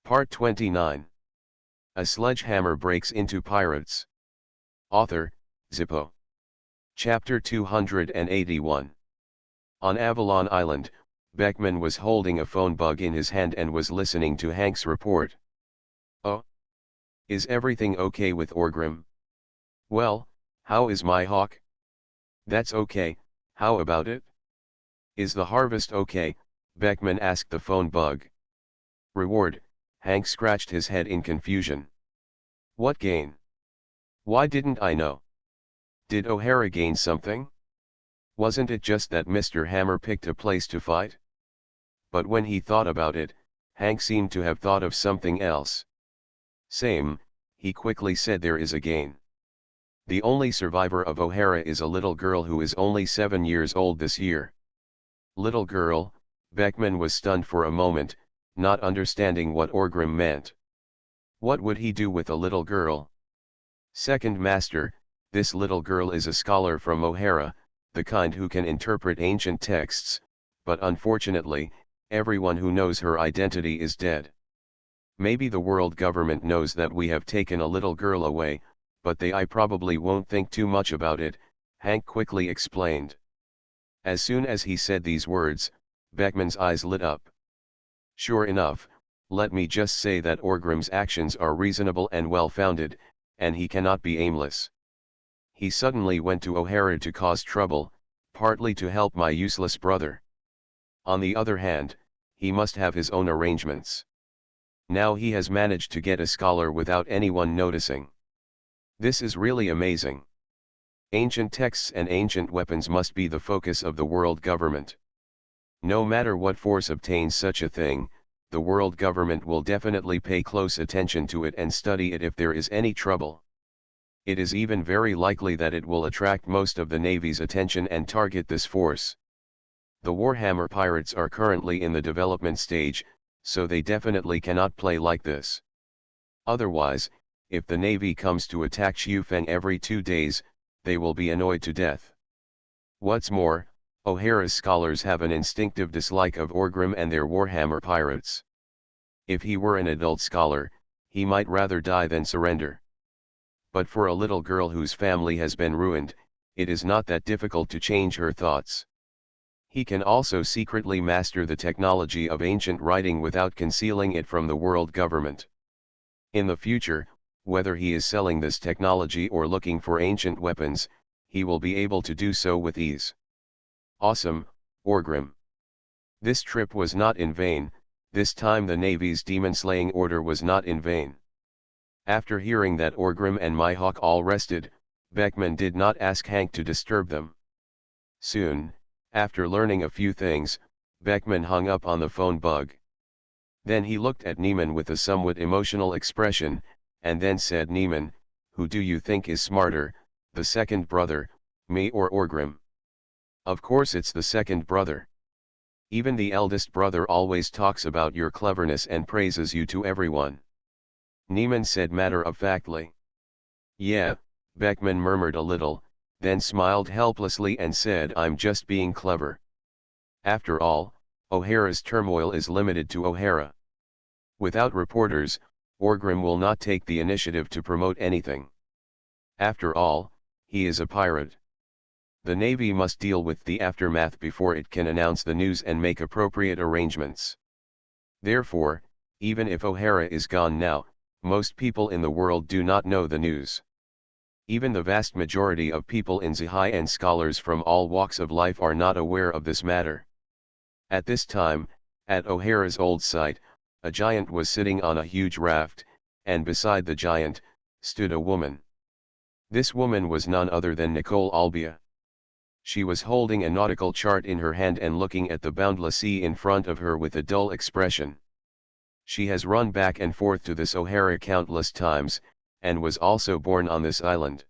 Part 29. A Sledgehammer Breaks into Pirates. Author, Zippo. Chapter 281. On Avalon Island, Beckman was holding a phone bug in his hand and was listening to Hank's report. "Oh? Is everything okay with Orgrim? Well, how is my hawk? That's okay, how about it? Is the harvest okay?" Beckman asked the phone bug. Reward, Hank scratched his head in confusion. What gain? Why didn't I know? Did O'Hara gain something? Wasn't it just that Mr. Hammer picked a place to fight? But when he thought about it, Hank seemed to have thought of something else. Same, he quickly said, there is a gain. The only survivor of O'Hara is a little girl who is only 7 years old this year. Little girl? Beckman was stunned for a moment, not understanding what Orgrim meant. What would he do with a little girl? Second Master, this little girl is a scholar from O'Hara, the kind who can interpret ancient texts, but unfortunately, everyone who knows her identity is dead. Maybe the world government knows that we have taken a little girl away, but I probably won't think too much about it, Hank quickly explained. As soon as he said these words, Beckman's eyes lit up. Sure enough, let me just say that Orgrim's actions are reasonable and well-founded, and he cannot be aimless. He suddenly went to O'Hara to cause trouble, partly to help my useless brother. On the other hand, he must have his own arrangements. Now he has managed to get a scholar without anyone noticing. This is really amazing. Ancient texts and ancient weapons must be the focus of the world government. No matter what force obtains such a thing, the world government will definitely pay close attention to it and study it if there is any trouble. It is even very likely that it will attract most of the Navy's attention and target this force. The Warhammer pirates are currently in the development stage, so they definitely cannot play like this. Otherwise, if the Navy comes to attack Shufeng every 2 days, they will be annoyed to death. What's more, O'Hara's scholars have an instinctive dislike of Orgrim and their Warhammer pirates. If he were an adult scholar, he might rather die than surrender. But for a little girl whose family has been ruined, it is not that difficult to change her thoughts. He can also secretly master the technology of ancient writing without concealing it from the world government. In the future, whether he is selling this technology or looking for ancient weapons, he will be able to do so with ease. Awesome, Orgrim. This trip was not in vain, this time the Navy's demon-slaying order was not in vain. After hearing that Orgrim and my hawk all rested, Beckman did not ask Hank to disturb them. Soon, after learning a few things, Beckman hung up on the phone bug. Then he looked at Neiman with a somewhat emotional expression, and then said, "Neiman, who do you think is smarter, the second brother, me or Orgrim?" "Of course it's the second brother. Even the eldest brother always talks about your cleverness and praises you to everyone," Neiman said matter-of-factly. "Yeah," Beckman murmured a little, then smiled helplessly and said, "I'm just being clever. After all, O'Hara's turmoil is limited to O'Hara. Without reporters, Orgrim will not take the initiative to promote anything. After all, he is a pirate. The Navy must deal with the aftermath before it can announce the news and make appropriate arrangements. Therefore, even if O'Hara is gone now, most people in the world do not know the news. Even the vast majority of people in Zihai and scholars from all walks of life are not aware of this matter." At this time, at O'Hara's old site, a giant was sitting on a huge raft, and beside the giant, stood a woman. This woman was none other than Nicole Albia. She was holding a nautical chart in her hand and looking at the boundless sea in front of her with a dull expression. She has run back and forth to this O'Hara countless times, and was also born on this island.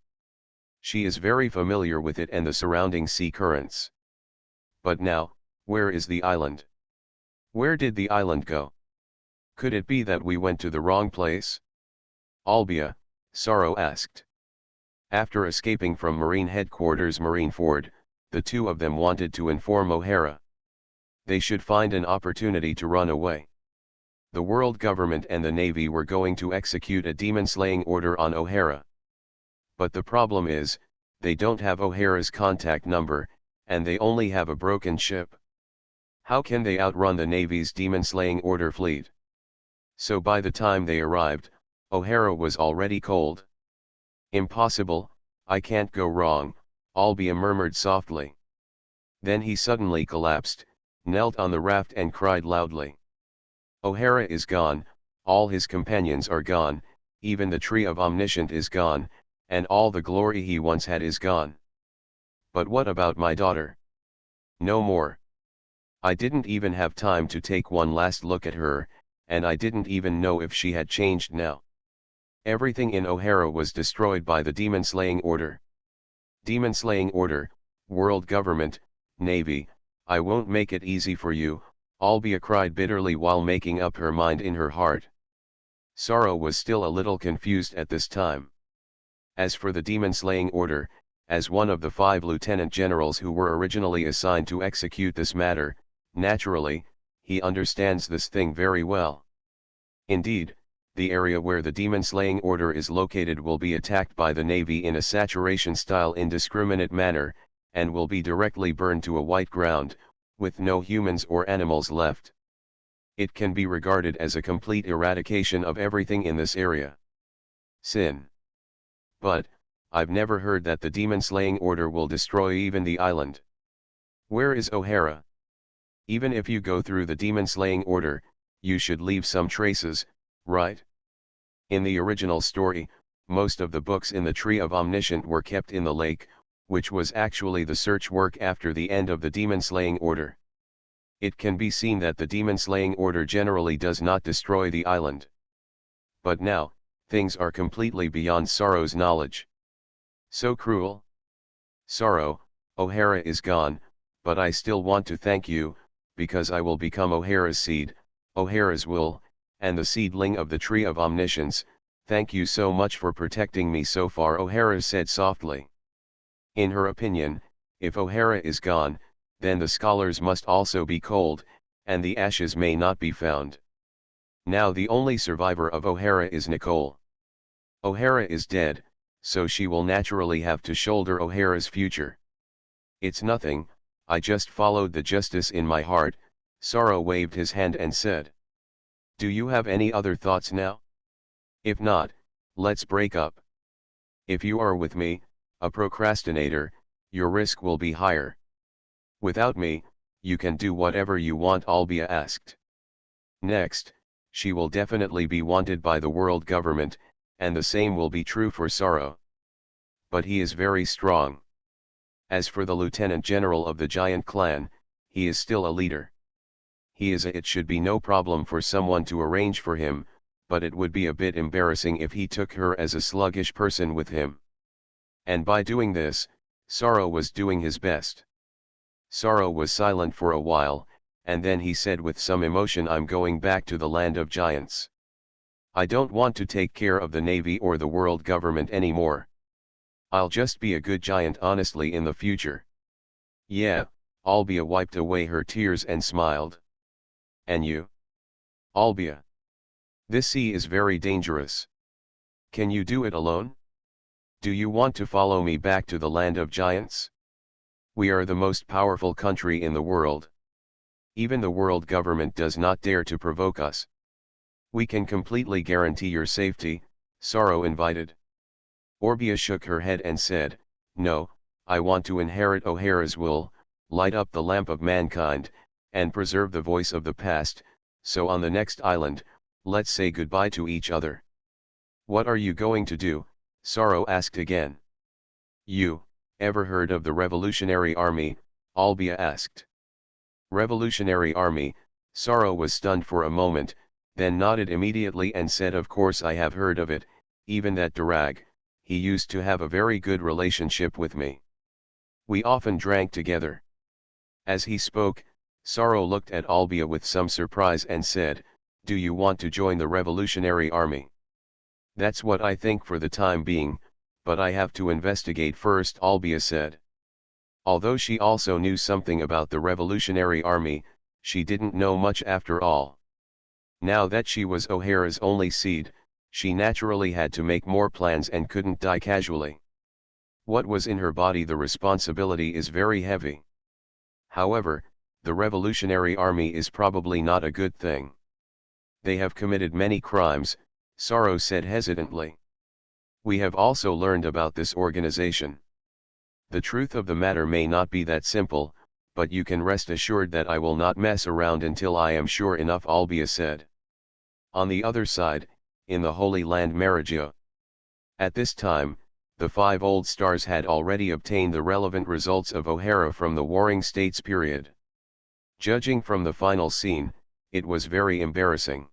She is very familiar with it and the surrounding sea currents. But now, where is the island? Where did the island go? Could it be that we went to the wrong place? Albia, Sorrow asked. After escaping from Marine Headquarters Marineford, the two of them wanted to inform O'Hara. They should find an opportunity to run away. The world government and the Navy were going to execute a demon-slaying order on O'Hara. But the problem is, they don't have O'Hara's contact number, and they only have a broken ship. How can they outrun the Navy's demon-slaying order fleet? So by the time they arrived, O'Hara was already cold. Impossible, I can't go wrong, Albia murmured softly. Then he suddenly collapsed, knelt on the raft and cried loudly. O'Hara is gone, all his companions are gone, even the tree of omniscient is gone, and all the glory he once had is gone. But what about my daughter? No more. I didn't even have time to take one last look at her, and I didn't even know if she had changed now. Everything in O'Hara was destroyed by the demon-slaying order. Demon-slaying order, world government, Navy, I won't make it easy for you, Albia cried bitterly while making up her mind in her heart. Sorrow was still a little confused at this time. As for the demon-slaying order, as one of the 5 lieutenant generals who were originally assigned to execute this matter, naturally, he understands this thing very well. Indeed, the area where the demon-slaying order is located will be attacked by the Navy in a saturation-style indiscriminate manner, and will be directly burned to a white ground, with no humans or animals left. It can be regarded as a complete eradication of everything in this area. Sin. But, I've never heard that the demon-slaying order will destroy even the island. Where is O'Hara? Even if you go through the demon-slaying order, you should leave some traces, right? In the original story, most of the books in the Tree of Omniscient were kept in the lake, which was actually the search work after the end of the demon-slaying order. It can be seen that the demon-slaying order generally does not destroy the island. But now, things are completely beyond Sorrow's knowledge. So cruel. Sorrow, O'Hara is gone, but I still want to thank you, because I will become O'Hara's seed, O'Hara's wool, and the seedling of the Tree of Omniscience. Thank you so much for protecting me so far, O'Hara said softly. In her opinion, if O'Hara is gone, then the scholars must also be cold, and the ashes may not be found. Now the only survivor of O'Hara is Nicole. O'Hara is dead, so she will naturally have to shoulder O'Hara's future. It's nothing, I just followed the justice in my heart. Sorrow waved his hand and said. Do you have any other thoughts now? If not, let's break up. If you are with me, a procrastinator, your risk will be higher. Without me, you can do whatever you want, Albia asked. Next, she will definitely be wanted by the world government, and the same will be true for Sorrow. But he is very strong. As for the lieutenant general of the giant clan, he is still a leader. It should be no problem for someone to arrange for him, but it would be a bit embarrassing if he took her as a sluggish person with him. And by doing this, Sorrow was doing his best. Sorrow was silent for a while, and then he said with some emotion, I'm going back to the land of giants. I don't want to take care of the Navy or the world government anymore. I'll just be a good giant honestly in the future. Yeah, Albia wiped away her tears and smiled. And you? Albia. This sea is very dangerous. Can you do it alone? Do you want to follow me back to the land of giants? We are the most powerful country in the world. Even the world government does not dare to provoke us. We can completely guarantee your safety, Sorrow invited. Orbia shook her head and said, No, I want to inherit O'Hara's wool, light up the lamp of mankind, and preserve the voice of the past, so on the next island, let's say goodbye to each other. What are you going to do? Sorrow asked again. You, ever heard of the Revolutionary Army? Albia asked. Revolutionary Army, Sorrow was stunned for a moment, then nodded immediately and said, Of course I have heard of it, even that Durag, he used to have a very good relationship with me. We often drank together. As he spoke, Sorrow looked at Albia with some surprise and said, Do you want to join the Revolutionary Army? That's what I think for the time being, but I have to investigate first, Albia said. Although she also knew something about the Revolutionary Army, she didn't know much after all. Now that she was O'Hara's only seed, she naturally had to make more plans and couldn't die casually. What was in her body, the responsibility is very heavy. However, the Revolutionary Army is probably not a good thing. They have committed many crimes, Sorrow said hesitantly. We have also learned about this organization. The truth of the matter may not be that simple, but you can rest assured that I will not mess around until I am sure enough, Albia said. On the other side, in the Holy Land Maragio. At this time, the 5 old stars had already obtained the relevant results of O'Hara from the Warring States period. Judging from the final scene, it was very embarrassing.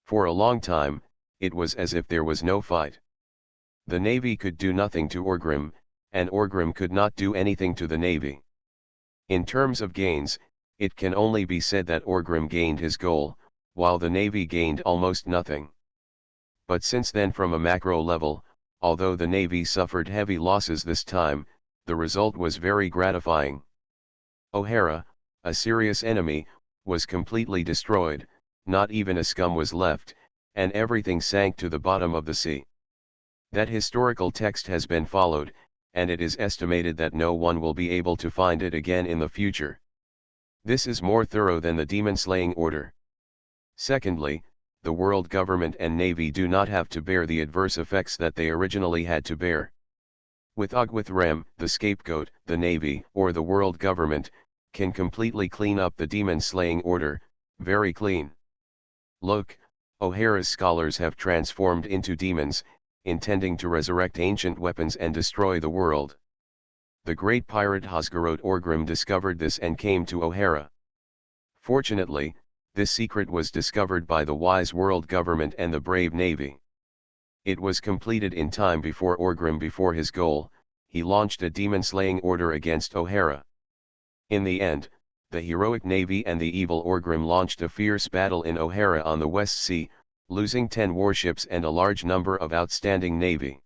For a long time, it was as if there was no fight. The Navy could do nothing to Orgrim, and Orgrim could not do anything to the Navy. In terms of gains, it can only be said that Orgrim gained his goal, while the Navy gained almost nothing. But since then, from a macro level, although the Navy suffered heavy losses this time, the result was very gratifying. O'Hara, a serious enemy, was completely destroyed, not even a scum was left, and everything sank to the bottom of the sea. That historical text has been followed, and it is estimated that no one will be able to find it again in the future. This is more thorough than the demon-slaying order. Secondly, the world government and navy do not have to bear the adverse effects that they originally had to bear. With Rem, the scapegoat, the navy, or the world government, can completely clean up the demon-slaying order, very clean. Look, O'Hara's scholars have transformed into demons, intending to resurrect ancient weapons and destroy the world. The great pirate Hosgarot Orgrim discovered this and came to O'Hara. Fortunately, this secret was discovered by the wise world government and the brave navy. It was completed in time before Orgrim, before his goal, he launched a demon-slaying order against O'Hara. In the end, the heroic navy and the evil Orgrim launched a fierce battle in O'Hara on the West Sea, losing 10 warships and a large number of outstanding navy.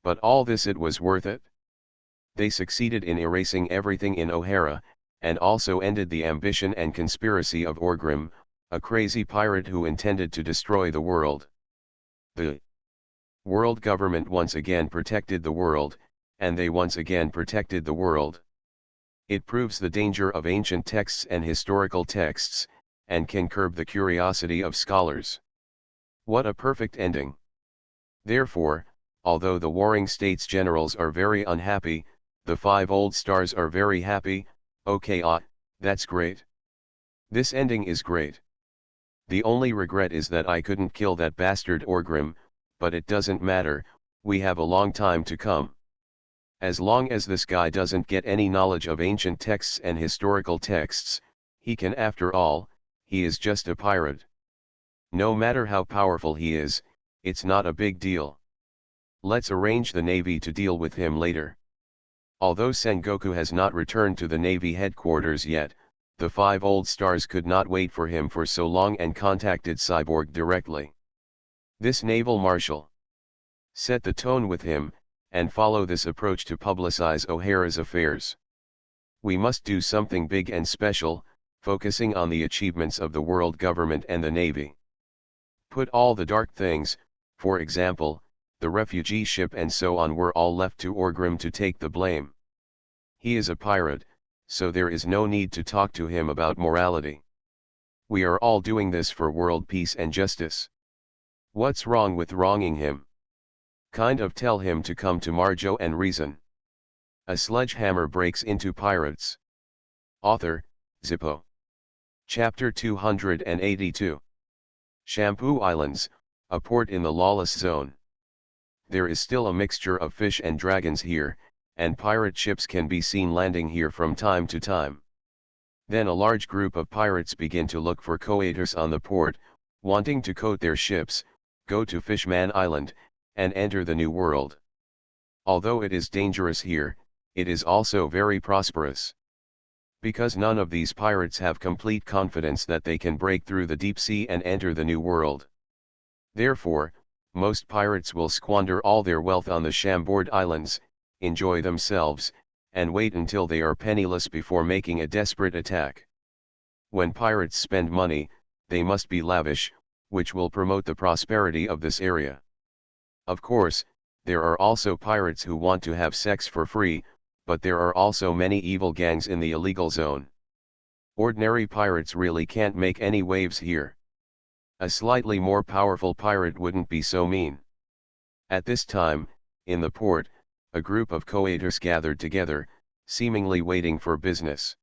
But all this, it was worth it. They succeeded in erasing everything in O'Hara, and also ended the ambition and conspiracy of Orgrim, a crazy pirate who intended to destroy the world. The world government once again protected the world, and they once again protected the world. It proves the danger of ancient texts and historical texts, and can curb the curiosity of scholars. What a perfect ending! Therefore, although the Warring States generals are very unhappy, the 5 old stars are very happy. Okay, that's great. This ending is great. The only regret is that I couldn't kill that bastard Orgrim, but it doesn't matter, we have a long time to come. As long as this guy doesn't get any knowledge of ancient texts and historical texts, he can, after all, he is just a pirate. No matter how powerful he is, it's not a big deal. Let's arrange the navy to deal with him later. Although Sengoku has not returned to the Navy headquarters yet, the 5 old stars could not wait for him for so long and contacted Cyborg directly. This naval marshal set the tone with him, and follow this approach to publicize O'Hara's affairs. We must do something big and special, focusing on the achievements of the world government and the Navy. Put all the dark things, for example, the refugee ship and so on, were all left to Orgrim to take the blame. He is a pirate, so there is no need to talk to him about morality. We are all doing this for world peace and justice. What's wrong with wronging him? Kind of tell him to come to Marjo and reason. A sledgehammer breaks into pirates. Author, Zippo. Chapter 282. Shampoo Islands, a port in the lawless zone. There is still a mixture of fish and dragons here, and pirate ships can be seen landing here from time to time. Then a large group of pirates begin to look for coaters on the port, wanting to coat their ships, go to Fishman Island, and enter the New World. Although it is dangerous here, it is also very prosperous. Because none of these pirates have complete confidence that they can break through the deep sea and enter the New World. Therefore, most pirates will squander all their wealth on the Chambord Islands, enjoy themselves, and wait until they are penniless before making a desperate attack. When pirates spend money, they must be lavish, which will promote the prosperity of this area. Of course, there are also pirates who want to have sex for free, but there are also many evil gangs in the illegal zone. Ordinary pirates really can't make any waves here. A slightly more powerful pirate wouldn't be so mean. At this time, in the port, a group of coaters gathered together, seemingly waiting for business.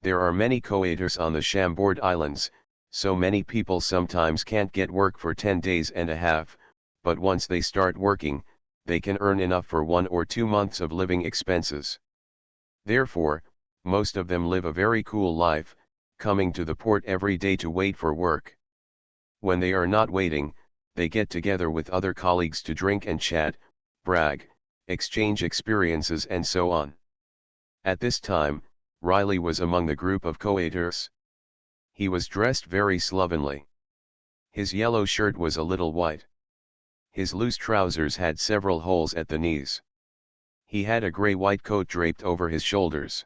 There are many coaters on the Chambord Islands, so many people sometimes can't get work for 10 days and a half, but once they start working, they can earn enough for 1 or 2 months of living expenses. Therefore, most of them live a very cool life, coming to the port every day to wait for work. When they are not waiting, they get together with other colleagues to drink and chat, brag, exchange experiences and so on. At this time, Riley was among the group of coaters. He was dressed very slovenly. His yellow shirt was a little white. His loose trousers had several holes at the knees. He had a gray-white coat draped over his shoulders.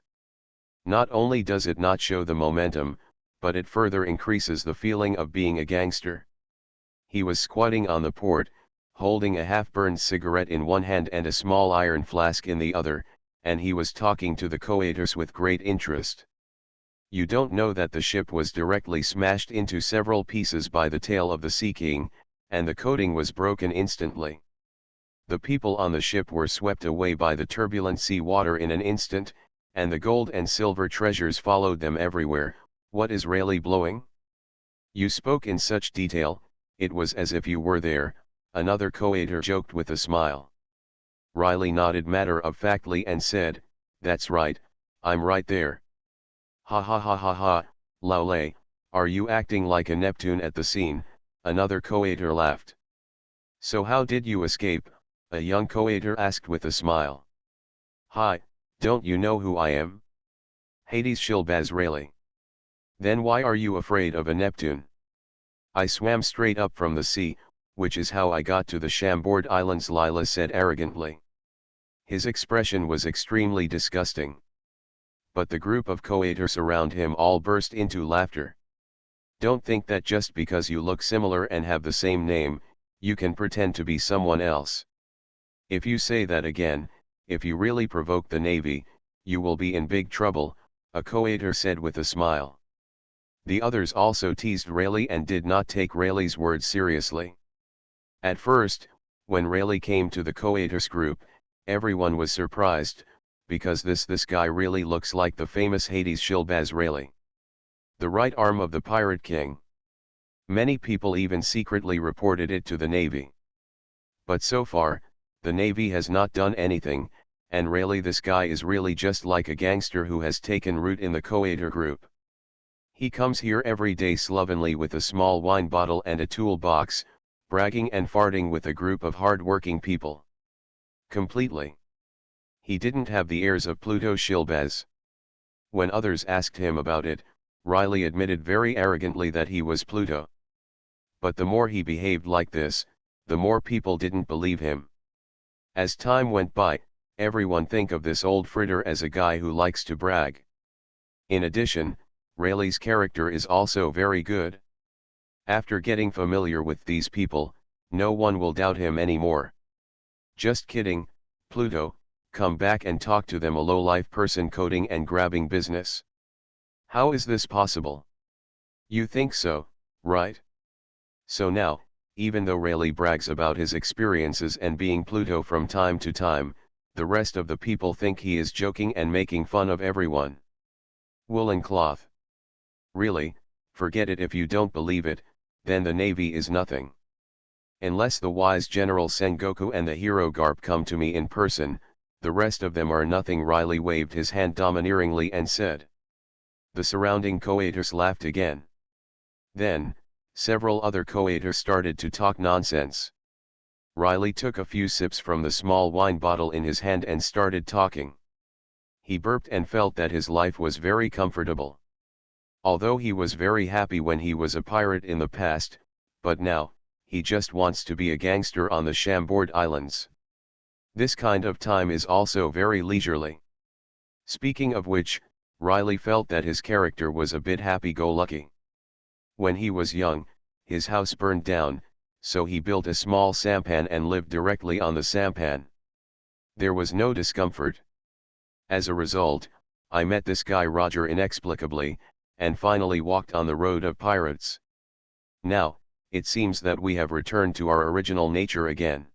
Not only does it not show the momentum, but it further increases the feeling of being a gangster. He was squatting on the port, holding a half-burned cigarette in one hand and a small iron flask in the other, and he was talking to the coaters with great interest. You don't know that the ship was directly smashed into several pieces by the tail of the Sea King, and the coating was broken instantly. The people on the ship were swept away by the turbulent sea water in an instant, and the gold and silver treasures followed them everywhere. What is Rayleigh blowing? You spoke in such detail, it was as if you were there, another coater joked with a smile. Riley nodded matter-of-factly and said, "That's right, I'm right there." "Ha ha ha ha ha, Laule, are you acting like a Neptune at the scene?" Another coater laughed. "So how did you escape?" a young coater asked with a smile. "Hi, don't you know who I am? Hades Shilbaz Rayleigh." "Then why are you afraid of a Neptune?" "I swam straight up from the sea, which is how I got to the Chambord Islands," Lila said arrogantly. His expression was extremely disgusting. But the group of coaters around him all burst into laughter. Don't think that just because you look similar and have the same name, you can pretend to be someone else. If you say that again, if you really provoke the Navy, you will be in big trouble, a coater said with a smile. The others also teased Rayleigh and did not take Rayleigh's words seriously. At first, when Rayleigh came to the coaters group, everyone was surprised, because this guy really looks like the famous Hades Shilbaz Rayleigh, the right arm of the Pirate King. Many people even secretly reported it to the Navy. But so far, the Navy has not done anything, and Rayleigh, this guy is really just like a gangster who has taken root in the coater group. He comes here every day slovenly with a small wine bottle and a toolbox, bragging and farting with a group of hard-working people. Completely. He didn't have the airs of Pluto Shilbaz. When others asked him about it, Riley admitted very arrogantly that he was Pluto. But the more he behaved like this, the more people didn't believe him. As time went by, everyone think of this old fritter as a guy who likes to brag. In addition, Rayleigh's character is also very good. After getting familiar with these people, no one will doubt him anymore. Just kidding, Pluto, come back and talk to them, a low-life person coding and grabbing business. How is this possible? You think so, right? So now, even though Rayleigh brags about his experiences and being Pluto from time to time, the rest of the people think he is joking and making fun of everyone. Woolen cloth. Really, forget it if you don't believe it, then the Navy is nothing. Unless the wise General Sengoku and the hero Garp come to me in person, the rest of them are nothing. Riley waved his hand domineeringly and said. The surrounding coaters laughed again. Then, several other coaters started to talk nonsense. Riley took a few sips from the small wine bottle in his hand and started talking. He burped and felt that his life was very comfortable. Although he was very happy when he was a pirate in the past, but now, he just wants to be a gangster on the Chambord Islands. This kind of time is also very leisurely. Speaking of which, Riley felt that his character was a bit happy-go-lucky. When he was young, his house burned down, so he built a small sampan and lived directly on the sampan. There was no discomfort. As a result, I met this guy Roger inexplicably, and finally walked on the road of pirates. Now, it seems that we have returned to our original nature again.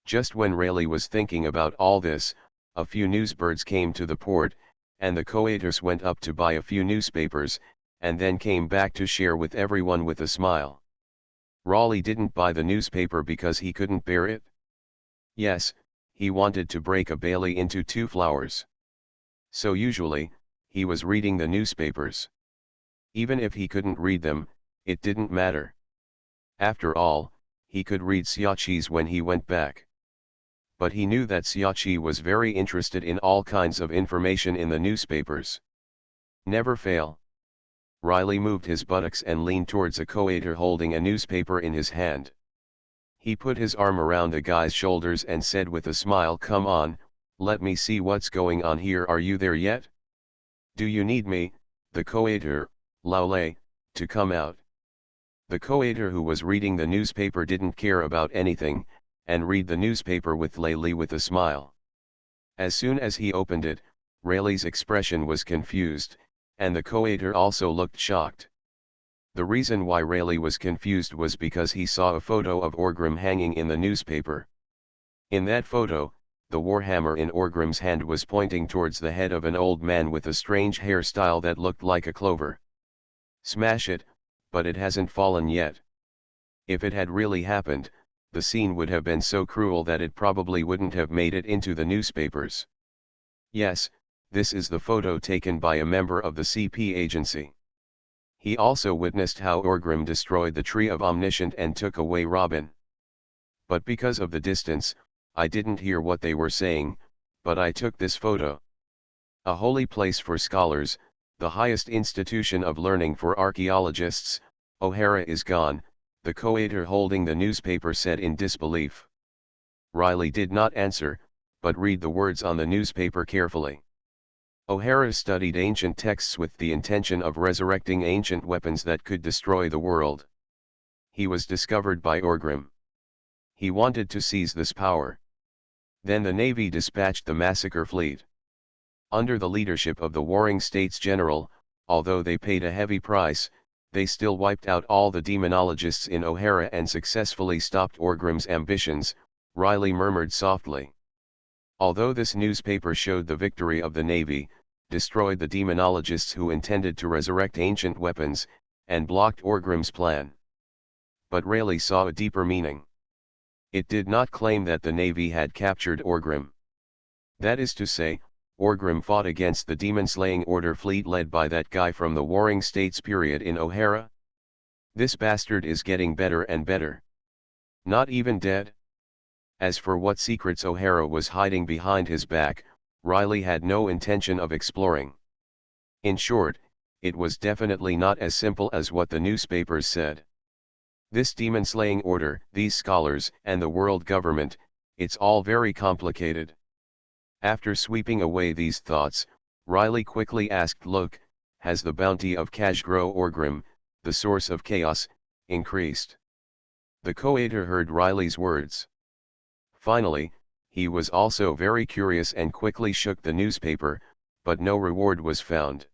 Just when Rayleigh was thinking about all this, a few newsbirds came to the port, and the coaters went up to buy a few newspapers, and then came back to share with everyone with a smile. Raleigh didn't buy the newspaper because he couldn't bear it. Yes, he wanted to break a Bailey into two flowers. So usually, he was reading the newspapers. Even if he couldn't read them, it didn't matter. After all, he could read Xiaqi's when he went back. But he knew that Xiaqi was very interested in all kinds of information in the newspapers. Never fail. Riley moved his buttocks and leaned towards a coater holding a newspaper in his hand. He put his arm around the guy's shoulders and said with a smile, "Come on, let me see what's going on here. Are you there yet? Do you need me, the coater, Laule, to come out?" The coater who was reading the newspaper didn't care about anything, and read the newspaper with Laylee with a smile. As soon as he opened it, Rayleigh's expression was confused, and the coater also looked shocked. The reason why Rayleigh was confused was because he saw a photo of Orgrim hanging in the newspaper. In that photo, the warhammer in Orgrim's hand was pointing towards the head of an old man with a strange hairstyle that looked like a clover. Smash it, but it hasn't fallen yet. If it had really happened, the scene would have been so cruel that it probably wouldn't have made it into the newspapers. Yes, this is the photo taken by a member of the CP agency. He also witnessed how Orgrim destroyed the Tree of Omniscient and took away Robin. But because of the distance, I didn't hear what they were saying, but I took this photo. A holy place for scholars, the highest institution of learning for archaeologists, O'Hara is gone, the coater holding the newspaper said in disbelief. Riley did not answer, but read the words on the newspaper carefully. O'Hara studied ancient texts with the intention of resurrecting ancient weapons that could destroy the world. He was discovered by Orgrim. He wanted to seize this power. Then the Navy dispatched the massacre fleet. Under the leadership of the warring States General, although they paid a heavy price, they still wiped out all the demonologists in O'Hara and successfully stopped Orgrim's ambitions, Riley murmured softly. Although this newspaper showed the victory of the Navy, destroyed the demonologists who intended to resurrect ancient weapons, and blocked Orgrim's plan. But Rayleigh saw a deeper meaning. It did not claim that the Navy had captured Orgrim. That is to say, Orgrim fought against the demon-slaying order fleet led by that guy from the Warring States period in O'Hara. This bastard is getting better and better. Not even dead? As for what secrets O'Hara was hiding behind his back, Riley had no intention of exploring. In short, it was definitely not as simple as what the newspapers said. This demon-slaying order, these scholars, and the world government, it's all very complicated. After sweeping away these thoughts, Riley quickly asked, "Look, has the bounty of Kashgro Orgrim, the source of chaos, increased?" The coater heard Riley's words. Finally, he was also very curious and quickly shook the newspaper, but no reward was found.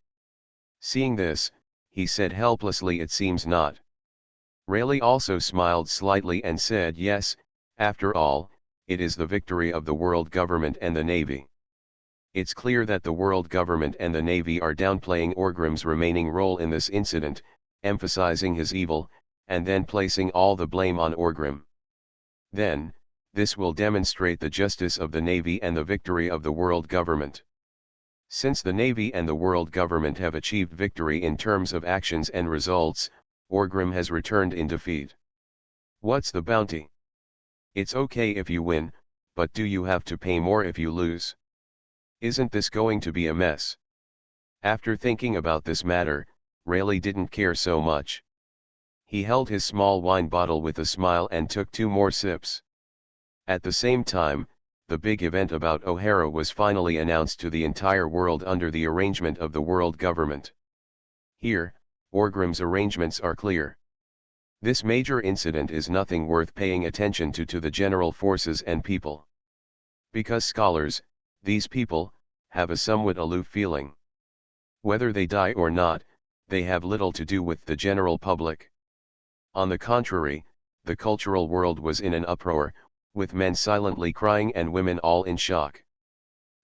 Seeing this, he said helplessly, "It seems not." Rayleigh also smiled slightly and said, "Yes, after all, it is the victory of the world government and the Navy. It's clear that the world government and the Navy are downplaying Orgrim's remaining role in this incident, emphasizing his evil, and then placing all the blame on Orgrim. Then, this will demonstrate the justice of the Navy and the victory of the world government. Since the Navy and the world government have achieved victory in terms of actions and results, Orgrim has returned in defeat. What's the bounty? It's okay if you win, but do you have to pay more if you lose? Isn't this going to be a mess?" After thinking about this matter, Rayleigh didn't care so much. He held his small wine bottle with a smile and took 2 more sips. At the same time, the big event about O'Hara was finally announced to the entire world under the arrangement of the world government. Here, Orgrim's arrangements are clear. This major incident is nothing worth paying attention to the general forces and people. Because scholars, these people, have a somewhat aloof feeling. Whether they die or not, they have little to do with the general public. On the contrary, the cultural world was in an uproar, with men silently crying and women all in shock.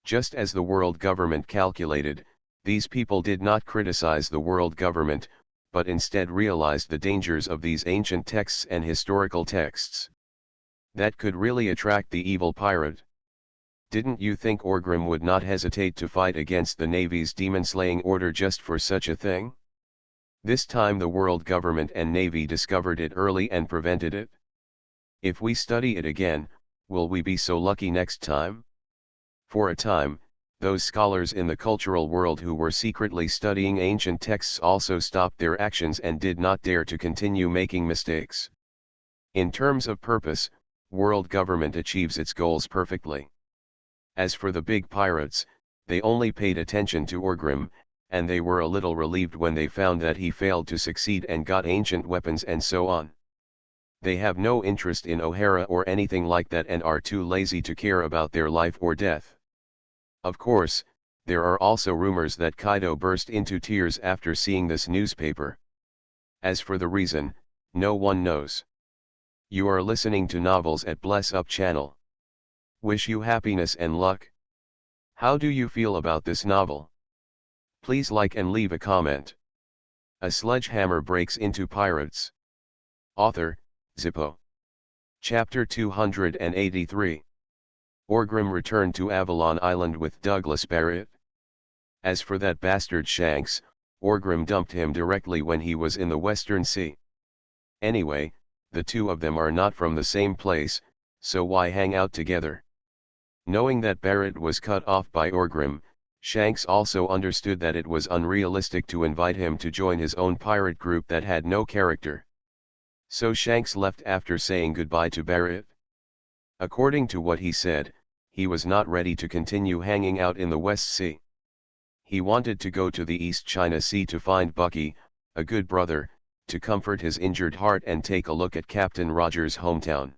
Just as the world government calculated, these people did not criticize the world government, but instead realized the dangers of these ancient texts and historical texts. That could really attract the evil pirate. Didn't you think Orgrim would not hesitate to fight against the Navy's demon-slaying order just for such a thing? This time the world government and Navy discovered it early and prevented it. If we study it again, will we be so lucky next time? For a time, those scholars in the cultural world who were secretly studying ancient texts also stopped their actions and did not dare to continue making mistakes. In terms of purpose, world government achieves its goals perfectly. As for the big pirates, they only paid attention to Orgrim, and they were a little relieved when they found that he failed to succeed and got ancient weapons and so on. They have no interest in O'Hara or anything like that and are too lazy to care about their life or death. Of course, there are also rumors that Kaido burst into tears after seeing this newspaper. As for the reason, no one knows. You are listening to Novels at Bless Up channel. Wish you happiness and luck. How do you feel about this novel? Please like and leave a comment. A sledgehammer breaks into pirates. Author, Zippo. Chapter 283. Orgrim returned to Avalon Island with Douglas Barrett. As for that bastard Shanks, Orgrim dumped him directly when he was in the Western Sea. Anyway, the two of them are not from the same place, so why hang out together? Knowing that Barrett was cut off by Orgrim, Shanks also understood that it was unrealistic to invite him to join his own pirate group that had no character. So Shanks left after saying goodbye to Barrett. According to what he said, he was not ready to continue hanging out in the West Sea. He wanted to go to the East China Sea to find Bucky, a good brother, to comfort his injured heart and take a look at Captain Roger's hometown.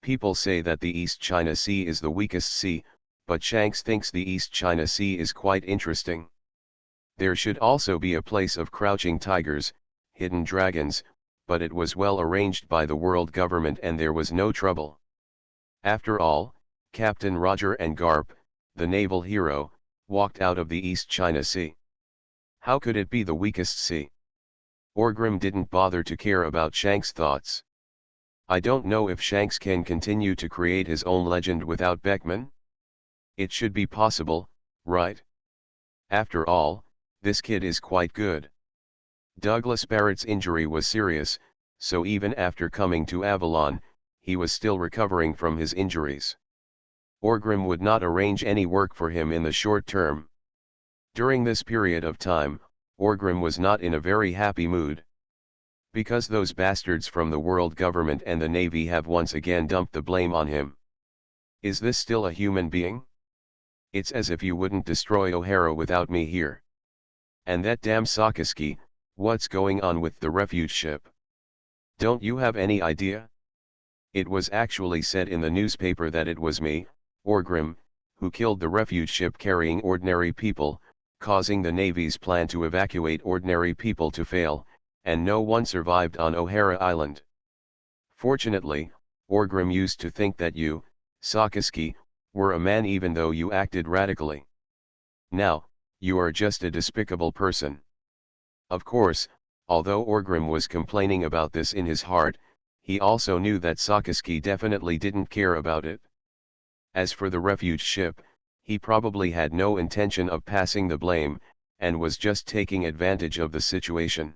People say that the East China Sea is the weakest sea, but Shanks thinks the East China Sea is quite interesting. There should also be a place of crouching tigers, hidden dragons, but it was well arranged by the world government and there was no trouble. After all, Captain Roger and Garp, the naval hero, walked out of the East China Sea. How could it be the weakest sea? Orgrim didn't bother to care about Shanks' thoughts. I don't know if Shanks can continue to create his own legend without Beckman. It should be possible, right? After all, this kid is quite good. Douglas Barrett's injury was serious, so even after coming to Avalon, he was still recovering from his injuries. Orgrim would not arrange any work for him in the short term. During this period of time, Orgrim was not in a very happy mood. Because those bastards from the world government and the Navy have once again dumped the blame on him. Is this still a human being? It's as if you wouldn't destroy O'Hara without me here. And that damn Sakaski, what's going on with the refuge ship? Don't you have any idea? It was actually said in the newspaper that it was me, Orgrim, who killed the refuge ship carrying ordinary people, causing the Navy's plan to evacuate ordinary people to fail, and no one survived on O'Hara Island. Fortunately, Orgrim used to think that you, Sakaski, were a man even though you acted radically. Now, you are just a despicable person. Of course, although Orgrim was complaining about this in his heart, he also knew that Sakaski definitely didn't care about it. As for the refuge ship, he probably had no intention of passing the blame, and was just taking advantage of the situation.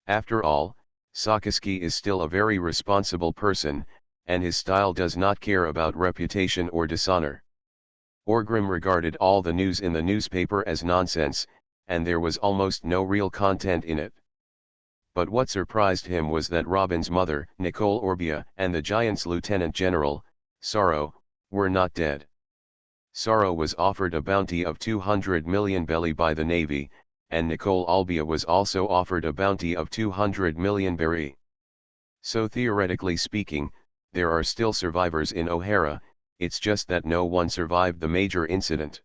After all, Sakaski is still a very responsible person, and his style does not care about reputation or dishonor. Orgrim regarded all the news in the newspaper as nonsense, and there was almost no real content in it. But what surprised him was that Robin's mother, Nicole Orbia, and the Giant's Lieutenant General, Sorrow, were not dead. Sorrow was offered a bounty of 200 million belly by the Navy, and Nicole Albia was also offered a bounty of 200 million beri. So theoretically speaking, there are still survivors in O'Hara, it's just that no one survived the major incident.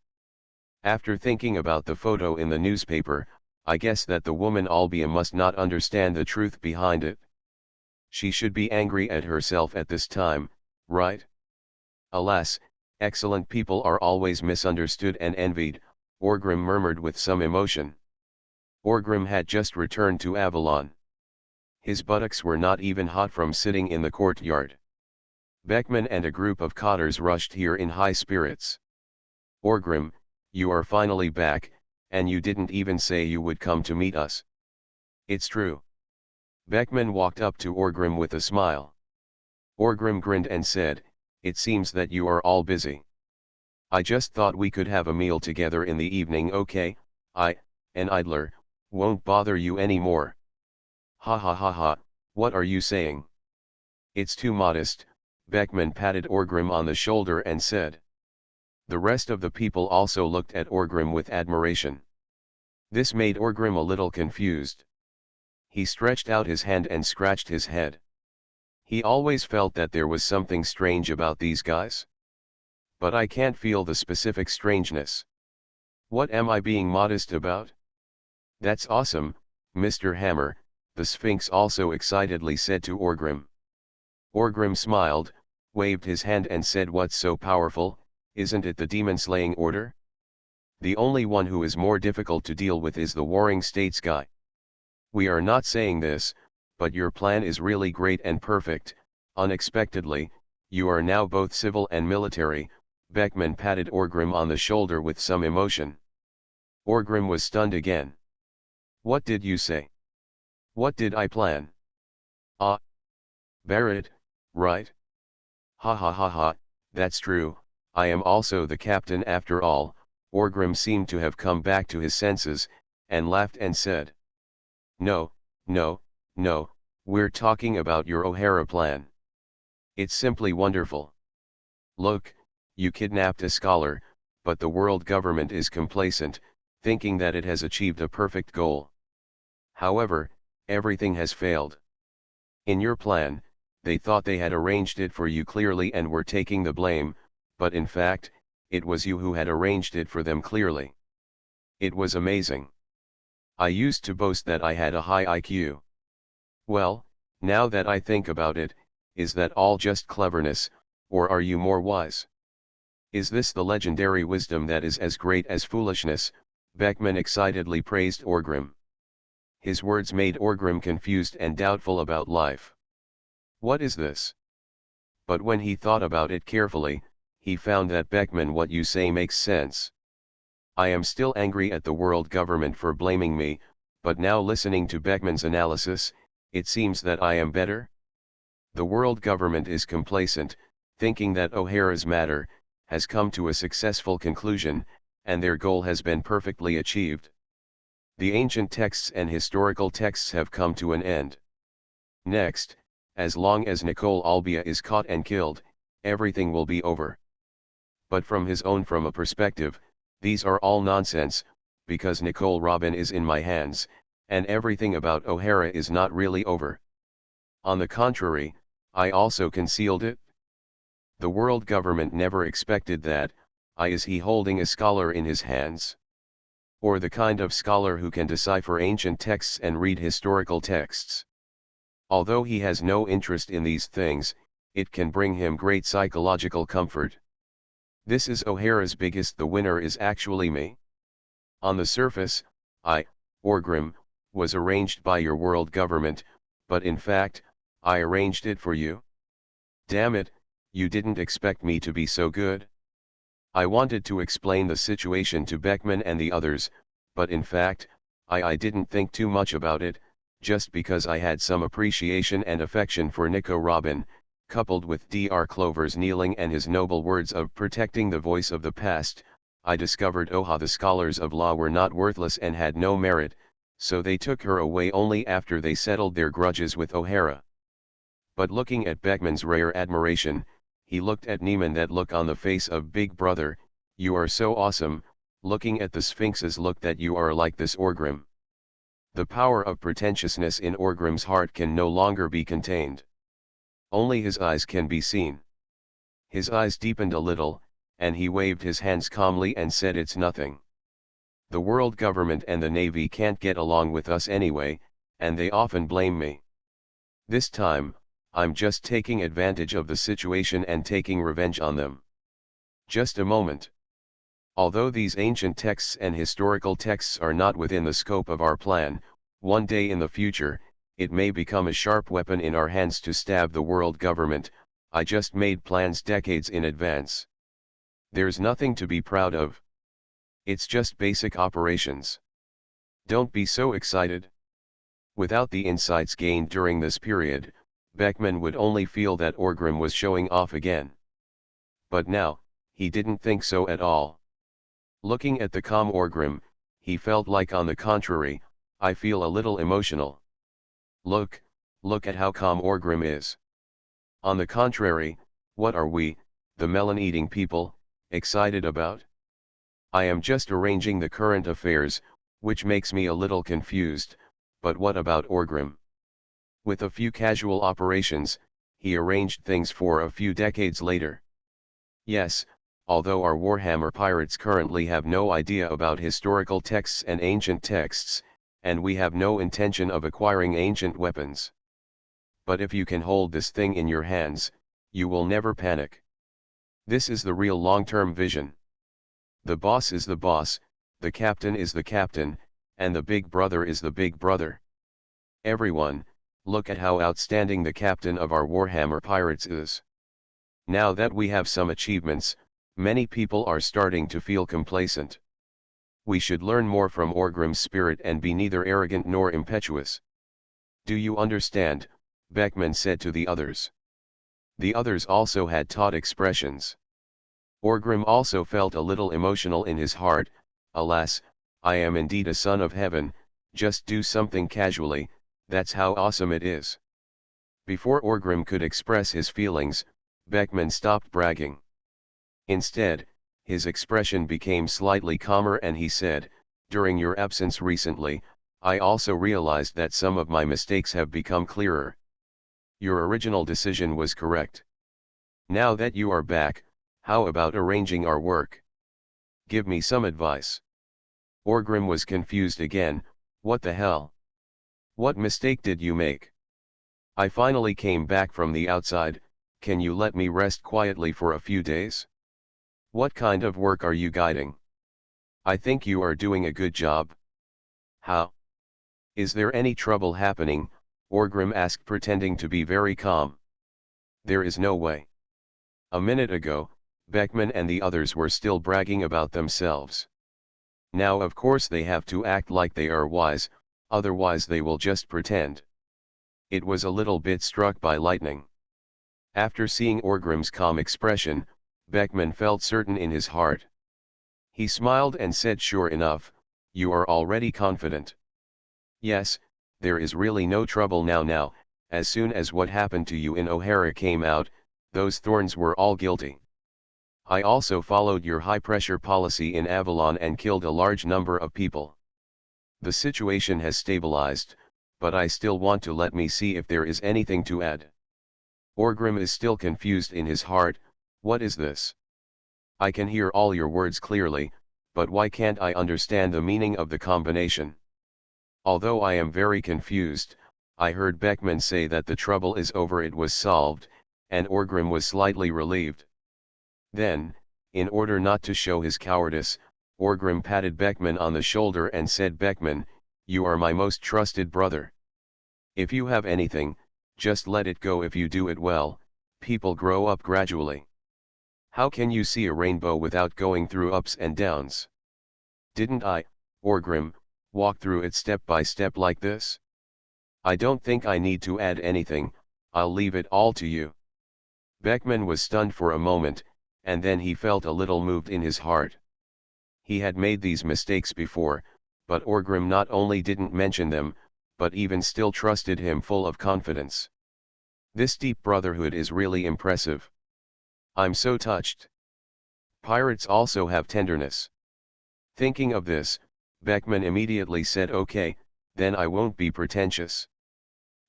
After thinking about the photo in the newspaper, I guess that the woman Albia must not understand the truth behind it. She should be angry at herself at this time, right? Alas, excellent people are always misunderstood and envied, Orgrim murmured with some emotion. Orgrim had just returned to Avalon. His buttocks were not even hot from sitting in the courtyard. Beckman and a group of cotters rushed here in high spirits. Orgrim, you are finally back, and you didn't even say you would come to meet us. It's true. Beckman walked up to Orgrim with a smile. Orgrim grinned and said, it seems that you are all busy. I just thought we could have a meal together in the evening. Okay, an idler, won't bother you anymore. Ha ha ha ha, what are you saying? It's too modest, Beckman patted Orgrim on the shoulder and said. The rest of the people also looked at Orgrim with admiration. This made Orgrim a little confused. He stretched out his hand and scratched his head. He always felt that there was something strange about these guys. But I can't feel the specific strangeness. What am I being modest about? That's awesome, Mr. Hammer, the Sphinx also excitedly said to Orgrim. Orgrim smiled, waved his hand and said, what's so powerful, isn't it the demon-slaying order? The only one who is more difficult to deal with is the Warring States guy. We are not saying this, but your plan is really great and perfect. Unexpectedly, you are now both civil and military. Beckman patted Orgrim on the shoulder with some emotion. Orgrim was stunned again. What did you say? What did I plan? Ah. Barrett, right? Ha ha ha ha, that's true, I am also the captain after all. Orgrim seemed to have come back to his senses, and laughed and said. No, no, no, we're talking about your O'Hara plan. It's simply wonderful. Look, you kidnapped a scholar, but the world government is complacent, thinking that it has achieved a perfect goal. However, everything has failed. In your plan, they thought they had arranged it for you clearly and were taking the blame, but in fact, it was you who had arranged it for them clearly. It was amazing. I used to boast that I had a high IQ. Well, now that I think about it, is that all just cleverness, or are you more wise? Is this the legendary wisdom that is as great as foolishness? Beckman excitedly praised Orgrim. His words made Orgrim confused and doubtful about life. What is this? But when he thought about it carefully, he found that Beckman, what you say makes sense. I am still angry at the world government for blaming me, but now listening to Beckman's analysis, it seems that I am better. The world government is complacent, thinking that O'Hara's matter has come to a successful conclusion, and their goal has been perfectly achieved. The ancient texts and historical texts have come to an end. Next, as long as Nicole Albia is caught and killed, everything will be over. But from a perspective, these are all nonsense, because Nicole Robin is in my hands, and everything about O'Hara is not really over. On the contrary, I also concealed it. The world government never expected that. Is he holding a scholar in his hands? Or the kind of scholar who can decipher ancient texts and read historical texts? Although he has no interest in these things, it can bring him great psychological comfort. This is O'Hara's biggest. The winner is actually me. On the surface, Orgrim, was arranged by your world government, but in fact, I arranged it for you. Damn it, you didn't expect me to be so good? I wanted to explain the situation to Beckman and the others, but in fact, I didn't think too much about it, just because I had some appreciation and affection for Nico Robin, coupled with Dr. Clover's kneeling and his noble words of protecting the voice of the past. I discovered the scholars of law were not worthless and had no merit, so they took her away only after they settled their grudges with O'Hara. But looking at Beckman's rare admiration, he looked at Neiman, that look on the face of Big Brother. You are so awesome, looking at the Sphinx's look that you are like this Orgrim. The power of pretentiousness in Orgrim's heart can no longer be contained. Only his eyes can be seen. His eyes deepened a little, and he waved his hands calmly and said, "It's nothing. The world government and the navy can't get along with us anyway, and they often blame me. This time, I'm just taking advantage of the situation and taking revenge on them." Just a moment. Although these ancient texts and historical texts are not within the scope of our plan, one day in the future, it may become a sharp weapon in our hands to stab the world government. I just made plans decades in advance. There's nothing to be proud of. It's just basic operations. Don't be so excited. Without the insights gained during this period, Beckman would only feel that Orgrim was showing off again. But now, he didn't think so at all. Looking at the calm Orgrim, he felt like, on the contrary, I feel a little emotional. Look at how calm Orgrim is. On the contrary, what are we, the melon-eating people, excited about? I am just arranging the current affairs, which makes me a little confused, but what about Orgrim? With a few casual operations, he arranged things for a few decades later. Yes, although our Warhammer pirates currently have no idea about historical texts and ancient texts, and we have no intention of acquiring ancient weapons. But if you can hold this thing in your hands, you will never panic. This is the real long-term vision. The boss is the boss, the captain is the captain, and the big brother is the big brother. Everyone, look at how outstanding the captain of our Warhammer pirates is. Now that we have some achievements, many people are starting to feel complacent. We should learn more from Orgrim's spirit and be neither arrogant nor impetuous. Do you understand? Beckman said to the others. The others also had taut expressions. Orgrim also felt a little emotional in his heart. Alas, I am indeed a son of heaven, just do something casually, that's how awesome it is. Before Orgrim could express his feelings, Beckman stopped bragging. Instead, his expression became slightly calmer and he said, "During your absence recently, I also realized that some of my mistakes have become clearer. Your original decision was correct. Now that you are back, how about arranging our work? Give me some advice." Orgrim was confused again. What the hell? What mistake did you make? I finally came back from the outside, can you let me rest quietly for a few days? What kind of work are you guiding? I think you are doing a good job. How? Is there any trouble happening? Orgrim asked, pretending to be very calm. There is no way. A minute ago, Beckman and the others were still bragging about themselves. Now of course they have to act like they are wise, otherwise they will just pretend. It was a little bit struck by lightning. After seeing Orgrim's calm expression, Beckman felt certain in his heart. He smiled and said, "Sure enough, you are already confident. Yes, there is really no trouble now, as soon as what happened to you in O'Hara came out, those thorns were all guilty. I also followed your high-pressure policy in Avalon and killed a large number of people. The situation has stabilized, but I still want to let me see if there is anything to add." Orgrim is still confused in his heart. What is this? I can hear all your words clearly, but why can't I understand the meaning of the combination? Although I am very confused, I heard Beckman say that the trouble is over, it was solved, and Orgrim was slightly relieved. Then, in order not to show his cowardice, Orgrim patted Beckman on the shoulder and said, "Beckman, you are my most trusted brother. If you have anything, just let it go. If you do it well, people grow up gradually. How can you see a rainbow without going through ups and downs? Didn't I, Orgrim, walk through it step by step like this? I don't think I need to add anything, I'll leave it all to you." Beckman was stunned for a moment, and then he felt a little moved in his heart. He had made these mistakes before, but Orgrim not only didn't mention them, but even still trusted him full of confidence. This deep brotherhood is really impressive. I'm so touched. Pirates also have tenderness. Thinking of this, Beckman immediately said, "Okay, then I won't be pretentious.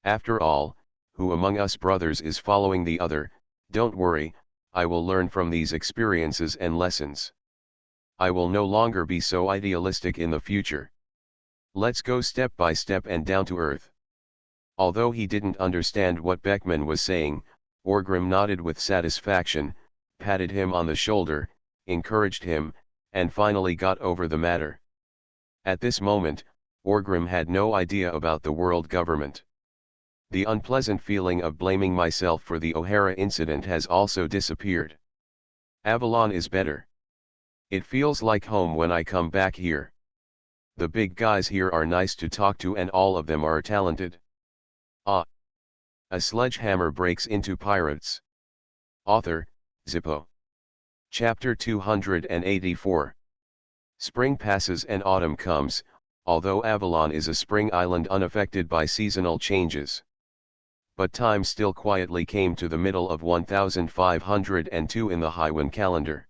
After all, who among us brothers is following the other? Don't worry, I will learn from these experiences and lessons. I will no longer be so idealistic in the future. Let's go step by step and down to earth." Although he didn't understand what Beckman was saying, Orgrim nodded with satisfaction, patted him on the shoulder, encouraged him, and finally got over the matter. At this moment, Orgrim had no idea about the world government. The unpleasant feeling of blaming myself for the O'Hara incident has also disappeared. Avalon is better. It feels like home when I come back here. The big guys here are nice to talk to and all of them are talented. Ah! A sledgehammer breaks into pirates. Author, Zippo. Chapter 284. Spring passes and autumn comes, although Avalon is a spring island unaffected by seasonal changes. But time still quietly came to the middle of 1502 in the Hiwan calendar.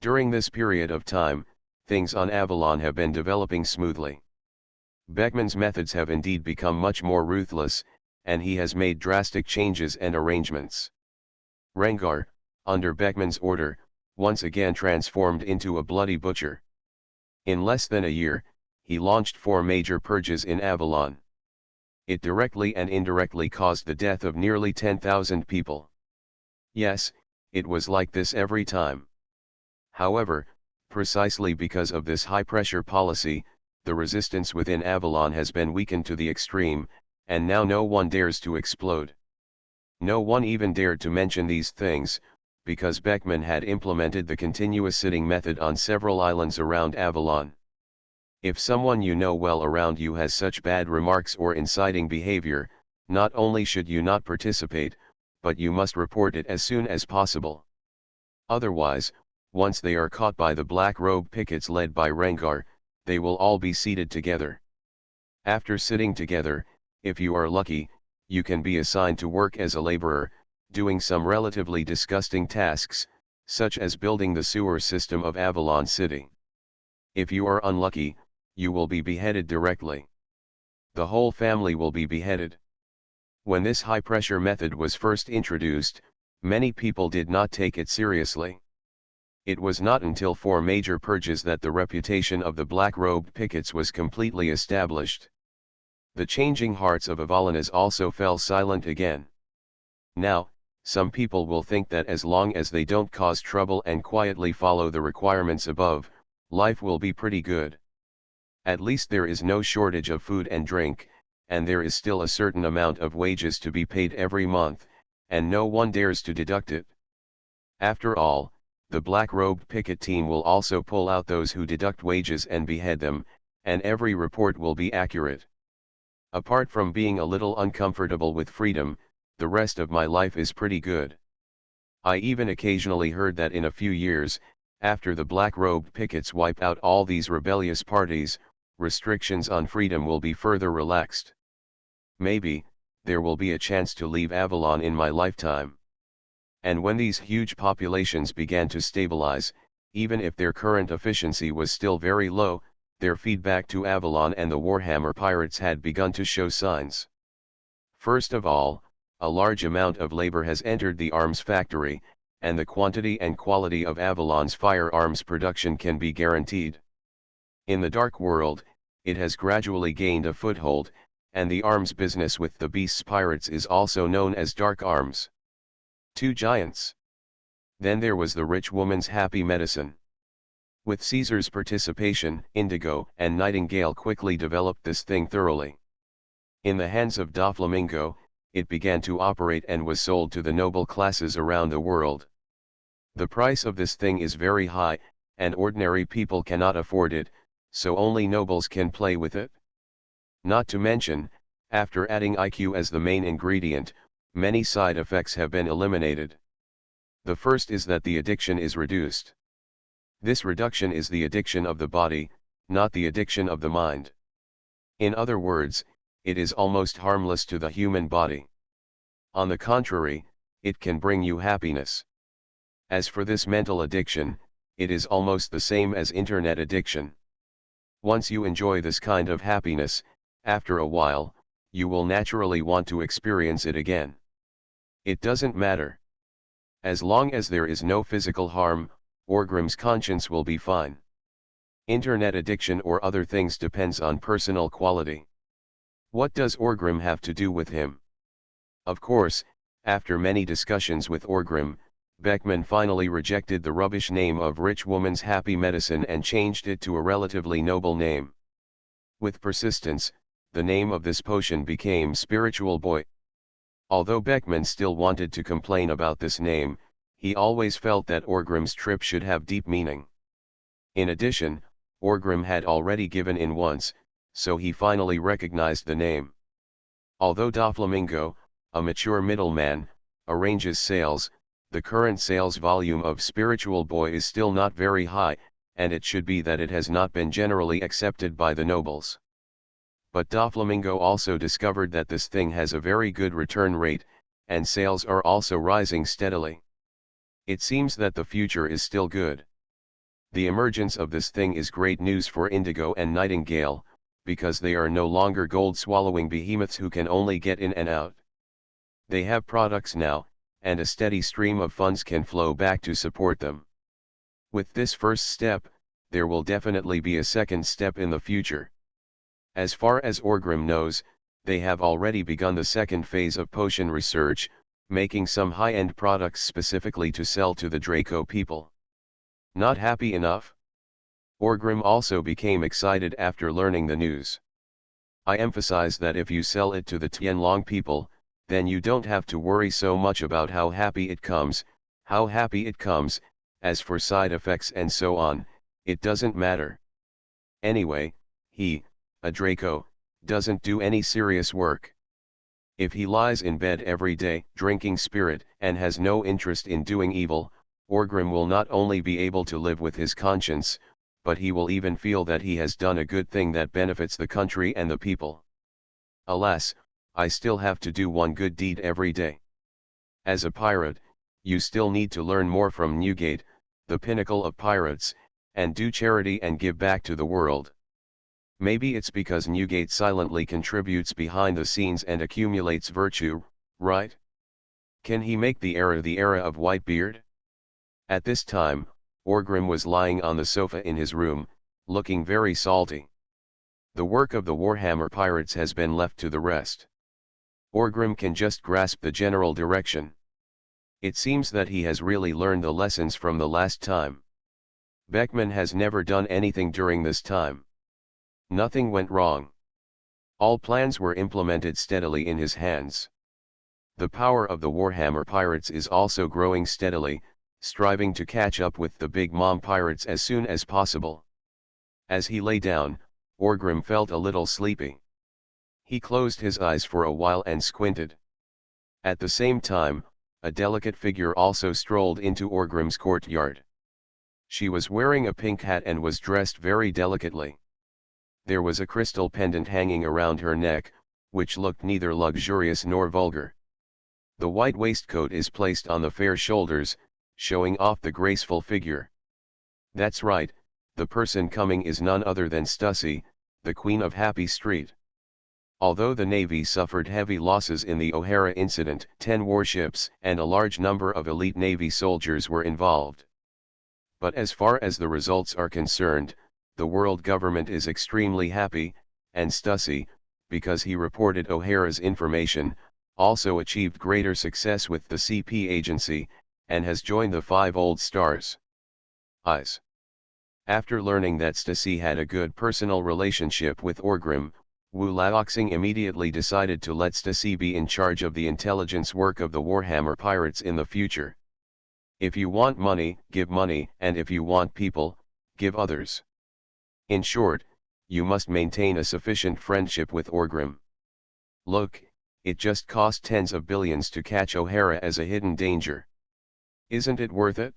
During this period of time, things on Avalon have been developing smoothly. Beckman's methods have indeed become much more ruthless, and he has made drastic changes and arrangements. Rengar, under Beckman's order, once again transformed into a bloody butcher. In less than a year, he launched 4 major purges in Avalon. It directly and indirectly caused the death of nearly 10,000 people. Yes, it was like this every time. However, precisely because of this high-pressure policy, the resistance within Avalon has been weakened to the extreme, and now no one dares to explode. No one even dared to mention these things, because Beckman had implemented the continuous sitting method on several islands around Avalon. If someone you know well around you has such bad remarks or inciting behavior, not only should you not participate, but you must report it as soon as possible. Otherwise, once they are caught by the black robe pickets led by Rengar, they will all be seated together. After sitting together, if you are lucky, you can be assigned to work as a laborer, doing some relatively disgusting tasks, such as building the sewer system of Avalon City. If you are unlucky, you will be beheaded directly. The whole family will be beheaded. When this high-pressure method was first introduced, many people did not take it seriously. It was not until 4 major purges that the reputation of the black-robed pickets was completely established. The changing hearts of Avalanas also fell silent again. Now, some people will think that as long as they don't cause trouble and quietly follow the requirements above, life will be pretty good. At least there is no shortage of food and drink, and there is still a certain amount of wages to be paid every month, and no one dares to deduct it. After all, the black-robed picket team will also pull out those who deduct wages and behead them, and every report will be accurate. Apart from being a little uncomfortable with freedom, the rest of my life is pretty good. I even occasionally heard that in a few years, after the black-robed pickets wipe out all these rebellious parties, restrictions on freedom will be further relaxed. Maybe, there will be a chance to leave Avalon in my lifetime. And when these huge populations began to stabilize, even if their current efficiency was still very low, their feedback to Avalon and the Warhammer pirates had begun to show signs. First of all, a large amount of labor has entered the arms factory, and the quantity and quality of Avalon's firearms production can be guaranteed. In the Dark World, it has gradually gained a foothold, and the arms business with the Beast's pirates is also known as Dark Arms. 2 giants. Then there was the rich woman's happy medicine. With Caesar's participation, Indigo and Nightingale quickly developed this thing thoroughly. In the hands of Doflamingo, it began to operate and was sold to the noble classes around the world. The price of this thing is very high, and ordinary people cannot afford it, so only nobles can play with it. Not to mention, after adding IQ as the main ingredient, many side effects have been eliminated. The first is that the addiction is reduced. This reduction is the addiction of the body, not the addiction of the mind. In other words, it is almost harmless to the human body. On the contrary, it can bring you happiness. As for this mental addiction, it is almost the same as internet addiction. Once you enjoy this kind of happiness, after a while, you will naturally want to experience it again. It doesn't matter. As long as there is no physical harm, Orgrim's conscience will be fine. Internet addiction or other things depends on personal quality. What does Orgrim have to do with him? Of course, after many discussions with Orgrim, Beckman finally rejected the rubbish name of Rich Woman's Happy Medicine and changed it to a relatively noble name. With persistence, the name of this potion became Spiritual Boy. Although Beckman still wanted to complain about this name, he always felt that Orgrim's trip should have deep meaning. In addition, Orgrim had already given in once, so he finally recognized the name. Although Doflamingo, a mature middleman, arranges sales, the current sales volume of Spiritual Boy is still not very high, and it should be that it has not been generally accepted by the nobles. But Doflamingo also discovered that this thing has a very good return rate, and sales are also rising steadily. It seems that the future is still good. The emergence of this thing is great news for Indigo and Nightingale, because they are no longer gold-swallowing behemoths who can only get in and out. They have products now, and a steady stream of funds can flow back to support them. With this first step, there will definitely be a second step in the future. As far as Orgrim knows, they have already begun the second phase of potion research, making some high-end products specifically to sell to the Draco people. Not happy enough? Orgrim also became excited after learning the news. I emphasize that if you sell it to the Tianlong people, then you don't have to worry so much about how happy it comes, as for side effects and so on, it doesn't matter. Anyway, he, a Draco, doesn't do any serious work. If he lies in bed every day, drinking spirit, and has no interest in doing evil, Orgrim will not only be able to live with his conscience, but he will even feel that he has done a good thing that benefits the country and the people. Alas, I still have to do one good deed every day. As a pirate, you still need to learn more from Newgate, the pinnacle of pirates, and do charity and give back to the world. Maybe it's because Newgate silently contributes behind the scenes and accumulates virtue, right? Can he make the era of Whitebeard? At this time, Orgrim was lying on the sofa in his room, looking very salty. The work of the Warhammer pirates has been left to the rest. Orgrim can just grasp the general direction. It seems that he has really learned the lessons from the last time. Beckman has never done anything during this time. Nothing went wrong. All plans were implemented steadily in his hands. The power of the Warhammer pirates is also growing steadily, striving to catch up with the Big Mom pirates as soon as possible. As he lay down, Orgrim felt a little sleepy. He closed his eyes for a while and squinted. At the same time, a delicate figure also strolled into Orgrim's courtyard. She was wearing a pink hat and was dressed very delicately. There was a crystal pendant hanging around her neck, which looked neither luxurious nor vulgar. The white waistcoat is placed on the fair shoulders, showing off the graceful figure. That's right, the person coming is none other than Stussy, the Queen of Happy Street. Although the Navy suffered heavy losses in the O'Hara incident, 10 warships and a large number of elite Navy soldiers were involved. But as far as the results are concerned, the world government is extremely happy, and Stussy, because he reported O'Hara's information, also achieved greater success with the CP agency, and has joined the 5 Old Stars. Eyes. After learning that Stussy had a good personal relationship with Orgrim, Wu Laoxing immediately decided to let Stussy be in charge of the intelligence work of the Warhammer pirates in the future. If you want money, give money, and if you want people, give others. In short, you must maintain a sufficient friendship with Orgrim. Look, it just cost tens of billions to catch O'Hara as a hidden danger. Isn't it worth it?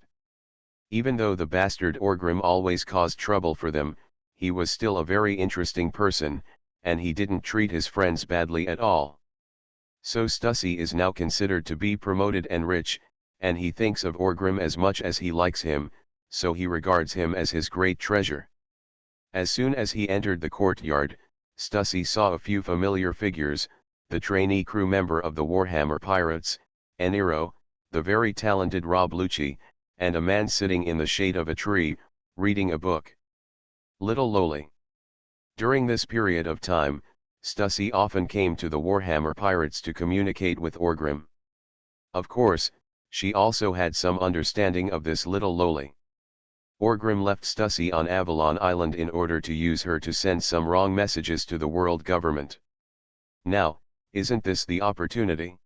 Even though the bastard Orgrim always caused trouble for them, he was still a very interesting person, and he didn't treat his friends badly at all. So Stussy is now considered to be promoted and rich, and he thinks of Orgrim as much as he likes him, so he regards him as his great treasure. As soon as he entered the courtyard, Stussy saw a few familiar figures, the trainee crew member of the Warhammer Pirates, Eniro, the very talented Rob Lucci, and a man sitting in the shade of a tree, reading a book. Little Loli. During this period of time, Stussy often came to the Warhammer Pirates to communicate with Orgrim. Of course, she also had some understanding of this little Loli. Orgrim left Stussy on Avalon Island in order to use her to send some wrong messages to the world government. Now, isn't this the opportunity?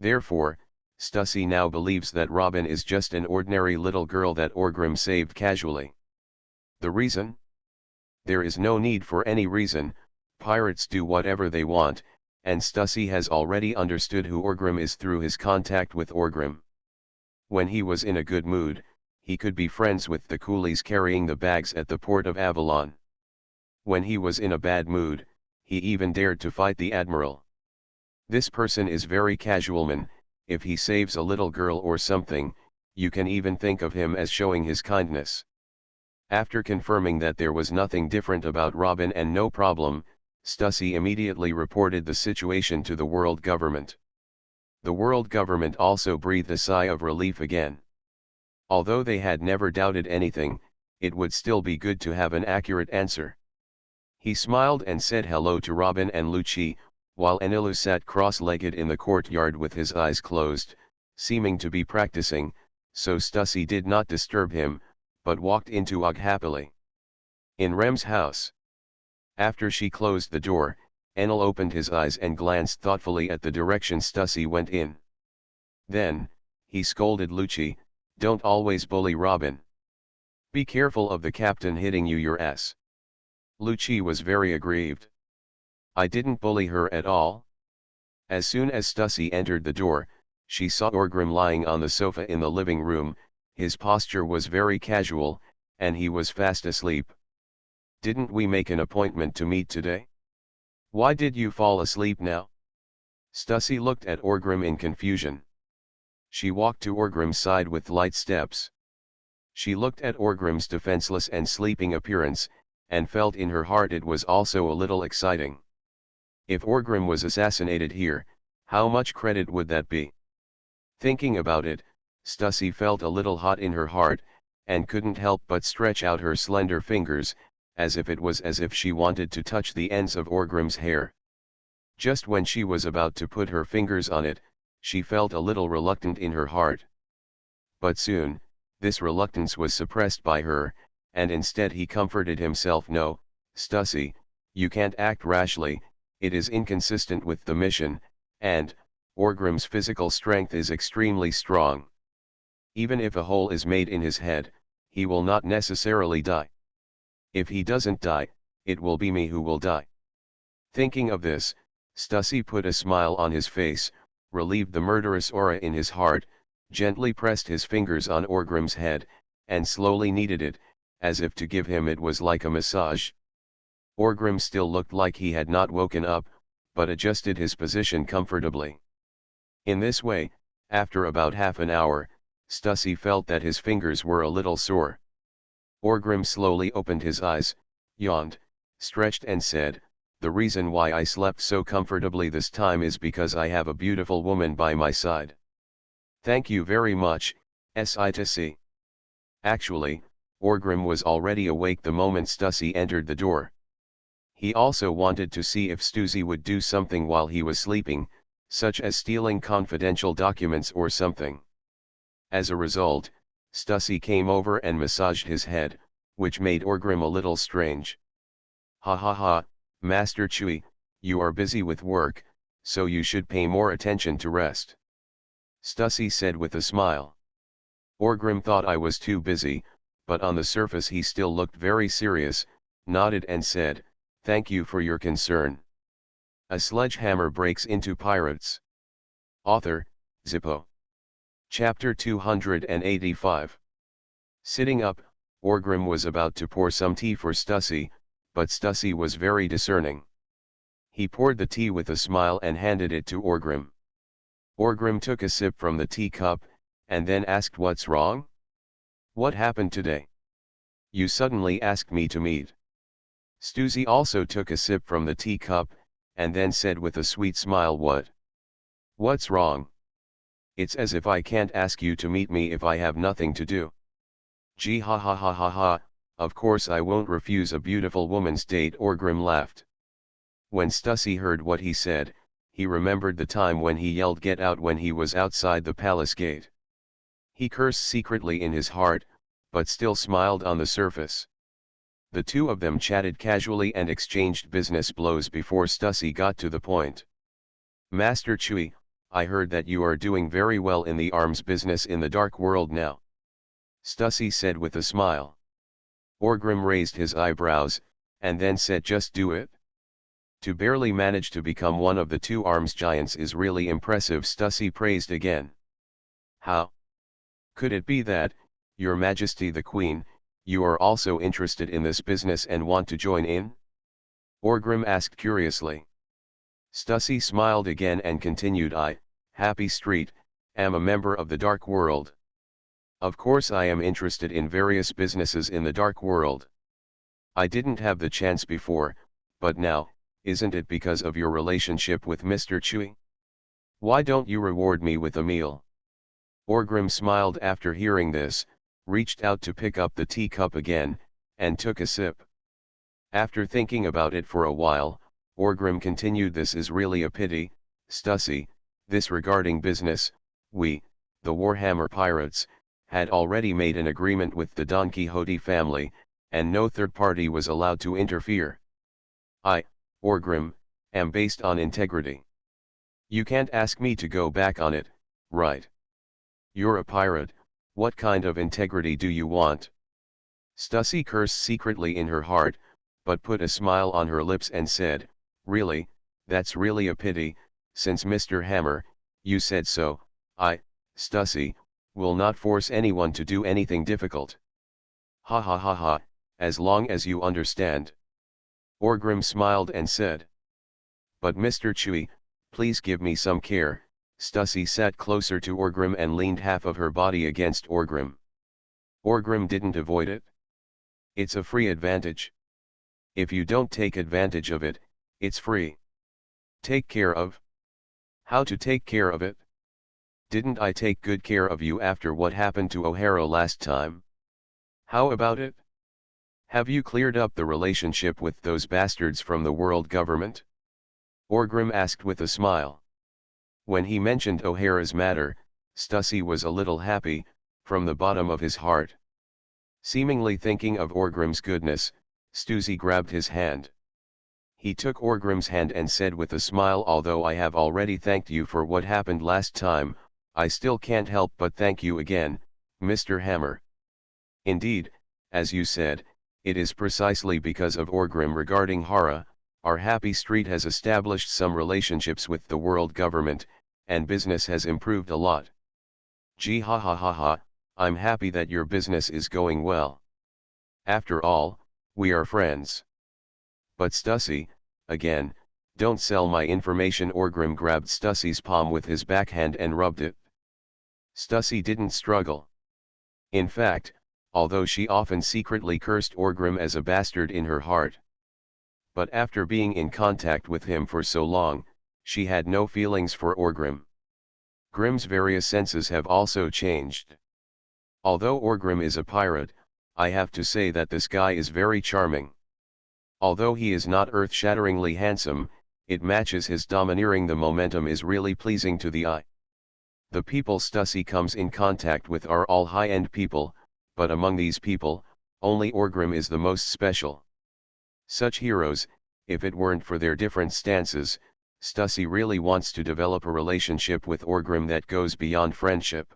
Therefore, Stussy now believes that Robin is just an ordinary little girl that Orgrim saved casually. The reason? There is no need for any reason, pirates do whatever they want, and Stussy has already understood who Orgrim is through his contact with Orgrim. When he was in a good mood, he could be friends with the coolies carrying the bags at the port of Avalon. When he was in a bad mood, he even dared to fight the admiral. This person is very casual man. If he saves a little girl or something, you can even think of him as showing his kindness. After confirming that there was nothing different about Robin and no problem, Stussy immediately reported the situation to the world government. The world government also breathed a sigh of relief again. Although they had never doubted anything, it would still be good to have an accurate answer. He smiled and said hello to Robin and Lucci, while Enilu sat cross-legged in the courtyard with his eyes closed, seeming to be practicing, so Stussy did not disturb him, but walked into Og happily. In Rem's house. After she closed the door, Enel opened his eyes and glanced thoughtfully at the direction Stussy went in. Then, he scolded Lucci, "Don't always bully Robin. Be careful of the captain hitting you your ass." Lucci was very aggrieved. "I didn't bully her at all." As soon as Stussy entered the door, she saw Orgrim lying on the sofa in the living room. His posture was very casual, and he was fast asleep. "Didn't we make an appointment to meet today? Why did you fall asleep now?" Stussy looked at Orgrim in confusion. She walked to Orgrim's side with light steps. She looked at Orgrim's defenseless and sleeping appearance, and felt in her heart it was also a little exciting. If Orgrim was assassinated here, how much credit would that be? Thinking about it, Stussy felt a little hot in her heart, and couldn't help but stretch out her slender fingers, as if she wanted to touch the ends of Orgrim's hair. Just when she was about to put her fingers on it, she felt a little reluctant in her heart. But soon, this reluctance was suppressed by her, and instead he comforted himself. "No, Stussy, you can't act rashly, it is inconsistent with the mission, and, Orgrim's physical strength is extremely strong. Even if a hole is made in his head, he will not necessarily die. If he doesn't die, it will be me who will die." Thinking of this, Stussy put a smile on his face, relieved the murderous aura in his heart, gently pressed his fingers on Orgrim's head, and slowly kneaded it, as if to give him it was like a massage. Orgrim still looked like he had not woken up, but adjusted his position comfortably. In this way, after about half an hour, Stussy felt that his fingers were a little sore. Orgrim slowly opened his eyes, yawned, stretched and said, "The reason why I slept so comfortably this time is because I have a beautiful woman by my side." "Thank you very much, Stussy." Actually, Orgrim was already awake the moment Stussy entered the door. He also wanted to see if Stussy would do something while he was sleeping, such as stealing confidential documents or something. As a result, Stussy came over and massaged his head, which made Orgrim a little strange. "Ha ha ha, Master Chui, you are busy with work, so you should pay more attention to rest," Stussy said with a smile. Orgrim thought I was too busy, but on the surface he still looked very serious, nodded and said, "Thank you for your concern." A Sledgehammer Breaks into Pirates. Author, Zippo. Chapter 285. Sitting up, Orgrim was about to pour some tea for Stussy, but Stussy was very discerning. He poured the tea with a smile and handed it to Orgrim. Orgrim took a sip from the teacup, and then asked, "What's wrong?" What happened today? You suddenly asked me to meet. Stussy also took a sip from the teacup, and then said with a sweet smile, what? What's wrong? It's as if I can't ask you to meet me if I have nothing to do. Gee ha ha ha ha ha, of course I won't refuse a beautiful woman's date. Orgrim laughed. When Stussy heard what he said, he remembered the time when he yelled get out when he was outside the palace gate. He cursed secretly in his heart, but still smiled on the surface. The two of them chatted casually and exchanged business blows before Stussy got to the point. Master Chui, I heard that you are doing very well in the arms business in the dark world now. Stussy said with a smile. Orgrim raised his eyebrows, and then said, just do it? To barely manage to become one of the two arms giants is really impressive. Stussy praised again. How? Could it be that, Your Majesty the Queen, you are also interested in this business and want to join in? Orgrim asked curiously. Stussy smiled again and continued, I, Happy Street, am a member of the Dark World. Of course I am interested in various businesses in the Dark World. I didn't have the chance before, but now, isn't it because of your relationship with Mr. Chui? Why don't you reward me with a meal? Orgrim smiled after hearing this, reached out to pick up the teacup again, and took a sip. After thinking about it for a while, Orgrim continued, this is really a pity, Stussy, this regarding business. We, the Warhammer pirates, had already made an agreement with the Don Quixote family, and no third party was allowed to interfere. I, Orgrim, am based on integrity. You can't ask me to go back on it, right? You're a pirate, what kind of integrity do you want? Stussy cursed secretly in her heart, but put a smile on her lips and said, really, that's really a pity, since Mr. Hammer, you said so. I, Stussy, will not force anyone to do anything difficult. Ha ha ha ha, as long as you understand. Orgrim smiled and said. But Mr. Chui, please give me some care. Stussy sat closer to Orgrim and leaned half of her body against Orgrim. Orgrim didn't avoid it. It's a free advantage. If you don't take advantage of it, it's free. Take care of? How to take care of it? Didn't I take good care of you after what happened to O'Hara last time? How about it? Have you cleared up the relationship with those bastards from the world government? Orgrim asked with a smile. When he mentioned O'Hara's matter, Stussy was a little happy, from the bottom of his heart. Seemingly thinking of Orgrim's goodness, Stussy grabbed his hand. He took Orgrim's hand and said with a smile, although I have already thanked you for what happened last time, I still can't help but thank you again, Mr. Hammer. Indeed, as you said, it is precisely because of Orgrim regarding Hara, our happy street has established some relationships with the world government, and business has improved a lot. Gee ha ha ha ha, I'm happy that your business is going well. After all, we are friends. But Stussy, again, don't sell my information. Orgrim grabbed Stussy's palm with his backhand and rubbed it. Stussy didn't struggle. In fact, although she often secretly cursed Orgrim as a bastard in her heart. But after being in contact with him for so long, she had no feelings for Orgrim. Grim's various senses have also changed. Although Orgrim is a pirate, I have to say that this guy is very charming. Although he is not earth-shatteringly handsome, it matches his domineering. The momentum is really pleasing to the eye. The people Stussy comes in contact with are all high-end people, but among these people, only Orgrim is the most special. Such heroes, if it weren't for their different stances, Stussy really wants to develop a relationship with Orgrim that goes beyond friendship.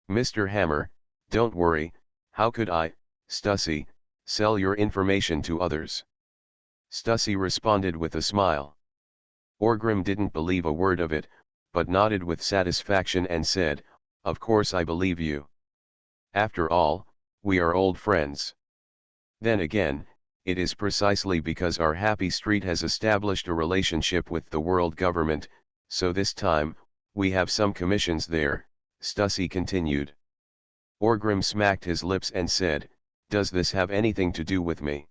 Mr. Hammer, don't worry, how could I, Stussy, sell your information to others? Stussy responded with a smile. Orgrim didn't believe a word of it, but nodded with satisfaction and said, of course I believe you. After all, we are old friends. Then again, it is precisely because our happy street has established a relationship with the world government, so this time, we have some commissions there, Stussy continued. Orgrim smacked his lips and said, "Does this have anything to do with me?"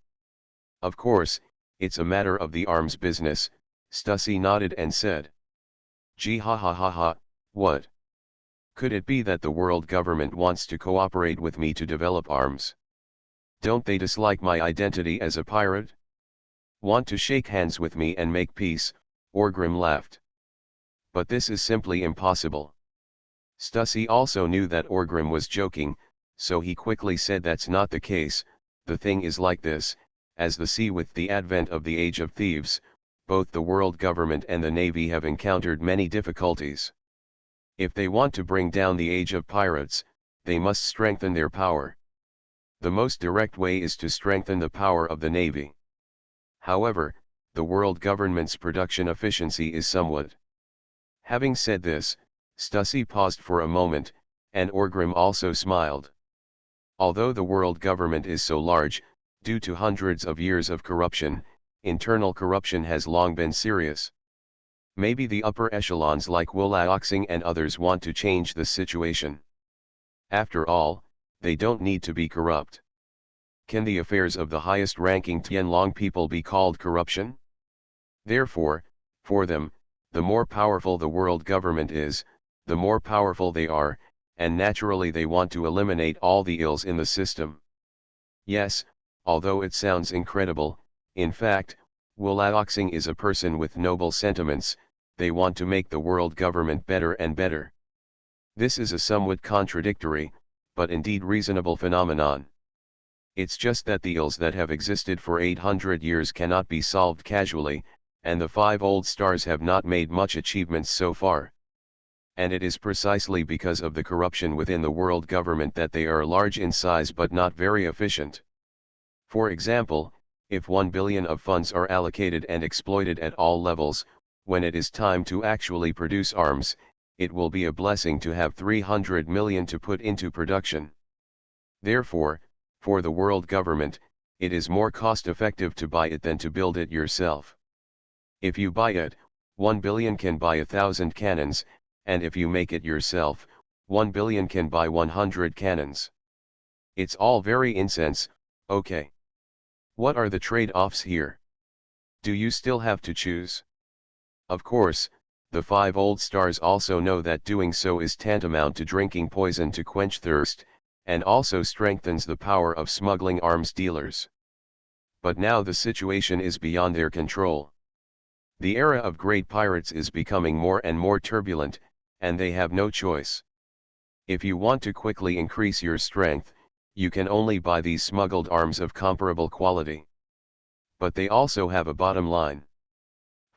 "Of course, it's a matter of the arms business," Stussy nodded and said. "Gee ha ha ha ha, what? Could it be that the world government wants to cooperate with me to develop arms? Don't they dislike my identity as a pirate? Want to shake hands with me and make peace?" Orgrim laughed. "But this is simply impossible." Stussy also knew that Orgrim was joking, so he quickly said, "That's not the case. The thing is like this, as the sea with the advent of the Age of Thieves, both the world government and the navy have encountered many difficulties. If they want to bring down the Age of Pirates, they must strengthen their power. The most direct way is to strengthen the power of the navy. However, the world government's production efficiency is somewhat." Having said this, Stussy paused for a moment, and Orgrim also smiled. "Although the world government is so large, due to hundreds of years of corruption, internal corruption has long been serious. Maybe the upper echelons like Wulaoxing and others want to change the situation. After all, they don't need to be corrupt. Can the affairs of the highest-ranking Tianlong people be called corruption? Therefore, for them, the more powerful the world government is, the more powerful they are, and naturally they want to eliminate all the ills in the system. Yes, although it sounds incredible, in fact, Wulaoxing is a person with noble sentiments. They want to make the world government better and better. This is a somewhat contradictory, but indeed reasonable phenomenon. It's just that the ills that have existed for 800 years cannot be solved casually, and the 5 old stars have not made much achievements so far. And it is precisely because of the corruption within the world government that they are large in size but not very efficient. For example, if 1 billion of funds are allocated and exploited at all levels, when it is time to actually produce arms, it will be a blessing to have 300 million to put into production. Therefore, for the world government, it is more cost-effective to buy it than to build it yourself. If you buy it, 1 billion can buy 1,000 cannons, and if you make it yourself, 1 billion can buy 100 cannons. It's all very insense, okay. What are the trade-offs here? Do you still have to choose? Of course, the 5 old stars also know that doing so is tantamount to drinking poison to quench thirst, and also strengthens the power of smuggling arms dealers. But now the situation is beyond their control. The era of great pirates is becoming more and more turbulent, and they have no choice. If you want to quickly increase your strength, you can only buy these smuggled arms of comparable quality. But they also have a bottom line.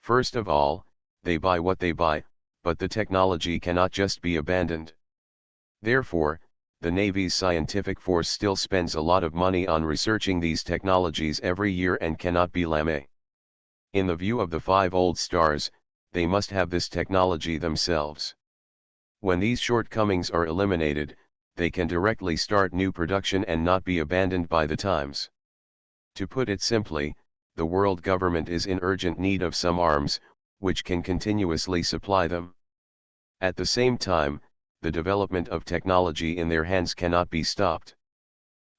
First of all, they buy what they buy, but the technology cannot just be abandoned. Therefore, the Navy's scientific force still spends a lot of money on researching these technologies every year and cannot be lame. In the view of the 5 old stars, they must have this technology themselves. When these shortcomings are eliminated, they can directly start new production and not be abandoned by the times. To put it simply, the world government is in urgent need of some arms, which can continuously supply them. At the same time, the development of technology in their hands cannot be stopped.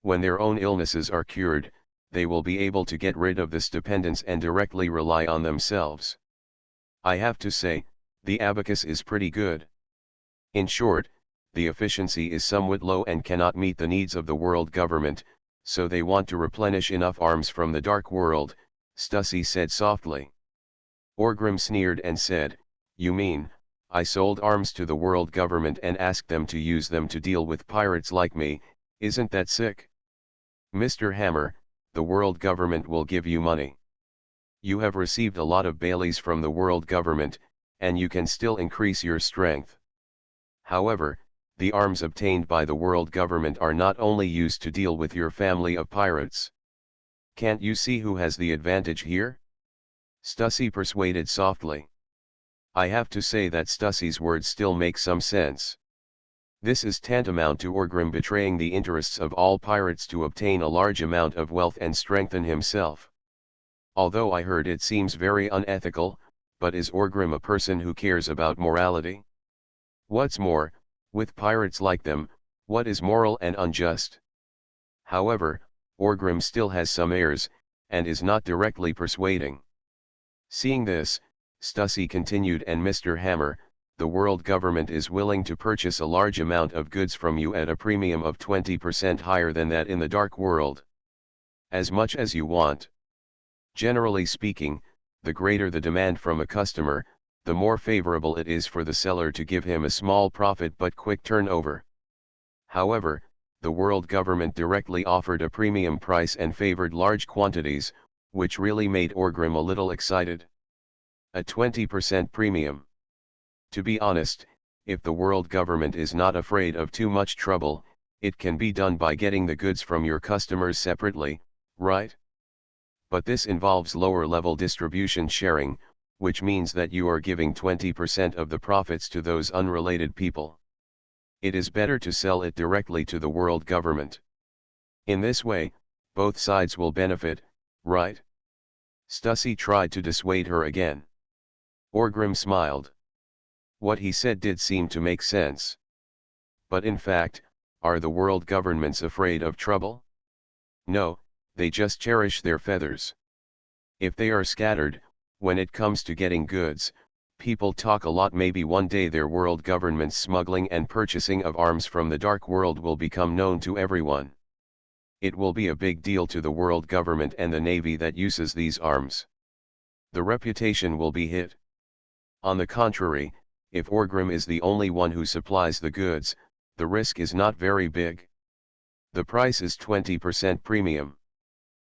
When their own illnesses are cured, they will be able to get rid of this dependence and directly rely on themselves. I have to say, the abacus is pretty good. In short, the efficiency is somewhat low and cannot meet the needs of the world government, so they want to replenish enough arms from the dark world, Stussy said softly. Orgrim sneered and said, "You mean, I sold arms to the world government and asked them to use them to deal with pirates like me? Isn't that sick? Mr. Hammer, the world government will give you money. You have received a lot of baileys from the world government, and you can still increase your strength. However, the arms obtained by the world government are not only used to deal with your family of pirates. Can't you see who has the advantage here?" Stussy persuaded softly. I have to say that Stussy's words still make some sense. This is tantamount to Orgrim betraying the interests of all pirates to obtain a large amount of wealth and strengthen himself. Although I heard it seems very unethical, but is Orgrim a person who cares about morality? What's more, with pirates like them, What is moral and unjust? However, Orgrim still has some airs, and is not directly persuading. Seeing this, Stussy continued, and Mr. Hammer, the world government is willing to purchase a large amount of goods from you at a premium of 20% higher than that in the dark world. As much as you want. Generally speaking, the greater the demand from a customer, the more favorable it is for the seller to give him a small profit but quick turnover. However, the world government directly offered a premium price and favored large quantities, which really made Orgrim a little excited. A 20% premium. To be honest, if the world government is not afraid of too much trouble, it can be done by getting the goods from your customers separately, right? But this involves lower level distribution sharing, which means that you are giving 20% of the profits to those unrelated people. It is better to sell it directly to the world government. In this way, both sides will benefit, right? Stussy tried to dissuade her again. Orgrim smiled. What he said did seem to make sense. But in fact, are the world governments afraid of trouble? No, they just cherish their feathers. If they are scattered, when it comes to getting goods, people talk a lot. Maybe one day their world government's smuggling and purchasing of arms from the dark world will become known to everyone. It will be a big deal to the world government and the navy that uses these arms. The reputation will be hit. On the contrary, if Orgrim is the only one who supplies the goods, the risk is not very big. The price is 20% premium.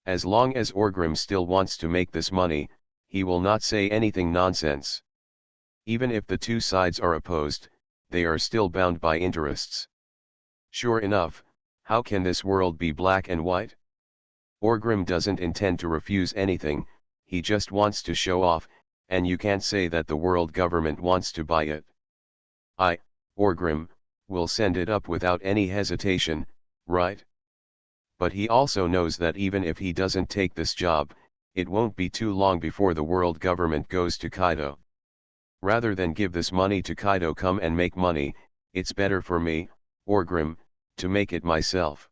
As long as Orgrim still wants to make this money, he will not say anything nonsense. Even if the two sides are opposed, they are still bound by interests. Sure enough, how can this world be black and white? Orgrim doesn't intend to refuse anything, he just wants to show off, and you can't say that the world government wants to buy it. Orgrim, will send it up without any hesitation, right? But he also knows that even if he doesn't take this job, it won't be too long before the world government goes to Kaido. Rather than give this money to Kaido come and make money, it's better for me, Orgrim, to make it myself.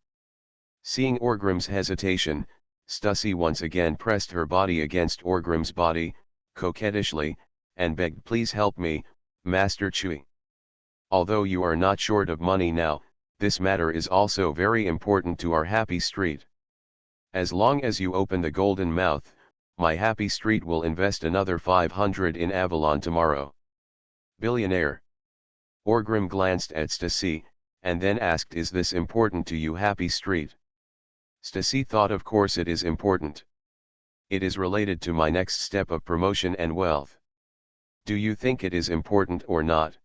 Seeing Orgrim's hesitation, Stussy once again pressed her body against Orgrim's body, coquettishly, and begged, please help me, Master Chui. Although you are not short of money now, this matter is also very important to our happy street. As long as you open the golden mouth, my happy street will invest another 500 in Avalon tomorrow. Billionaire. Orgrim glanced at Stussy, and then asked, is this important to you, happy street? Stussy thought, of course it is important. It is related to my next step of promotion and wealth. Do you think it is important or not?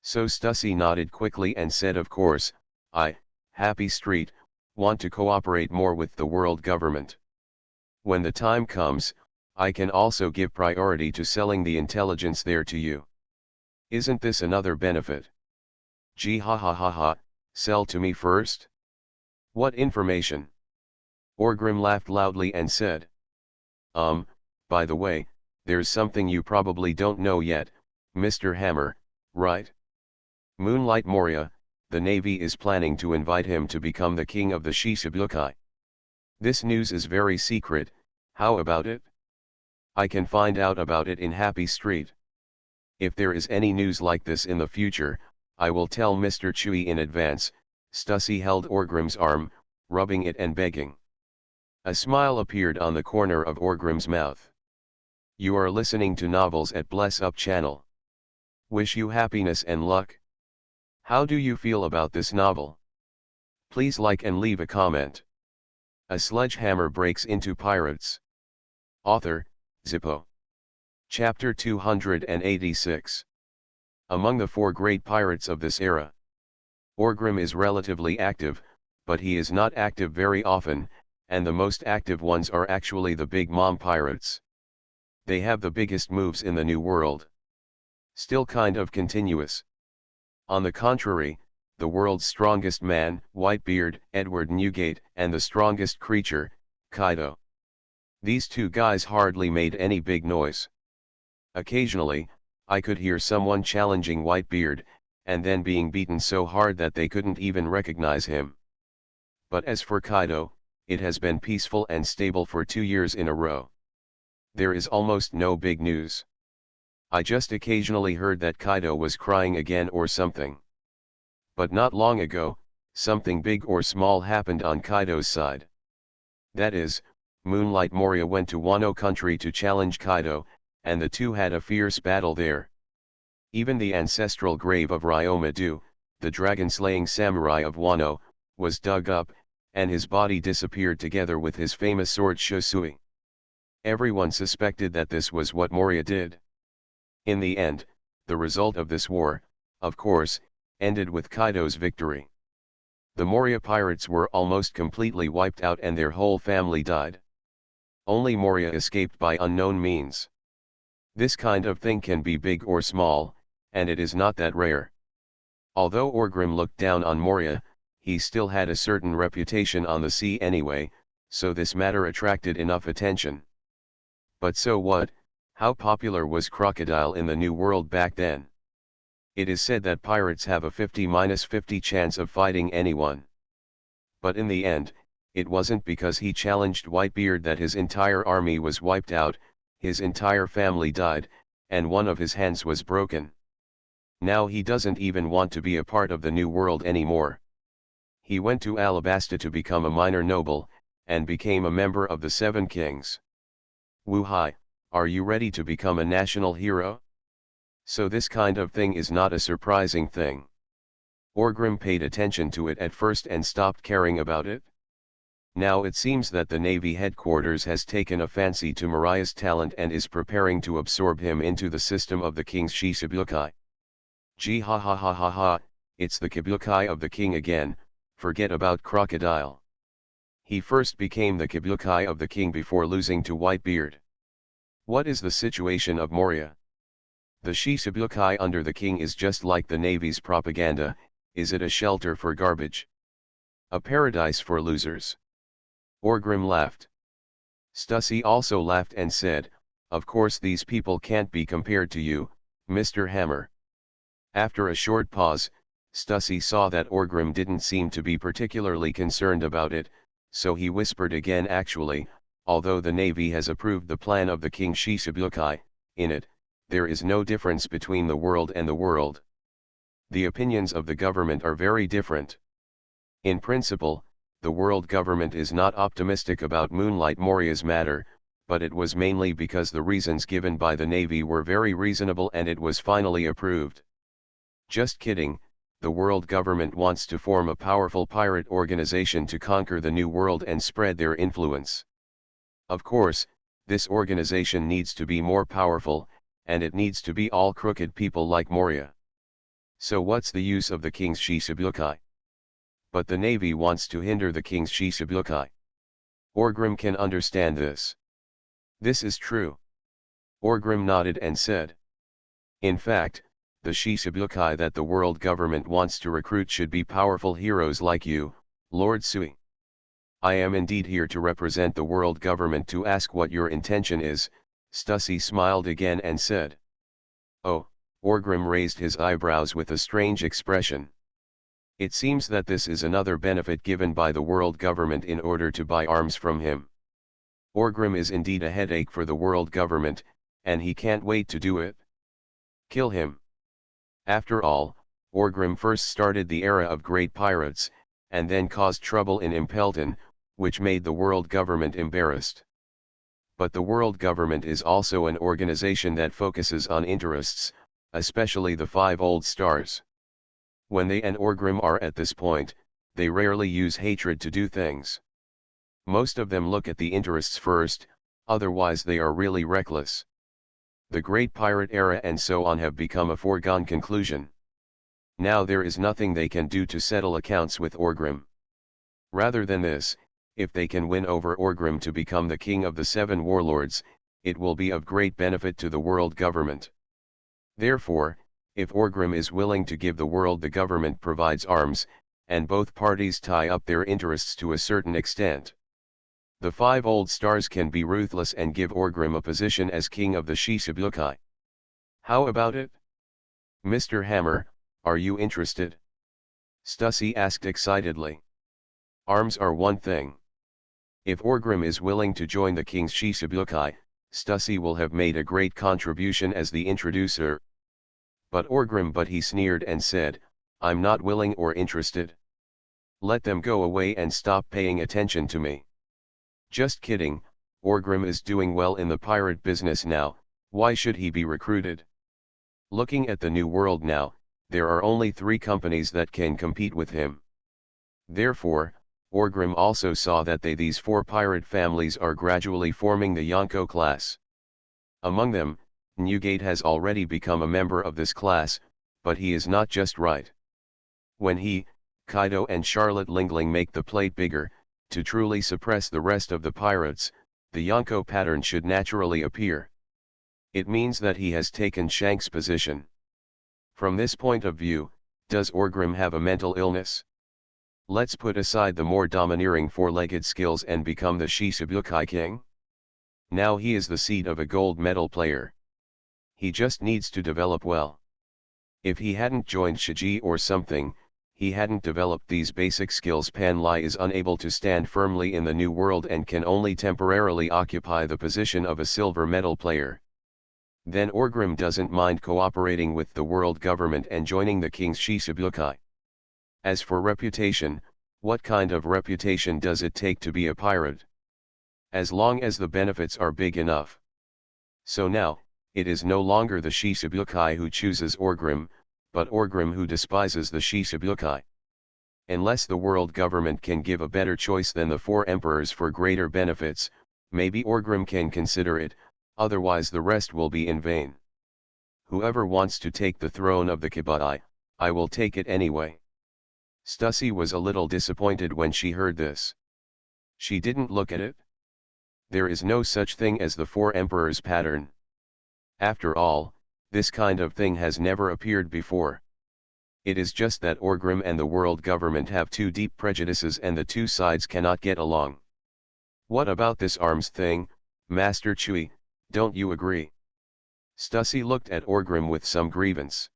So Stussy nodded quickly and said, of course, I, Happy Street, want to cooperate more with the world government. When the time comes, I can also give priority to selling the intelligence there to you. Isn't this another benefit? Gee, ha ha ha ha, sell to me first? What information? Orgrim laughed loudly and said. By the way, there's something you probably don't know yet, Mr. Hammer, right? Moonlight Moria, the Navy is planning to invite him to become the king of the Shishibukai. This news is very secret, how about it? I can find out about it in Happy Street. If there is any news like this in the future, I will tell Mr. Chui in advance. Stussy held Orgrim's arm, rubbing it and begging. A smile appeared on the corner of Orgrim's mouth. You are listening to Novels at Bless Up channel. Wish you happiness and luck. How do you feel about this novel? Please like and leave a comment. A sledgehammer breaks into pirates. Author, Zippo. Chapter 286. Among the four great pirates of this era, Orgrim is relatively active, but he is not active very often, and the most active ones are actually the Big Mom pirates. They have the biggest moves in the New World. Still kind of continuous. On the contrary, the world's strongest man, Whitebeard, Edward Newgate, and the strongest creature, Kaido. These two guys hardly made any big noise. Occasionally, I could hear someone challenging Whitebeard, and then being beaten so hard that they couldn't even recognize him. But as for Kaido, it has been peaceful and stable for 2 years in a row. There is almost no big news. I just occasionally heard that Kaido was crying again or something. But not long ago, something big or small happened on Kaido's side. That is, Moonlight Moria went to Wano country to challenge Kaido, and the two had a fierce battle there. Even the ancestral grave of Ryoma-do, the dragon-slaying samurai of Wano, was dug up, and his body disappeared together with his famous sword Shosui. Everyone suspected that this was what Moria did. In the end, the result of this war, of course, ended with Kaido's victory. The Moria pirates were almost completely wiped out and their whole family died. Only Moria escaped by unknown means. This kind of thing can be big or small, and it is not that rare. Although Orgrim looked down on Moria, he still had a certain reputation on the sea anyway, so this matter attracted enough attention. But so what? How popular was Crocodile in the New World back then? It is said that pirates have a 50-50 chance of fighting anyone. But in the end, it wasn't because he challenged Whitebeard that his entire army was wiped out, his entire family died, and one of his hands was broken. Now he doesn't even want to be a part of the New World anymore. He went to Alabasta to become a minor noble, and became a member of the Seven Kings. Wu-hai, are you ready to become a national hero? So this kind of thing is not a surprising thing. Orgrim paid attention to it at first and stopped caring about it. Now it seems that the Navy headquarters has taken a fancy to Mariah's talent and is preparing to absorb him into the system of the king's Shichibukai. Gee ha ha ha ha ha, it's the Kibukai of the king again, forget about Crocodile. He first became the Kibukai of the king before losing to Whitebeard. What is the situation of Moria? The Shichibukai under the king is just like the Navy's propaganda. Is it a shelter for garbage? A paradise for losers? Orgrim laughed. Stussy also laughed and said, of course these people can't be compared to you, Mr. Hammer. After a short pause, Stussy saw that Orgrim didn't seem to be particularly concerned about it, so he whispered again, actually, although the Navy has approved the plan of the King Shichibukai, in it, there is no difference between the world and the world. The opinions of the government are very different. In principle, the world government is not optimistic about Moonlight Moria's matter, but it was mainly because the reasons given by the Navy were very reasonable and it was finally approved. Just kidding, the world government wants to form a powerful pirate organization to conquer the New World and spread their influence. Of course, this organization needs to be more powerful, and it needs to be all crooked people like Moria. So what's the use of the king's Shichibukai? But the Navy wants to hinder the king's Shichibukai. Orgrim can understand this. This is true. Orgrim nodded and said. In fact, the Shichibukai that the world government wants to recruit should be powerful heroes like you, Lord Sui. I am indeed here to represent the world government to ask what your intention is. Stussy smiled again and said. Oh, Orgrim raised his eyebrows with a strange expression. It seems that this is another benefit given by the world government in order to buy arms from him. Orgrim is indeed a headache for the world government, and he can't wait to do it. Kill him. After all, Orgrim first started the era of great pirates, and then caused trouble in Impelton, which made the world government embarrassed. But the world government is also an organization that focuses on interests, especially the 5 old stars. When they and Orgrim are at this point, they rarely use hatred to do things. Most of them look at the interests first, otherwise they are really reckless. The Great Pirate Era and so on have become a foregone conclusion. Now there is nothing they can do to settle accounts with Orgrim. Rather than this, if they can win over Orgrim to become the king of the 7 warlords, it will be of great benefit to the world government. Therefore, if Orgrim is willing to give the world, the government provides arms, and both parties tie up their interests to a certain extent. The 5 old stars can be ruthless and give Orgrim a position as king of the Shichibukai. How about it? Mr. Hammer, Are you interested? Stussy asked excitedly. Arms are one thing. If Orgrim is willing to join the king's Shishibukai, Stussy will have made a great contribution as the introducer. But he sneered and said, I'm not willing or interested. Let them go away and stop paying attention to me. Just kidding, Orgrim is doing well in the pirate business now, why should he be recruited? Looking at the new world now, there are only 3 companies that can compete with him. Therefore, Orgrim also saw that these 4 pirate families are gradually forming the Yonko class. Among them, Newgate has already become a member of this class, but he is not just right. When he, Kaido and Charlotte Lingling make the plate bigger, to truly suppress the rest of the pirates, the Yonko pattern should naturally appear. It means that he has taken Shank's position. From this point of view, does Orgrim have a mental illness? Let's put aside the more domineering 4-legged skills and become the Shishibukai king? Now he is the seed of a gold medal player. He just needs to develop well. If he hadn't joined Shiji or something, he hadn't developed these basic skills. Pan Lai is unable to stand firmly in the new world and can only temporarily occupy the position of a silver medal player. Then Orgrim doesn't mind cooperating with the world government and joining the king's Shishibukai. As for reputation, what kind of reputation does it take to be a pirate? As long as the benefits are big enough. So now, it is no longer the Shishibukai who chooses Orgrim, but Orgrim who despises the Shishibukai. Unless the world government can give a better choice than the 4 emperors for greater benefits, maybe Orgrim can consider it, otherwise the rest will be in vain. Whoever wants to take the throne of the Kibudai, I will take it anyway. Stussy was a little disappointed when she heard this. She didn't look at it. There is no such thing as the 4 emperors pattern. After all, this kind of thing has never appeared before. It is just that Orgrim and the world government have 2 deep prejudices and the 2 sides cannot get along. What about this arms thing, Master Chui, don't you agree? Stussy looked at Orgrim with some grievance.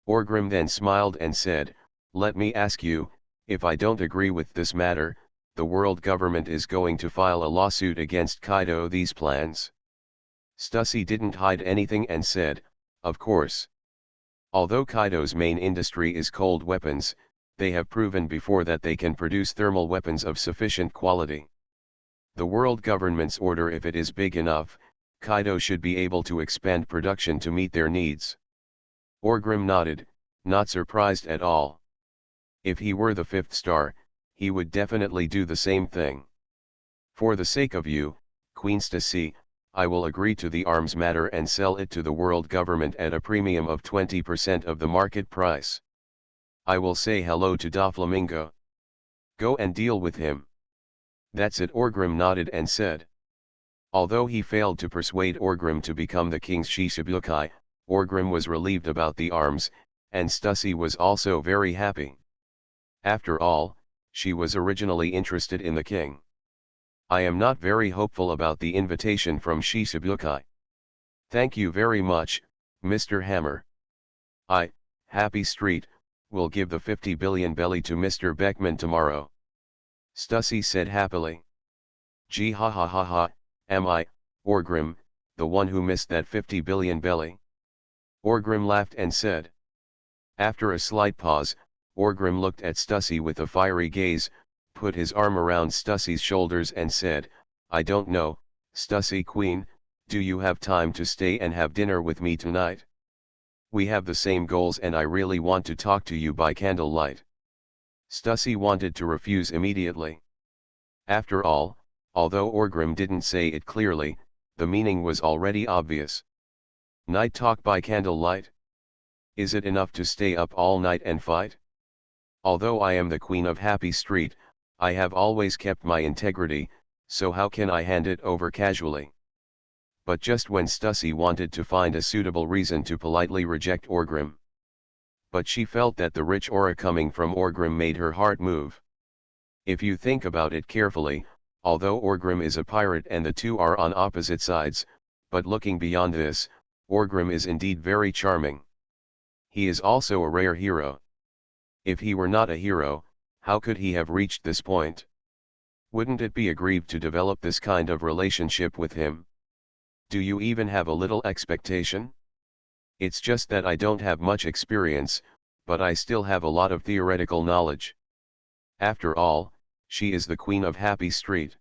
Orgrim then smiled and said, let me ask you, if I don't agree with this matter, the world government is going to file a lawsuit against Kaido. These plans? Stussy didn't hide anything and said, of course. Although Kaido's main industry is cold weapons, they have proven before that they can produce thermal weapons of sufficient quality. The world government's order, if it is big enough, Kaido should be able to expand production to meet their needs. Orgrim nodded, not surprised at all. If he were the 5th star, he would definitely do the same thing. For the sake of you, Queen Stussy, I will agree to the arms matter and sell it to the world government at a premium of 20% of the market price. I will say hello to Doflamingo. Go and deal with him. That's it. Orgrim nodded and said. Although he failed to persuade Orgrim to become the king's Shishibukai, Orgrim was relieved about the arms, and Stussy was also very happy. After all, she was originally interested in the king. I am not very hopeful about the invitation from Shishibukai. Thank you very much, Mr. Hammer. Happy Street, will give the 50 billion belly to Mr. Beckman tomorrow. Stussy said happily. Gee ha ha ha ha, am I, Orgrim, the one who missed that 50 billion belly? Orgrim laughed and said. After a slight pause, Orgrim looked at Stussy with a fiery gaze, put his arm around Stussy's shoulders and said, I don't know, Stussy Queen, do you have time to stay and have dinner with me tonight? We have the same goals and I really want to talk to you by candlelight. Stussy wanted to refuse immediately. After all, although Orgrim didn't say it clearly, the meaning was already obvious. Night talk by candlelight? Is it enough to stay up all night and fight? Although I am the queen of Happy Street, I have always kept my integrity, so how can I hand it over casually? But just when Stussy wanted to find a suitable reason to politely reject Orgrim. But she felt that the rich aura coming from Orgrim made her heart move. If you think about it carefully, although Orgrim is a pirate and the 2 are on opposite sides, but looking beyond this, Orgrim is indeed very charming. He is also a rare hero. If he were not a hero, how could he have reached this point? Wouldn't it be a grief to develop this kind of relationship with him? Do you even have a little expectation? It's just that I don't have much experience, but I still have a lot of theoretical knowledge. After all, she is the queen of Happy Street.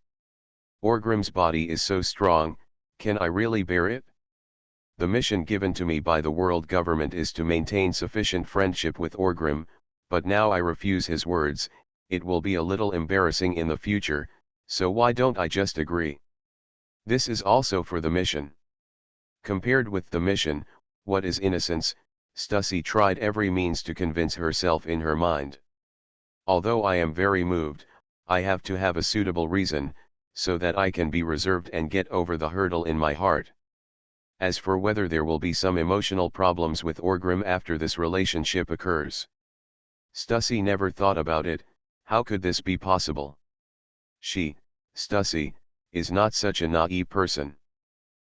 Orgrim's body is so strong, can I really bear it? The mission given to me by the world government is to maintain sufficient friendship with Orgrim, but now I refuse his words. It will be a little embarrassing in the future, so why don't I just agree? This is also for the mission. Compared with the mission, what is innocence? Stussy tried every means to convince herself in her mind. Although I am very moved, I have to have a suitable reason, so that I can be reserved and get over the hurdle in my heart. As for whether there will be some emotional problems with Orgrim after this relationship occurs, Stussy never thought about it. How could this be possible? She, Stussy, is not such a naive person.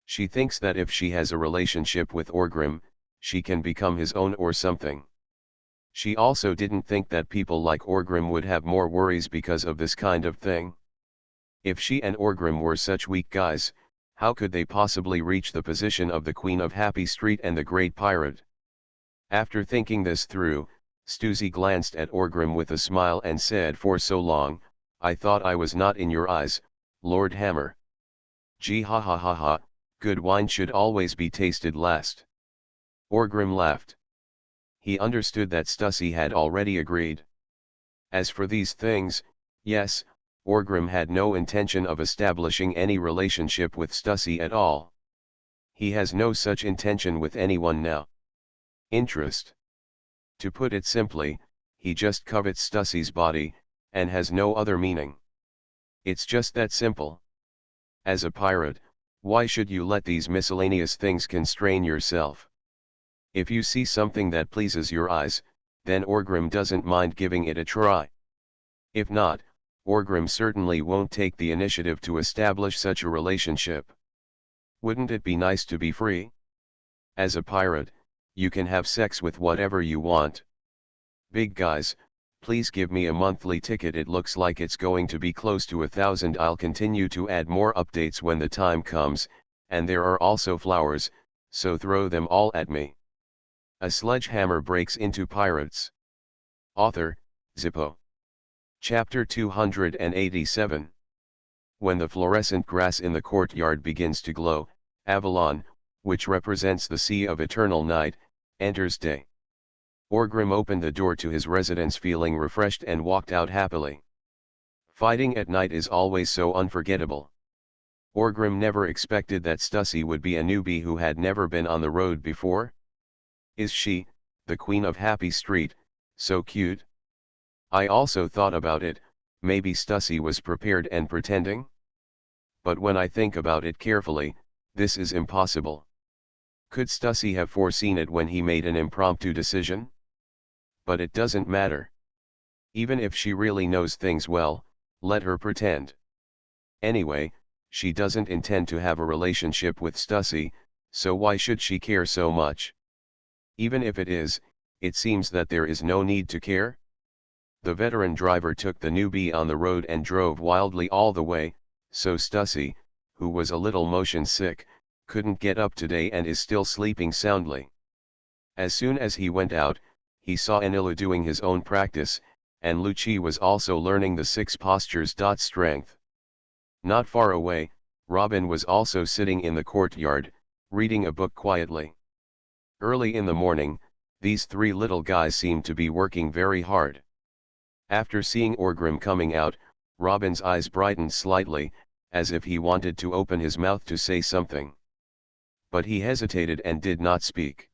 She thinks that if she has a relationship with Orgrim, she can become his own or something. She also didn't think that people like Orgrim would have more worries because of this kind of thing. If she and Orgrim were such weak guys, how could they possibly reach the position of the Queen of Happy Street and the Great Pirate? After thinking this through, Stussy glanced at Orgrim with a smile and said, "For so long, I thought I was not in your eyes, Lord Hammer. Gee ha ha ha ha, good wine should always be tasted last." Orgrim laughed. He understood that Stussy had already agreed. As for these things, yes, Orgrim had no intention of establishing any relationship with Stussy at all. He has no such intention with anyone now. Interest. To put it simply, he just covets Stussy's body, and has no other meaning. It's just that simple. As a pirate, why should you let these miscellaneous things constrain yourself? If you see something that pleases your eyes, then Orgrim doesn't mind giving it a try. If not, Orgrim certainly won't take the initiative to establish such a relationship. Wouldn't it be nice to be free? As a pirate, you can have sex with whatever you want. Big guys, please give me a monthly ticket. It looks like it's going to be close to 1,000. I'll continue to add more updates when the time comes, and there are also flowers, so throw them all at me. A sledgehammer breaks into pirates. Author, Zippo. Chapter 287. When the fluorescent grass in the courtyard begins to glow, Avalon, which represents the sea of eternal night, enters day. Orgrim opened the door to his residence feeling refreshed and walked out happily. Fighting at night is always so unforgettable. Orgrim never expected that Stussy would be a newbie who had never been on the road before. Is she, the Queen of Happy Street, so cute? I also thought about it, maybe Stussy was prepared and pretending? But when I think about it carefully, this is impossible. Could Stussy have foreseen it when he made an impromptu decision? But it doesn't matter. Even if she really knows things well, let her pretend. Anyway, she doesn't intend to have a relationship with Stussy, so why should she care so much? Even if it is, it seems that there is no need to care. The veteran driver took the newbie on the road and drove wildly all the way, so Stussy, who was a little motion sick, couldn't get up today and is still sleeping soundly. As soon as he went out, he saw Anilu doing his own practice, and Lucci was also learning the 6 postures. Strength. Not far away, Robin was also sitting in the courtyard, reading a book quietly. Early in the morning, these 3 little guys seemed to be working very hard. After seeing Orgrim coming out, Robin's eyes brightened slightly, as if he wanted to open his mouth to say something. But he hesitated and did not speak.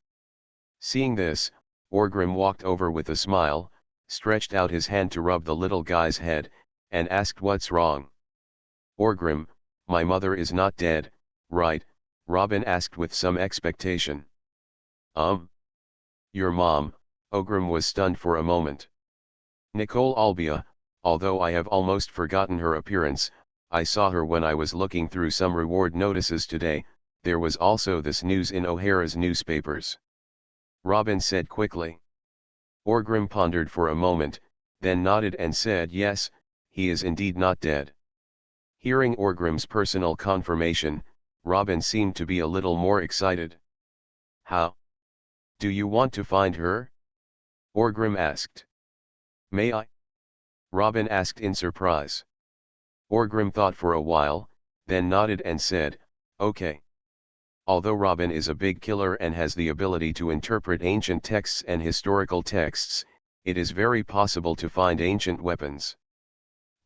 Seeing this, Orgrim walked over with a smile, stretched out his hand to rub the little guy's head, and asked, "What's wrong?" "Orgrim, my mother is not dead, right?" Robin asked with some expectation. Your mom?" Orgrim was stunned for a moment. "Nicole Albia, although I have almost forgotten her appearance, I saw her when I was looking through some reward notices today. There was also this news in O'Hara's newspapers." Robin said quickly. Orgrim pondered for a moment, then nodded and said yes, he is indeed not dead. Hearing Orgrim's personal confirmation, Robin seemed to be a little more excited. How? Do you want to find her? Orgrim asked. May I? Robin asked in surprise. Orgrim thought for a while, then nodded and said, okay. Although Robin is a big killer and has the ability to interpret ancient texts and historical texts, it is very possible to find ancient weapons.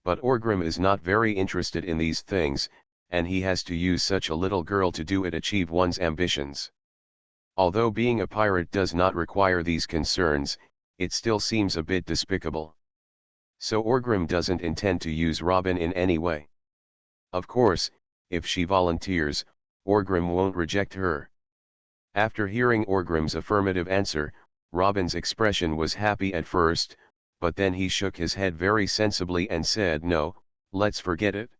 But Orgrim is not very interested in these things, and he has to use such a little girl to do it achieve one's ambitions. Although being a pirate does not require these concerns, it still seems a bit despicable. So Orgrim doesn't intend to use Robin in any way. Of course, if she volunteers, Orgrim won't reject her. After hearing Orgrim's affirmative answer, Robin's expression was happy at first, but then he shook his head very sensibly and said no, let's forget it.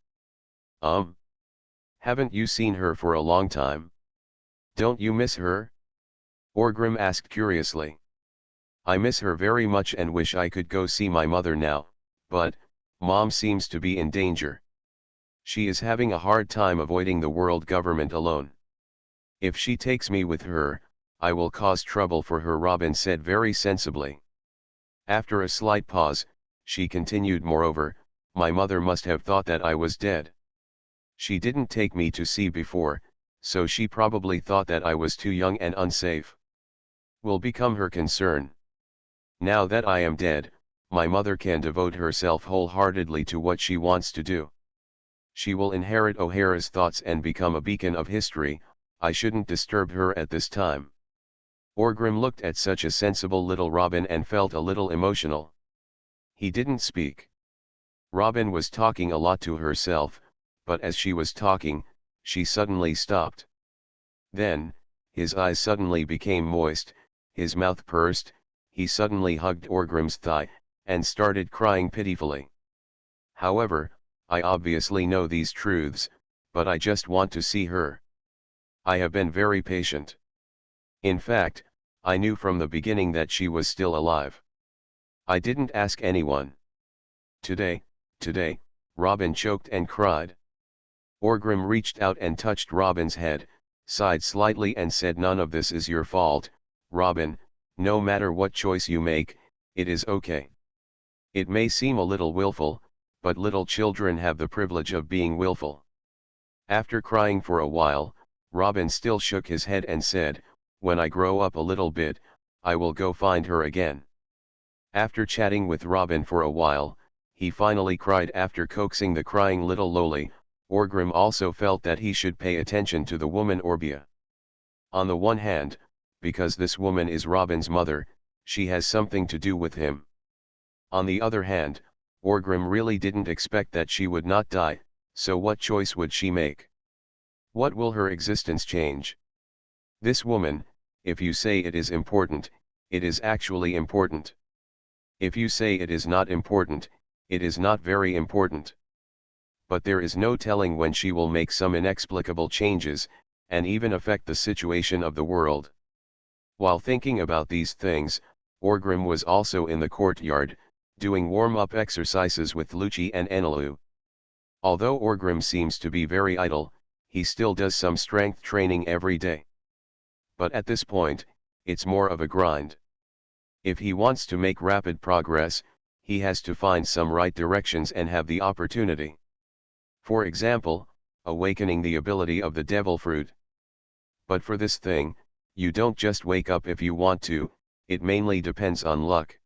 Haven't you seen her for a long time? Don't you miss her? Orgrim asked curiously. I miss her very much and wish I could go see my mother now, but, Mom seems to be in danger. She is having a hard time avoiding the world government alone. If she takes me with her, I will cause trouble for her, Robin said very sensibly. After a slight pause, she continued, moreover, my mother must have thought that I was dead. She didn't take me to sea before, so she probably thought that I was too young and unsafe. Will become her concern. Now that I am dead, my mother can devote herself wholeheartedly to what she wants to do. She will inherit O'Hara's thoughts and become a beacon of history. I shouldn't disturb her at this time. Orgrim looked at such a sensible little Robin and felt a little emotional. He didn't speak. Robin was talking a lot to herself, but as she was talking, she suddenly stopped. Then, his eyes suddenly became moist, his mouth pursed, he suddenly hugged Orgrim's thigh, and started crying pitifully. However, I obviously know these truths, but I just want to see her. I have been very patient. In fact, I knew from the beginning that she was still alive. I didn't ask anyone. Today, Robin choked and cried. Orgrim reached out and touched Robin's head, sighed slightly and said, none of this is your fault, Robin, no matter what choice you make, it is okay. It may seem a little willful, but little children have the privilege of being willful. After crying for a while, Robin still shook his head and said, when I grow up a little bit, I will go find her again. After chatting with Robin for a while, he finally cried. After coaxing the crying little loli, Orgrim also felt that he should pay attention to the woman Orbia. On the one hand, because this woman is Robin's mother, she has something to do with him. On the other hand, Orgrim really didn't expect that she would not die, so what choice would she make? What will her existence change? This woman, if you say it is important, it is actually important. If you say it is not important, it is not very important. But there is no telling when she will make some inexplicable changes, and even affect the situation of the world. While thinking about these things, Orgrim was also in the courtyard, doing warm-up exercises with Lucci and Enelu. Although Orgrim seems to be very idle, he still does some strength training every day. But at this point, it's more of a grind. If he wants to make rapid progress, he has to find some right directions and have the opportunity. For example, awakening the ability of the devil fruit. But for this thing, you don't just wake up if you want to, it mainly depends on luck.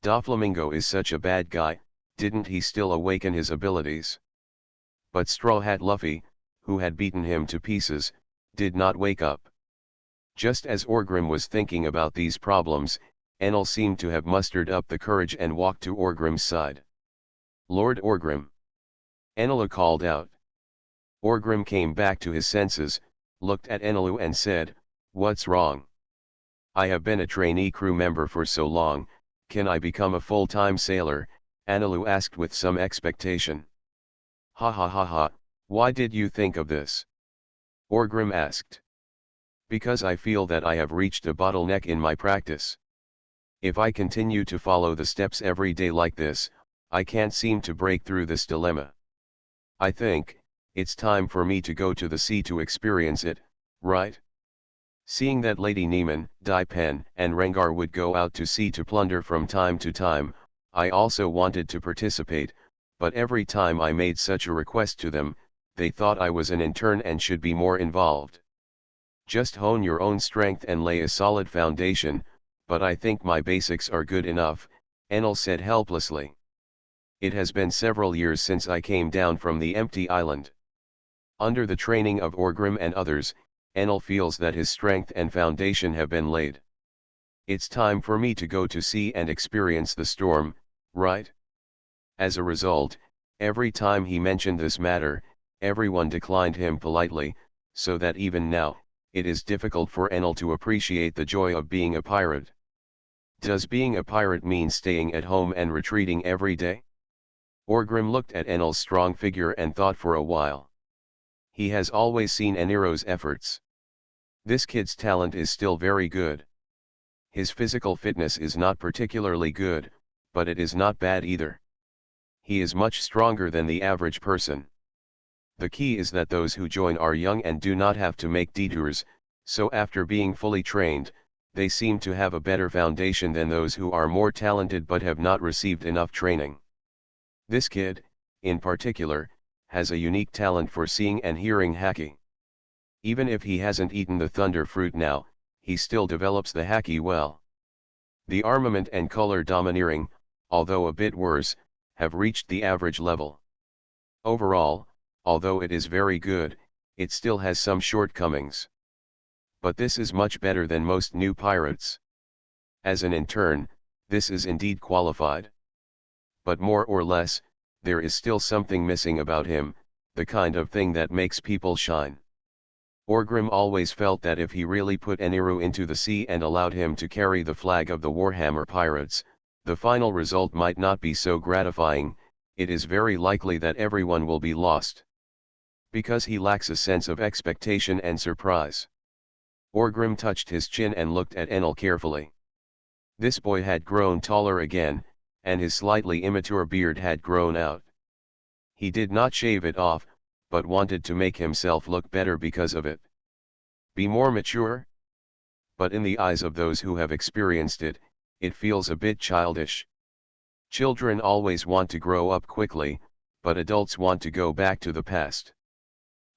Doflamingo is such a bad guy, didn't he still awaken his abilities? But Straw Hat Luffy, who had beaten him to pieces, did not wake up. Just as Orgrim was thinking about these problems, Enel seemed to have mustered up the courage and walked to Orgrim's side. Lord Orgrim! Enelu called out. Orgrim came back to his senses, looked at Enelu and said, what's wrong? I have been a trainee crew member for so long, can I become a full-time sailor? Enelu asked with some expectation. Ha ha ha ha, why did you think of this? Orgrim asked. Because I feel that I have reached a bottleneck in my practice. If I continue to follow the steps every day like this, I can't seem to break through this dilemma. I think, it's time for me to go to the sea to experience it, right? Seeing that Lady Neiman, Dai Pen, and Rengar would go out to sea to plunder from time to time, I also wanted to participate, but every time I made such a request to them, they thought I was an intern and should be more involved. Just hone your own strength and lay a solid foundation, but I think my basics are good enough, Enel said helplessly. It has been several years since I came down from the empty island. Under the training of Orgrim and others, Enel feels that his strength and foundation have been laid. It's time for me to go to sea and experience the storm, right? As a result, every time he mentioned this matter, everyone declined him politely, so that even now, it is difficult for Enel to appreciate the joy of being a pirate. Does being a pirate mean staying at home and retreating every day? Orgrim looked at Enel's strong figure and thought for a while. He has always seen Eniro's efforts. This kid's talent is still very good. His physical fitness is not particularly good, but it is not bad either. He is much stronger than the average person. The key is that those who join are young and do not have to make detours, so after being fully trained, they seem to have a better foundation than those who are more talented but have not received enough training. This kid, in particular, has a unique talent for seeing and hearing haki. Even if he hasn't eaten the thunder fruit now, he still develops the haki well. The armament and color domineering, although a bit worse, have reached the average level. Overall, although it is very good, it still has some shortcomings. But this is much better than most new pirates. As an intern, this is indeed qualified. But more or less, there is still something missing about him, the kind of thing that makes people shine. Orgrim always felt that if he really put Eniru into the sea and allowed him to carry the flag of the Warhammer pirates, the final result might not be so gratifying. It is very likely that everyone will be lost. Because he lacks a sense of expectation and surprise. Orgrim touched his chin and looked at Enel carefully. This boy had grown taller again, and his slightly immature beard had grown out. He did not shave it off, but wanted to make himself look better because of it. Be more mature? But in the eyes of those who have experienced it, it feels a bit childish. Children always want to grow up quickly, but adults want to go back to the past.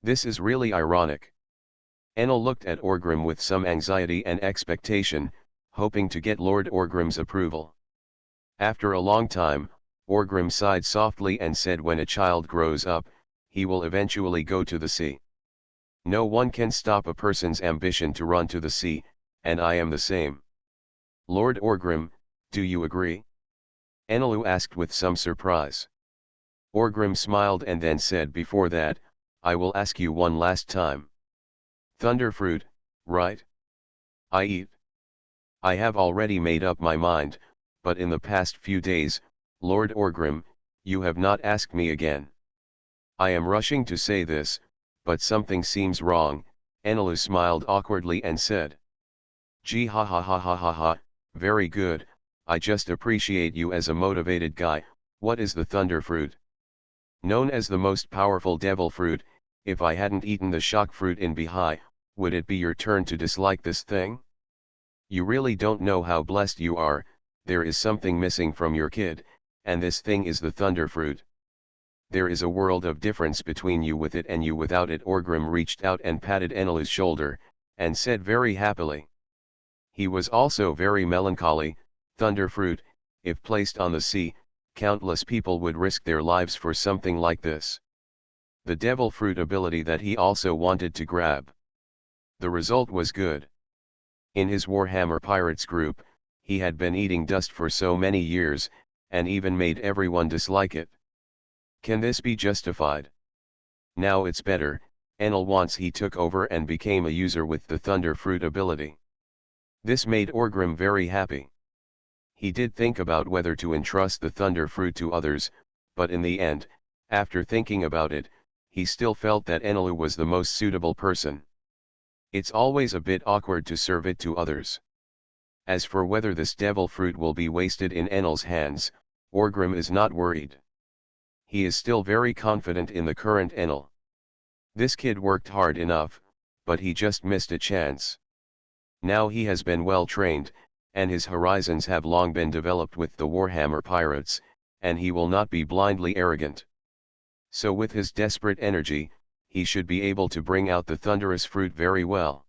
This is really ironic. Enel looked at Orgrim with some anxiety and expectation, hoping to get Lord Orgrim's approval. After a long time, Orgrim sighed softly and said, when a child grows up, he will eventually go to the sea. No one can stop a person's ambition to run to the sea, and I am the same. Lord Orgrim, do you agree? Enelu asked with some surprise. Orgrim smiled and then said, before that, I will ask you one last time. Thunderfruit, right? I eat. I have already made up my mind, but in the past few days, Lord Orgrim, you have not asked me again. I am rushing to say this, but something seems wrong. Enelu smiled awkwardly and said. Gee ha ha ha ha ha ha, very good, I just appreciate you as a motivated guy. What is the thunderfruit? Known as the most powerful devil fruit, if I hadn't eaten the shock fruit in Bihai, would it be your turn to dislike this thing? You really don't know how blessed you are. There is something missing from your kid, and this thing is the thunderfruit. There is a world of difference between you with it and you without it. Orgrim reached out and patted Enelu's shoulder, and said very happily. He was also very melancholy. Thunderfruit, if placed on the sea, countless people would risk their lives for something like this. The devil fruit ability that he also wanted to grab. The result was good. In his Warhammer Pirates group, he had been eating dust for so many years, and even made everyone dislike it. Can this be justified? Now it's better. Enel once he took over and became a user with the Thunder Fruit ability. This made Orgrim very happy. He did think about whether to entrust the Thunder Fruit to others, but in the end, after thinking about it, he still felt that Enelu was the most suitable person. It's always a bit awkward to serve it to others. As for whether this devil fruit will be wasted in Enel's hands, Orgrim is not worried. He is still very confident in the current Enel. This kid worked hard enough, but he just missed a chance. Now he has been well trained, and his horizons have long been developed with the Warhammer pirates, and he will not be blindly arrogant. So with his desperate energy, he should be able to bring out the thunderous fruit very well.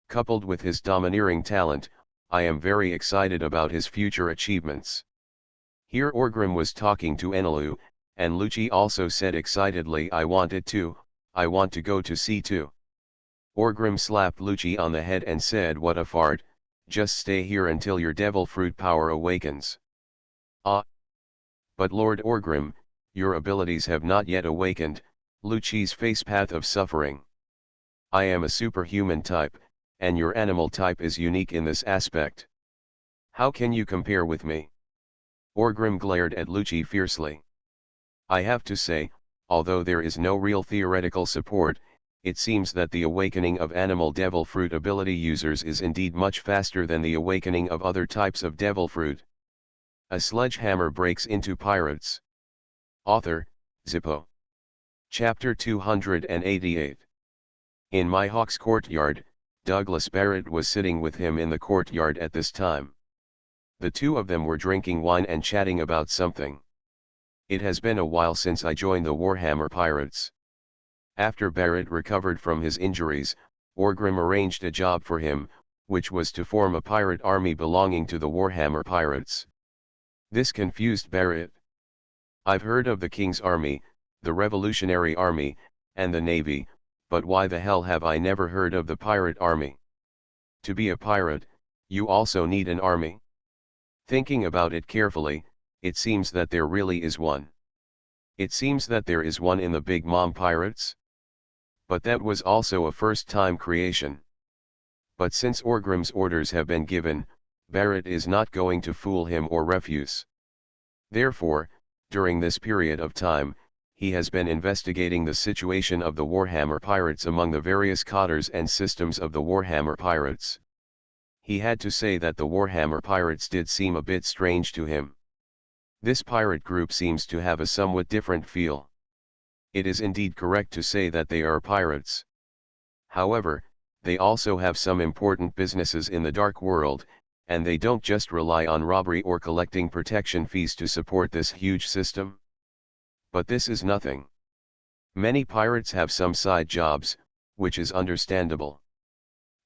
Coupled with his domineering talent, I am very excited about his future achievements. Here Orgrim was talking to Enelu, and Lucci also said excitedly, I want to go to sea too. Orgrim slapped Lucci on the head and said, what a fart, just stay here until your devil fruit power awakens. Ah! But Lord Orgrim, your abilities have not yet awakened, Lucci's face path of suffering. I am a superhuman type, and your animal type is unique in this aspect. How can you compare with me? Orgrim glared at Lucci fiercely. I have to say, although there is no real theoretical support, it seems that the awakening of animal devil fruit ability users is indeed much faster than the awakening of other types of devil fruit. A sledgehammer breaks into pirates. Author, Zippo. Chapter 288. In my hawk's courtyard, Douglas Barrett was sitting with him in the courtyard at this time. The two of them were drinking wine and chatting about something. It has been a while since I joined the Warhammer Pirates. After Barrett recovered from his injuries, Orgrim arranged a job for him, which was to form a pirate army belonging to the Warhammer Pirates. This confused Barrett. I've heard of the King's Army, the Revolutionary Army, and the Navy, but why the hell have I never heard of the Pirate Army? To be a pirate, you also need an army? Thinking about it carefully, it seems that there really is one. It seems that there is one in the Big Mom Pirates? But that was also a first-time creation. But since Orgrim's orders have been given, Barrett is not going to fool him or refuse. Therefore, during this period of time, he has been investigating the situation of the Warhammer Pirates among the various cotters and systems of the Warhammer Pirates. He had to say that the Warhammer Pirates did seem a bit strange to him. This pirate group seems to have a somewhat different feel. It is indeed correct to say that they are pirates. However, they also have some important businesses in the dark world, and they don't just rely on robbery or collecting protection fees to support this huge system. But this is nothing. Many pirates have some side jobs, which is understandable.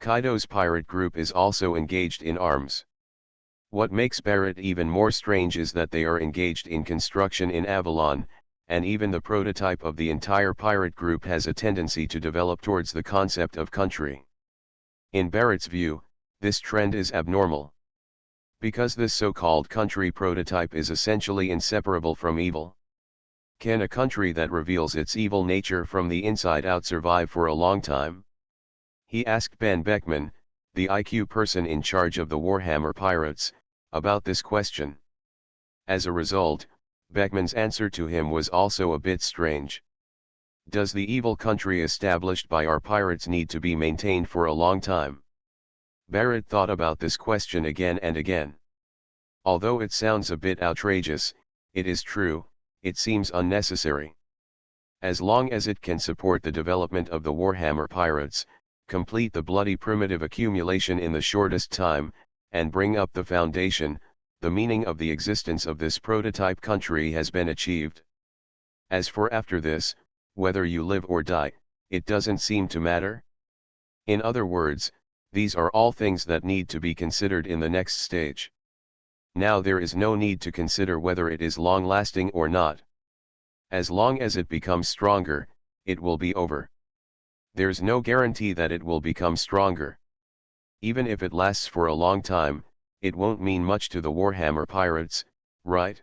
Kaido's pirate group is also engaged in arms. What makes Barrett even more strange is that they are engaged in construction in Avalon, and even the prototype of the entire pirate group has a tendency to develop towards the concept of country. In Barrett's view, this trend is abnormal. Because this so-called country prototype is essentially inseparable from evil. Can a country that reveals its evil nature from the inside out survive for a long time? He asked Ben Beckman, the IQ person in charge of the Warhammer Pirates, about this question. As a result, Beckman's answer to him was also a bit strange. Does the evil country established by our pirates need to be maintained for a long time? Barrett thought about this question again and again. Although it sounds a bit outrageous, it is true, it seems unnecessary. As long as it can support the development of the Warhammer Pirates, complete the bloody primitive accumulation in the shortest time, and bring up the foundation, the meaning of the existence of this prototype country has been achieved. As for after this, whether you live or die, it doesn't seem to matter. In other words, these are all things that need to be considered in the next stage. Now there is no need to consider whether it is long-lasting or not. As long as it becomes stronger, it will be over. There's no guarantee that it will become stronger. Even if it lasts for a long time, it won't mean much to the Warhammer Pirates, right?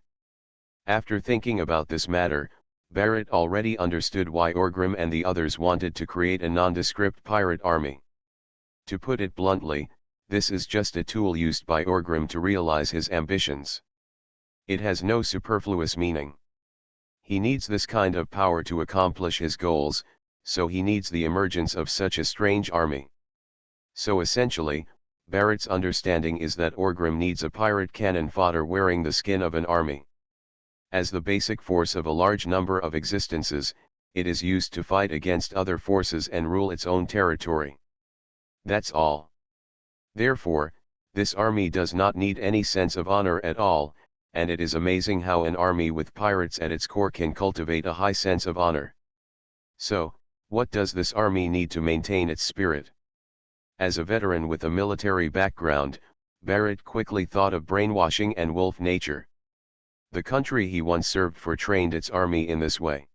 After thinking about this matter, Barrett already understood why Orgrim and the others wanted to create a nondescript pirate army. To put it bluntly, this is just a tool used by Orgrim to realize his ambitions. It has no superfluous meaning. He needs this kind of power to accomplish his goals, so he needs the emergence of such a strange army. So essentially, Barrett's understanding is that Orgrim needs a pirate cannon fodder wearing the skin of an army. As the basic force of a large number of existences, it is used to fight against other forces and rule its own territory. That's all. Therefore, this army does not need any sense of honor at all, and it is amazing how an army with pirates at its core can cultivate a high sense of honor. So, what does this army need to maintain its spirit? As a veteran with a military background, Barrett quickly thought of brainwashing and wolf nature. The country he once served for trained its army in this way.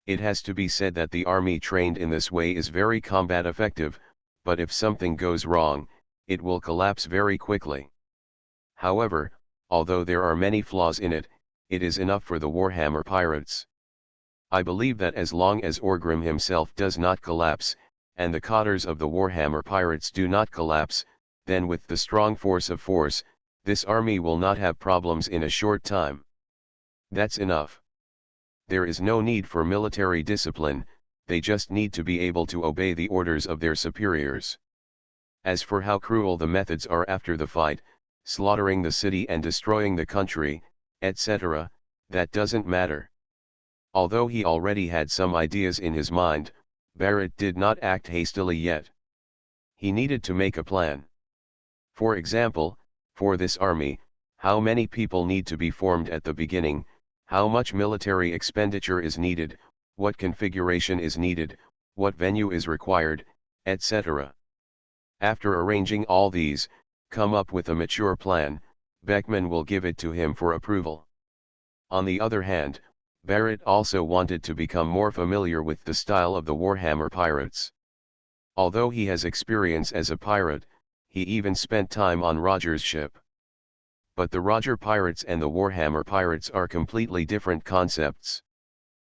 It has to be said that the army trained in this way is very combat effective, but if something goes wrong, it will collapse very quickly. However, although there are many flaws in it, it is enough for the Warhammer pirates. I believe that as long as Orgrim himself does not collapse, and the cotters of the Warhammer pirates do not collapse, then with the strong force of force, this army will not have problems in a short time. That's enough. There is no need for military discipline, they just need to be able to obey the orders of their superiors. As for how cruel the methods are after the fight, slaughtering the city and destroying the country, etc., that doesn't matter. Although he already had some ideas in his mind, Barrett did not act hastily yet. He needed to make a plan. For example, for this army, how many people need to be formed at the beginning, how much military expenditure is needed, what configuration is needed, what venue is required, etc. After arranging all these, come up with a mature plan, Beckman will give it to him for approval. On the other hand, Barrett also wanted to become more familiar with the style of the Warhammer pirates. Although he has experience as a pirate, he even spent time on Roger's ship. But the Roger pirates and the Warhammer pirates are completely different concepts.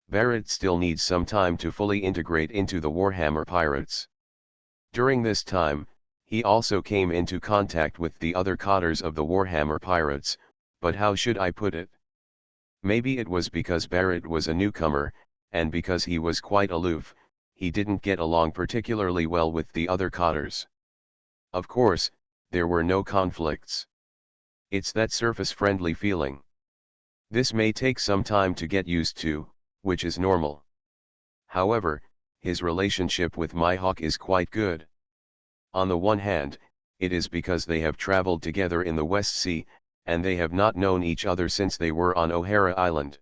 Barrett still needs some time to fully integrate into the Warhammer pirates. During this time, he also came into contact with the other cotters of the Warhammer pirates, but how should I put it? Maybe it was because Barrett was a newcomer, and because he was quite aloof, he didn't get along particularly well with the other cotters. Of course, there were no conflicts. It's that surface-friendly feeling. This may take some time to get used to, which is normal. However, his relationship with Mihawk is quite good. On the one hand, it is because they have traveled together in the West Sea, and they have not known each other since they were on O'Hara Island.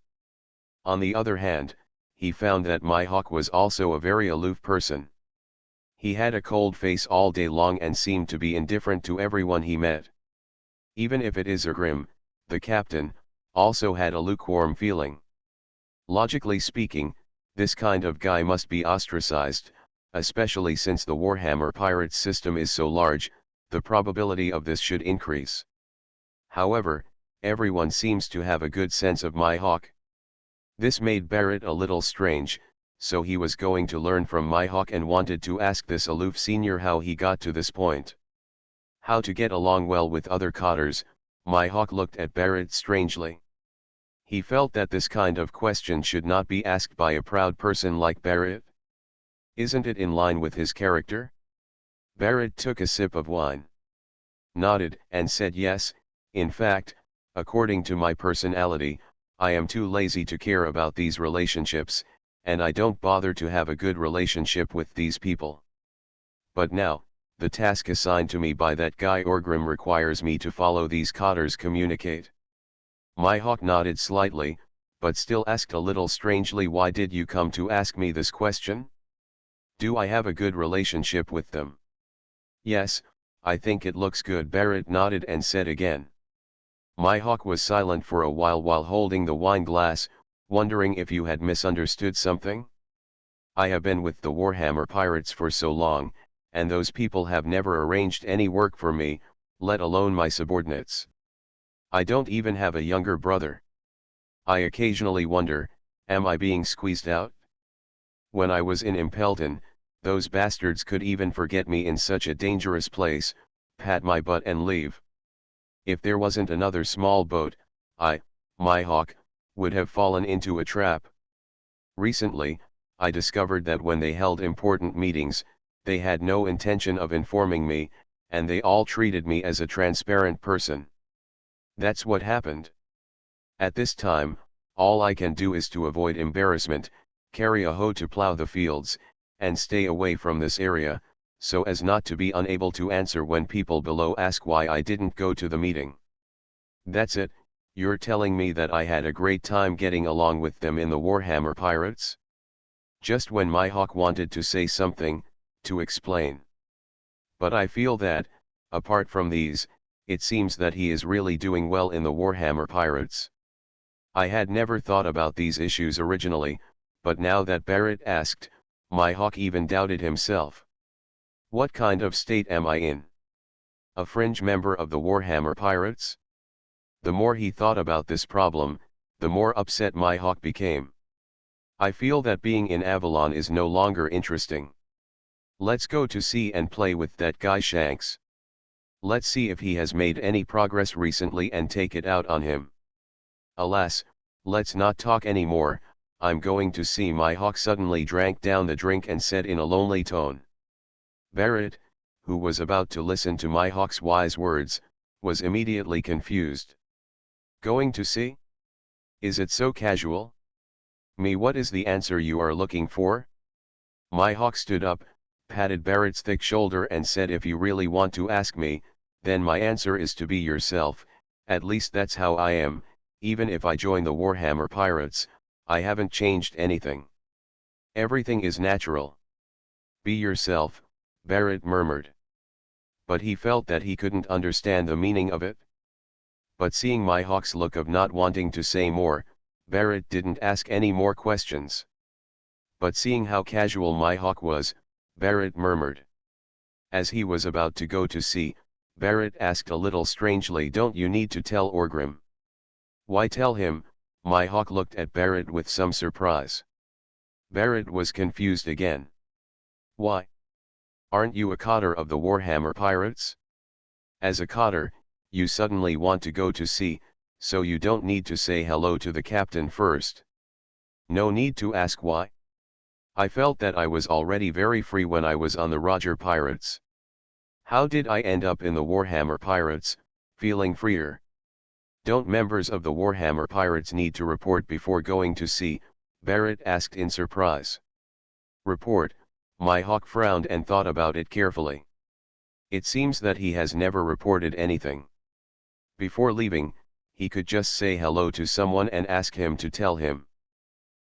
On the other hand, he found that Mihawk was also a very aloof person. He had a cold face all day long and seemed to be indifferent to everyone he met. Even if it is Orgrim, the captain, also had a lukewarm feeling. Logically speaking, this kind of guy must be ostracized, especially since the Warhammer Pirates system is so large, the probability of this should increase. However, everyone seems to have a good sense of Mihawk. This made Barrett a little strange, so he was going to learn from Mihawk and wanted to ask this aloof senior how he got to this point. How to get along well with other cotters, Mihawk looked at Barrett strangely. He felt that this kind of question should not be asked by a proud person like Barrett. Isn't it in line with his character? Barrett took a sip of wine, nodded and said yes. In fact, according to my personality, I am too lazy to care about these relationships, and I don't bother to have a good relationship with these people. But now, the task assigned to me by that guy Orgrim requires me to follow these cotters communicate. Mihawk nodded slightly, but still asked a little strangely, why did you come to ask me this question? Do I have a good relationship with them? Yes, I think it looks good. Barrett nodded and said again. Mihawk was silent for a while holding the wine glass, wondering if you had misunderstood something. I have been with the Warhammer Pirates for so long, and those people have never arranged any work for me, let alone my subordinates. I don't even have a younger brother. I occasionally wonder, am I being squeezed out? When I was in Impelton, those bastards could even forget me in such a dangerous place, pat my butt and leave. If there wasn't another small boat, I, Mihawk, would have fallen into a trap. Recently, I discovered that when they held important meetings, they had no intention of informing me, and they all treated me as a transparent person. That's what happened. At this time, all I can do is to avoid embarrassment, carry a hoe to plow the fields, and stay away from this area, so as not to be unable to answer when people below ask why I didn't go to the meeting. That's it. You're telling me that I had a great time getting along with them in the Warhammer Pirates? Just when my hawk wanted to say something, to explain. But I feel that, apart from these, it seems that he is really doing well in the Warhammer Pirates. I had never thought about these issues originally, but now that Barrett asked, my hawk even doubted himself. What kind of state am I in? A fringe member of the Warhammer Pirates? The more he thought about this problem, the more upset my hawk became. I feel that being in Avalon is no longer interesting. Let's go to sea and play with that guy Shanks. Let's see if he has made any progress recently and take it out on him. Alas, let's not talk anymore, I'm going to see. My hawk suddenly drank down the drink and said in a lonely tone. Barrett, who was about to listen to my hawk's wise words, was immediately confused. Going to sea? Is it so casual? Me, what is the answer you are looking for? My hawk stood up, patted Barrett's thick shoulder and said, if you really want to ask me, then my answer is to be yourself. At least that's how I am. Even if I join the Warhammer Pirates, I haven't changed anything. Everything is natural. Be yourself, Barrett murmured. But he felt that he couldn't understand the meaning of it. But seeing my hawk's look of not wanting to say more, Barrett didn't ask any more questions. But seeing how casual my hawk was, Barrett murmured. As he was about to go to sea, Barrett asked a little strangely, don't you need to tell Orgrim? Why tell him? My hawk looked at Barrett with some surprise. Barrett was confused again. Why? Aren't you a cotter of the Warhammer Pirates? As a cotter, you suddenly want to go to sea, so you don't need to say hello to the captain first. No need to ask why. I felt that I was already very free when I was on the Roger Pirates. How did I end up in the Warhammer Pirates, feeling freer? Don't members of the Warhammer Pirates need to report before going to sea? Barrett asked in surprise. Report? My hawk frowned and thought about it carefully. It seems that he has never reported anything. Before leaving, he could just say hello to someone and ask him to tell him.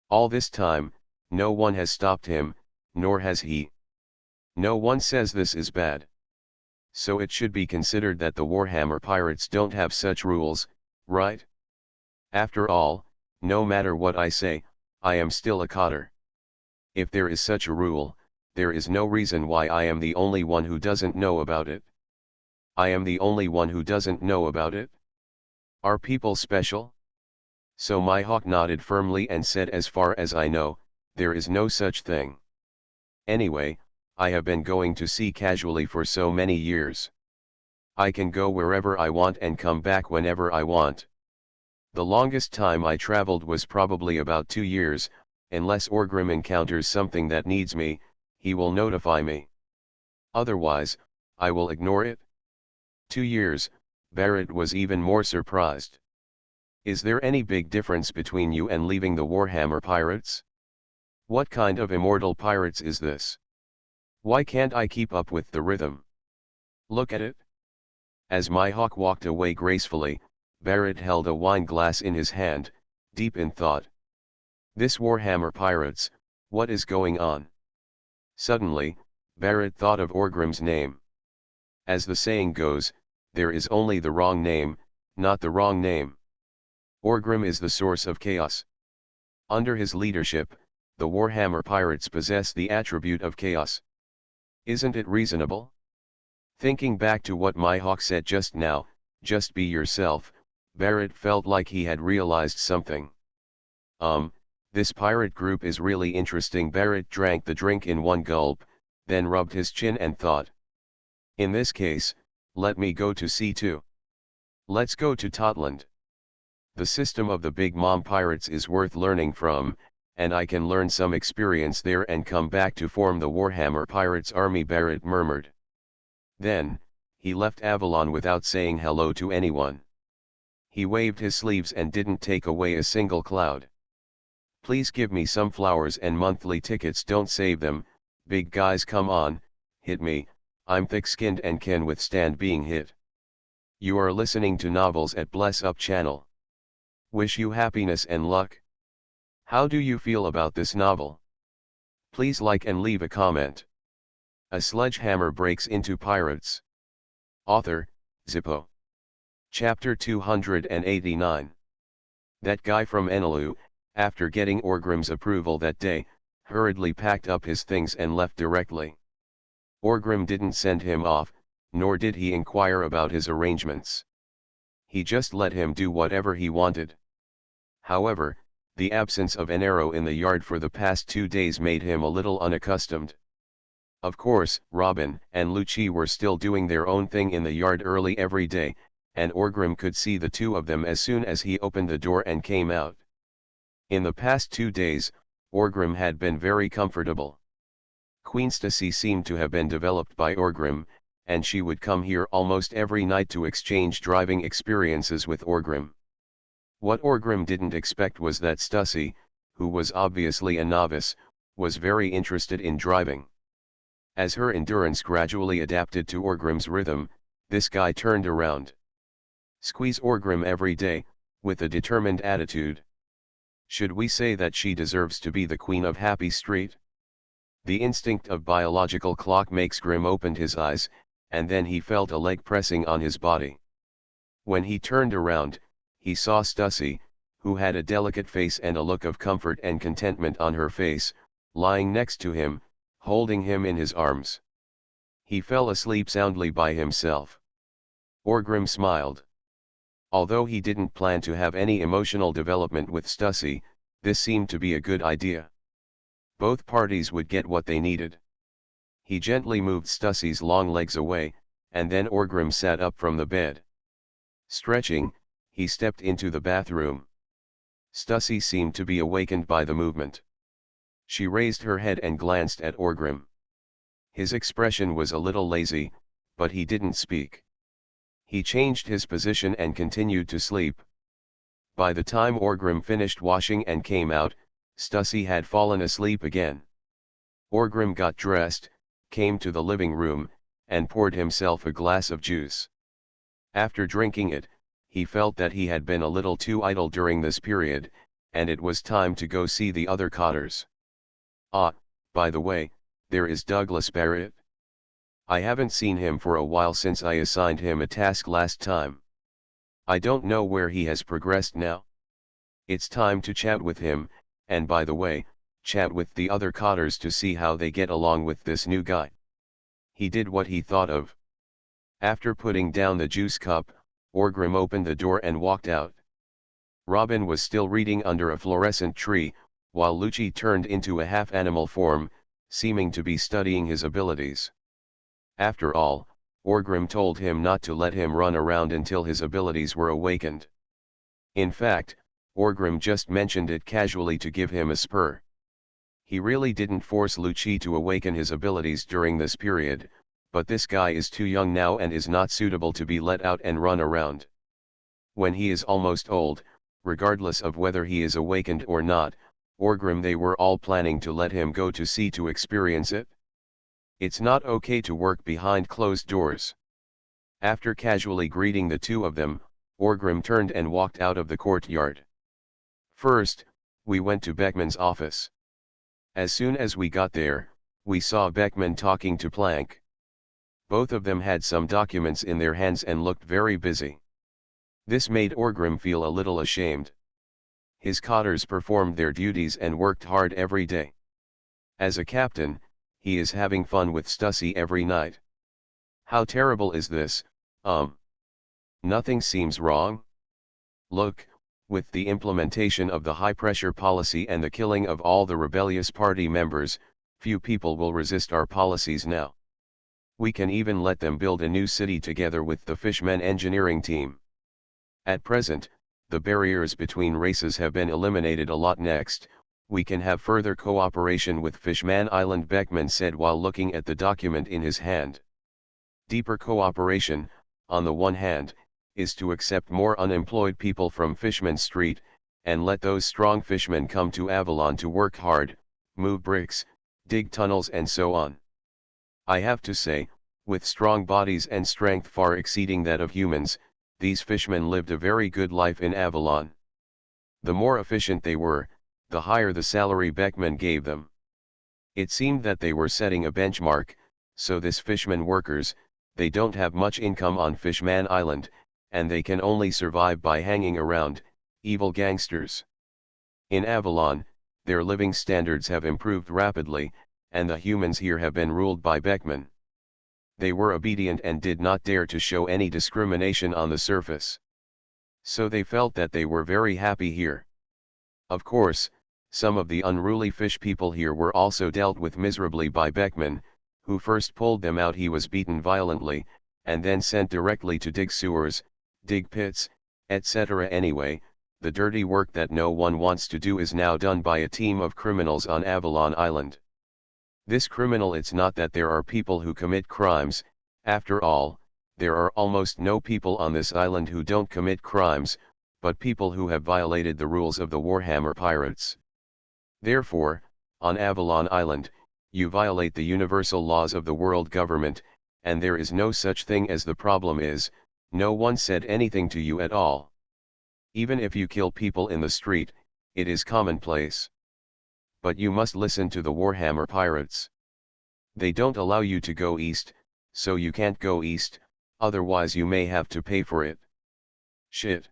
All this time, no one has stopped him, nor has he. No one says this is bad. So it should be considered that the Warhammer Pirates don't have such rules, right? After all, no matter what I say, I am still a cotter. If there is such a rule, there is no reason why I am the only one who doesn't know about it. I am the only one who doesn't know about it? Are people special? So my hawk nodded firmly and said, as far as I know, there is no such thing. Anyway, I have been going to sea casually for so many years. I can go wherever I want and come back whenever I want. The longest time I traveled was probably about 2 years, unless Orgrim encounters something that needs me, he will notify me. Otherwise, I will ignore it. 2 years, Barrett was even more surprised. Is there any big difference between you and leaving the Warhammer Pirates? What kind of immortal pirates is this? Why can't I keep up with the rhythm? Look at it. As my hawk walked away gracefully, Barrett held a wine glass in his hand, deep in thought. This Warhammer Pirates, what is going on? Suddenly, Barrett thought of Orgrim's name. As the saying goes, there is only the wrong name, not the wrong name. Orgrim is the source of chaos. Under his leadership, the Warhammer Pirates possess the attribute of chaos. Isn't it reasonable? Thinking back to what my hawk said just now, just be yourself, Barrett felt like he had realized something. This pirate group is really interesting. Barrett drank the drink in one gulp, then rubbed his chin and thought. In this case, let me go to sea too. Let's go to Totland. The system of the Big Mom Pirates is worth learning from, and I can learn some experience there and come back to form the Warhammer Pirates Army, Barrett murmured. Then, he left Avalon without saying hello to anyone. He waved his sleeves and didn't take away a single cloud. Please give me some flowers and monthly tickets, don't save them, big guys, come on, hit me, I'm thick-skinned and can withstand being hit. You are listening to Novels at Bless Up channel. Wish you happiness and luck. How do you feel about this novel? Please like and leave a comment. A sledgehammer breaks into pirates. Author, Zippo. Chapter 289. That guy from Enelu, after getting Orgrim's approval that day, hurriedly packed up his things and left directly. Orgrim didn't send him off, nor did he inquire about his arrangements. He just let him do whatever he wanted. However, the absence of an arrow in the yard for the past 2 days made him a little unaccustomed. Of course, Robin and Lucci were still doing their own thing in the yard early every day, and Orgrim could see the two of them as soon as he opened the door and came out. In the past 2 days, Orgrim had been very comfortable. Queen Stacy seemed to have been developed by Orgrim, and she would come here almost every night to exchange driving experiences with Orgrim. What Orgrim didn't expect was that Stussy, who was obviously a novice, was very interested in driving. As her endurance gradually adapted to Orgrim's rhythm, this guy turned around. Squeeze Orgrim every day, with a determined attitude. Should we say that she deserves to be the queen of Happy Street? The instinct of biological clock makes Grim opened his eyes, and then he felt a leg pressing on his body. When he turned around, he saw Stussy, who had a delicate face and a look of comfort and contentment on her face, lying next to him, holding him in his arms. He fell asleep soundly by himself. Orgrim smiled. Although he didn't plan to have any emotional development with Stussy, this seemed to be a good idea. Both parties would get what they needed. He gently moved Stussy's long legs away, and then Orgrim sat up from the bed. Stretching, he stepped into the bathroom. Stussy seemed to be awakened by the movement. She raised her head and glanced at Orgrim. His expression was a little lazy, but he didn't speak. He changed his position and continued to sleep. By the time Orgrim finished washing and came out, Stussy had fallen asleep again. Orgrim got dressed, came to the living room, and poured himself a glass of juice. After drinking it, he felt that he had been a little too idle during this period, and it was time to go see the other cotters. Ah, by the way, there is Douglas Barrett. I haven't seen him for a while since I assigned him a task last time. I don't know where he has progressed now. It's time to chat with him, and by the way, chat with the other cotters to see how they get along with this new guy. He did what he thought of. After putting down the juice cup, Orgrim opened the door and walked out. Robin was still reading under a fluorescent tree, while Lucci turned into a half-animal form, seeming to be studying his abilities. After all, Orgrim told him not to let him run around until his abilities were awakened. In fact, Orgrim just mentioned it casually to give him a spur. He really didn't force Lucci to awaken his abilities during this period, but this guy is too young now and is not suitable to be let out and run around. When he is almost old, regardless of whether he is awakened or not, Orgrim they were all planning to let him go to sea to experience it. It's not okay to work behind closed doors. After casually greeting the two of them, Orgrim turned and walked out of the courtyard. First, we went to Beckman's office. As soon as we got there, we saw Beckman talking to Plank. Both of them had some documents in their hands and looked very busy. This made Orgrim feel a little ashamed. His cotters performed their duties and worked hard every day. As a captain, he is having fun with Stussy every night. How terrible is this? Nothing seems wrong? Look, with the implementation of the high-pressure policy and the killing of all the rebellious party members, few people will resist our policies now. We can even let them build a new city together with the Fishmen engineering team. At present, the barriers between races have been eliminated a lot. Next, we can have further cooperation with Fishman Island, Beckman said while looking at the document in his hand. Deeper cooperation, on the one hand, is to accept more unemployed people from Fishman Street, and let those strong fishermen come to Avalon to work hard, move bricks, dig tunnels and so on. I have to say, with strong bodies and strength far exceeding that of humans, these fishermen lived a very good life in Avalon. The more efficient they were, the higher the salary Beckman gave them. It seemed that they were setting a benchmark, so this fishermen workers, they don't have much income on Fishman Island, and they can only survive by hanging around, evil gangsters. In Avalon, their living standards have improved rapidly, and the humans here have been ruled by Beckman. They were obedient and did not dare to show any discrimination on the surface. So they felt that they were very happy here. Of course, some of the unruly fish people here were also dealt with miserably by Beckman, who first pulled them out. He was beaten violently, and then sent directly to dig sewers, dig pits, etc. Anyway, the dirty work that no one wants to do is now done by a team of criminals on Avalon Island. This criminal, it's not that there are people who commit crimes, after all, there are almost no people on this island who don't commit crimes, but people who have violated the rules of the Warhammer Pirates. Therefore, on Avalon Island, you violate the universal laws of the world government, and there is no such thing as the problem is, no one said anything to you at all. Even if you kill people in the street, it is commonplace. But you must listen to the Warhammer Pirates. They don't allow you to go east, so you can't go east, otherwise you may have to pay for it. Shit.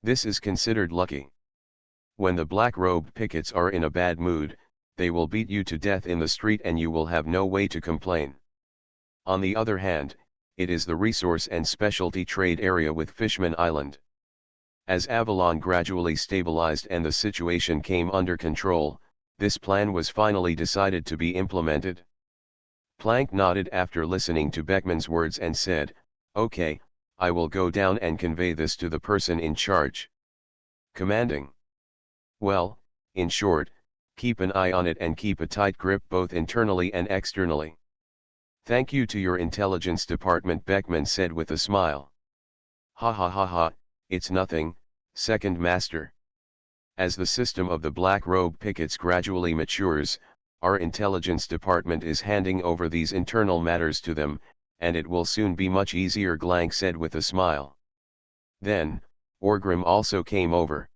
This is considered lucky. When the black-robed pickets are in a bad mood, they will beat you to death in the street and you will have no way to complain. On the other hand, it is the resource and specialty trade area with Fishman Island. As Avalon gradually stabilized and the situation came under control, this plan was finally decided to be implemented. Plank nodded after listening to Beckman's words and said, "Okay, I will go down and convey this to the person in charge." Commanding. Well, in short, keep an eye on it and keep a tight grip both internally and externally. Thank you to your intelligence department, Beckman said with a smile. Ha ha ha ha, it's nothing, Second Master. As the system of the black robe pickets gradually matures, our intelligence department is handing over these internal matters to them, and it will soon be much easier, Glank said with a smile. Then, Orgrim also came over.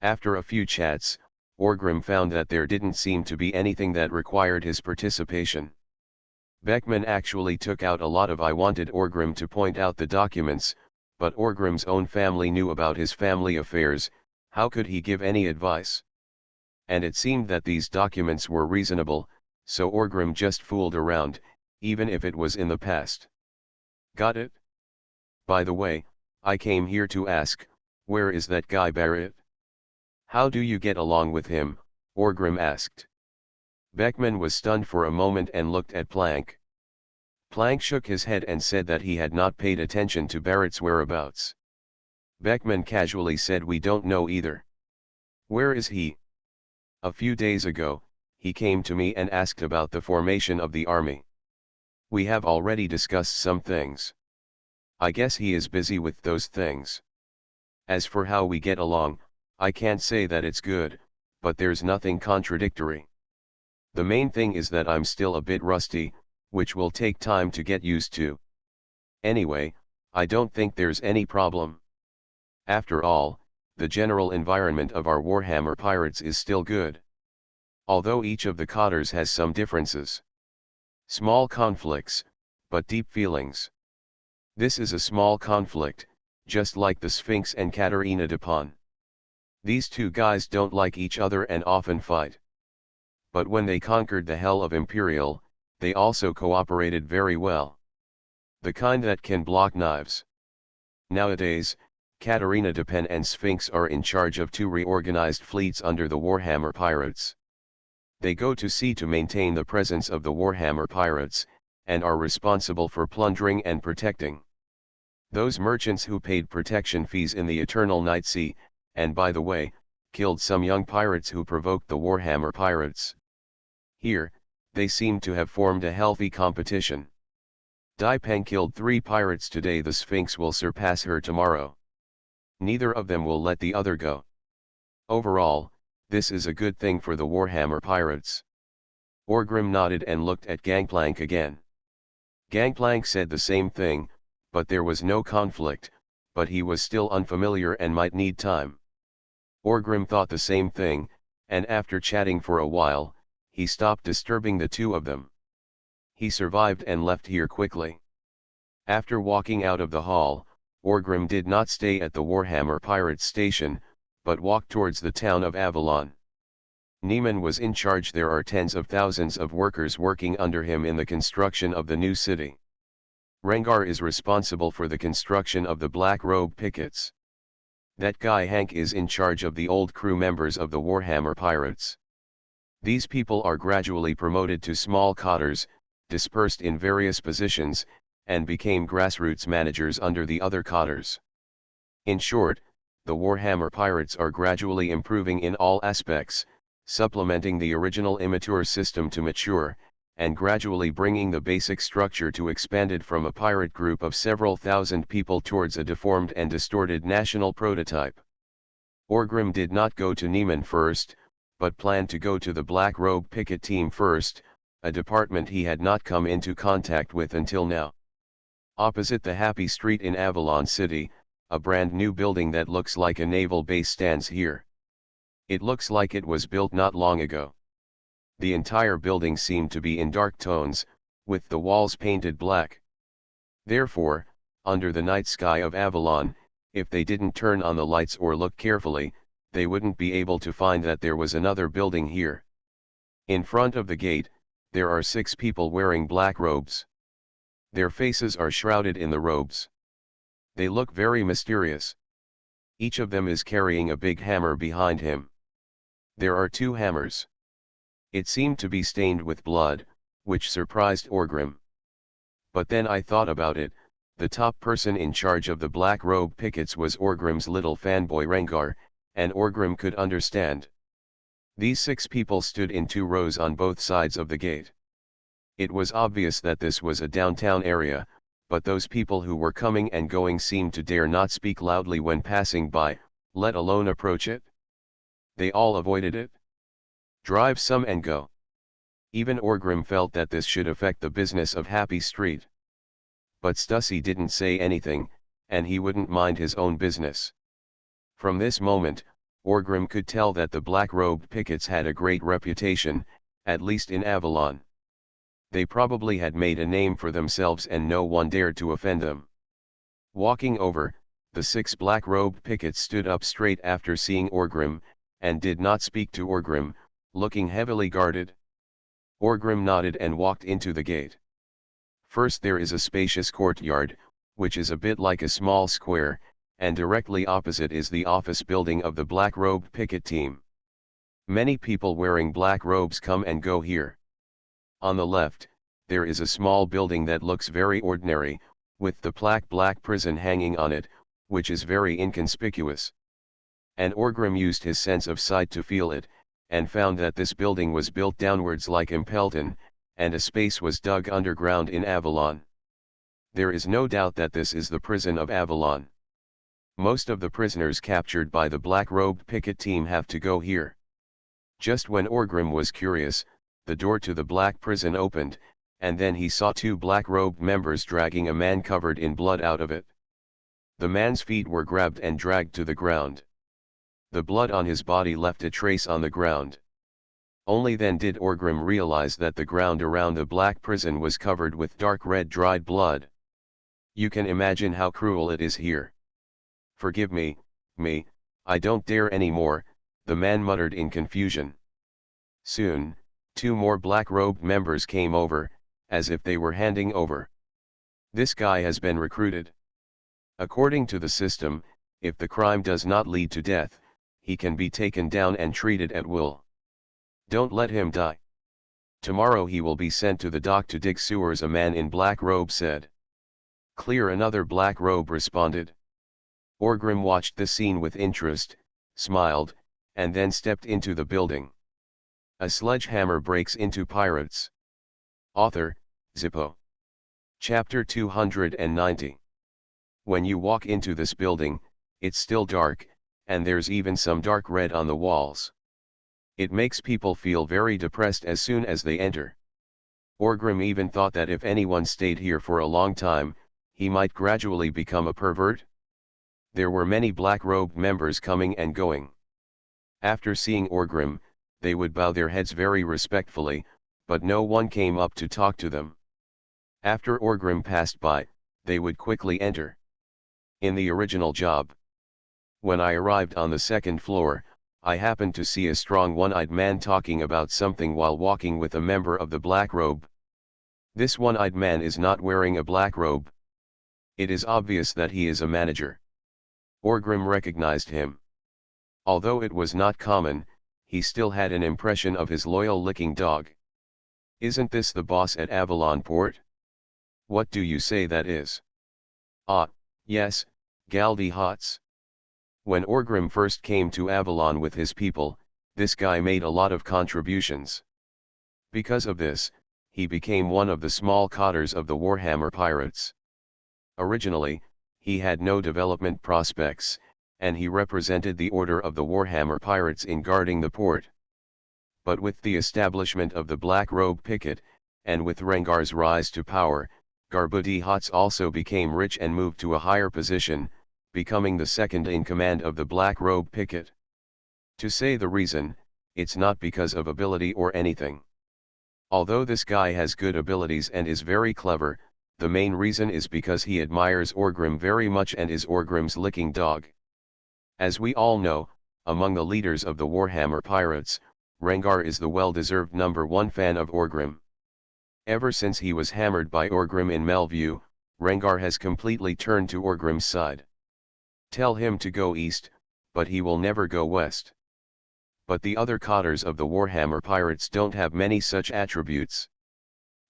After a few chats, Orgrim found that there didn't seem to be anything that required his participation. Beckman actually took out a lot of I wanted Orgrim to point out the documents, but Orgrim's own family knew about his family affairs, how could he give any advice? And it seemed that these documents were reasonable, so Orgrim just fooled around, even if it was in the past. Got it? By the way, I came here to ask, where is that guy Barrett? How do you get along with him? Orgrim asked. Beckman was stunned for a moment and looked at Plank. Plank shook his head and said that he had not paid attention to Barrett's whereabouts. Beckman casually said, "We don't know either." "Where is he?" "A few days ago, he came to me and asked about the formation of the army. We have already discussed some things. I guess he is busy with those things. As for how we get along, I can't say that it's good, but there's nothing contradictory. The main thing is that I'm still a bit rusty, which will take time to get used to. Anyway, I don't think there's any problem. After all, the general environment of our Warhammer Pirates is still good. Although each of the cotters has some differences. Small conflicts, but deep feelings. This is a small conflict, just like the Sphinx and Katerina Dupont. These two guys don't like each other and often fight. But when they conquered the hell of Imperial, they also cooperated very well. The kind that can block knives. Nowadays, Katerina Dupont and Sphinx are in charge of two reorganized fleets under the Warhammer Pirates. They go to sea to maintain the presence of the Warhammer Pirates, and are responsible for plundering and protecting those merchants who paid protection fees in the Eternal Night Sea. And by the way, killed some young pirates who provoked the Warhammer pirates. Here, they seem to have formed a healthy competition. Peng killed 3 pirates today, the Sphinx will surpass her tomorrow. Neither of them will let the other go. Overall, this is a good thing for the Warhammer pirates. Orgrim nodded and looked at Gangplank again. Gangplank said the same thing, but there was no conflict, but he was still unfamiliar and might need time. Orgrim thought the same thing, and after chatting for a while, he stopped disturbing the two of them. He survived and left here quickly. After walking out of the hall, Orgrim did not stay at the Warhammer Pirates station, but walked towards the town of Avalon. Neiman was in charge. There are tens of thousands of workers working under him in the construction of the new city. Rengar is responsible for the construction of the Black Robe pickets. That guy Hank is in charge of the old crew members of the Warhammer Pirates. These people are gradually promoted to small cotters, dispersed in various positions, and became grassroots managers under the other cotters. In short, the Warhammer Pirates are gradually improving in all aspects, supplementing the original immature system to mature, and gradually bringing the basic structure to expanded from a pirate group of several thousand people towards a deformed and distorted national prototype. Orgrim did not go to Neiman first, but planned to go to the Black Robe picket team first, a department he had not come into contact with until now. Opposite the Happy Street in Avalon City, a brand new building that looks like a naval base stands here. It looks like it was built not long ago. The entire building seemed to be in dark tones, with the walls painted black. Therefore, under the night sky of Avalon, if they didn't turn on the lights or look carefully, they wouldn't be able to find that there was another building here. In front of the gate, there are 6 people wearing black robes. Their faces are shrouded in the robes. They look very mysterious. Each of them is carrying a big hammer behind him. There are 2 hammers. It seemed to be stained with blood, which surprised Orgrim. But then I thought about it, the top person in charge of the Black Robe pickets was Orgrim's little fanboy Rengar, and Orgrim could understand. These 6 people stood in 2 rows on both sides of the gate. It was obvious that this was a downtown area, but those people who were coming and going seemed to dare not speak loudly when passing by, let alone approach it. They all avoided it. Drive some and go. Even Orgrim felt that this should affect the business of Happy Street. But Stussy didn't say anything, and he wouldn't mind his own business. From this moment, Orgrim could tell that the black-robed pickets had a great reputation, at least in Avalon. They probably had made a name for themselves and no one dared to offend them. Walking over, the 6 black-robed pickets stood up straight after seeing Orgrim, and did not speak to Orgrim, looking heavily guarded. Orgrim nodded and walked into the gate. First there is a spacious courtyard, which is a bit like a small square, and directly opposite is the office building of the black-robed picket team. Many people wearing black robes come and go here. On the left, there is a small building that looks very ordinary, with the plaque Black Prison hanging on it, which is very inconspicuous. And Orgrim used his sense of sight to feel it, and found that this building was built downwards like Impelton, and a space was dug underground in Avalon. There is no doubt that this is the prison of Avalon. Most of the prisoners captured by the black-robed picket team have to go here. Just when Orgrim was curious, the door to the black prison opened, and then he saw 2 black-robed members dragging a man covered in blood out of it. The man's feet were grabbed and dragged to the ground. The blood on his body left a trace on the ground. Only then did Orgrim realize that the ground around the black prison was covered with dark red dried blood. You can imagine how cruel it is here. Forgive me, I don't dare anymore, the man muttered in confusion. Soon, 2 more black-robed members came over, as if they were handing over. This guy has been recruited. According to the system, if the crime does not lead to death, he can be taken down and treated at will. Don't let him die. Tomorrow he will be sent to the dock to dig sewers, a man in black robe said. Clear, another black robe responded. Orgrim watched the scene with interest, smiled, and then stepped into the building. A sledgehammer breaks into pirates. Author, Zippo. Chapter 290. When you walk into this building, it's still dark, and there's even some dark red on the walls. It makes people feel very depressed as soon as they enter. Orgrim even thought that if anyone stayed here for a long time, he might gradually become a pervert. There were many black-robed members coming and going. After seeing Orgrim, they would bow their heads very respectfully, but no one came up to talk to them. After Orgrim passed by, they would quickly enter. In the original job, when I arrived on the second floor, I happened to see a strong one-eyed man talking about something while walking with a member of the black robe. This one-eyed man is not wearing a black robe. It is obvious that he is a manager. Orgrim recognized him. Although it was not common, he still had an impression of his loyal licking dog. Isn't this the boss at Avalon Port? What do you say that is? Ah, yes, Galdi Hots. When Orgrim first came to Avalon with his people, this guy made a lot of contributions. Because of this, he became one of the small cotters of the Warhammer pirates. Originally, he had no development prospects, and he represented the order of the Warhammer pirates in guarding the port. But with the establishment of the Black Robe Picket, and with Rengar's rise to power, Garbudi Hots also became rich and moved to a higher position, becoming the second in command of the Black Robe Picket. To say the reason, it's not because of ability or anything. Although this guy has good abilities and is very clever, the main reason is because he admires Orgrim very much and is Orgrim's licking dog. As we all know, among the leaders of the Warhammer pirates, Rengar is the well-deserved #1 fan of Orgrim. Ever since he was hammered by Orgrim in Melview, Rengar has completely turned to Orgrim's side. Tell him to go east, but he will never go west. But the other cotters of the Warhammer pirates don't have many such attributes.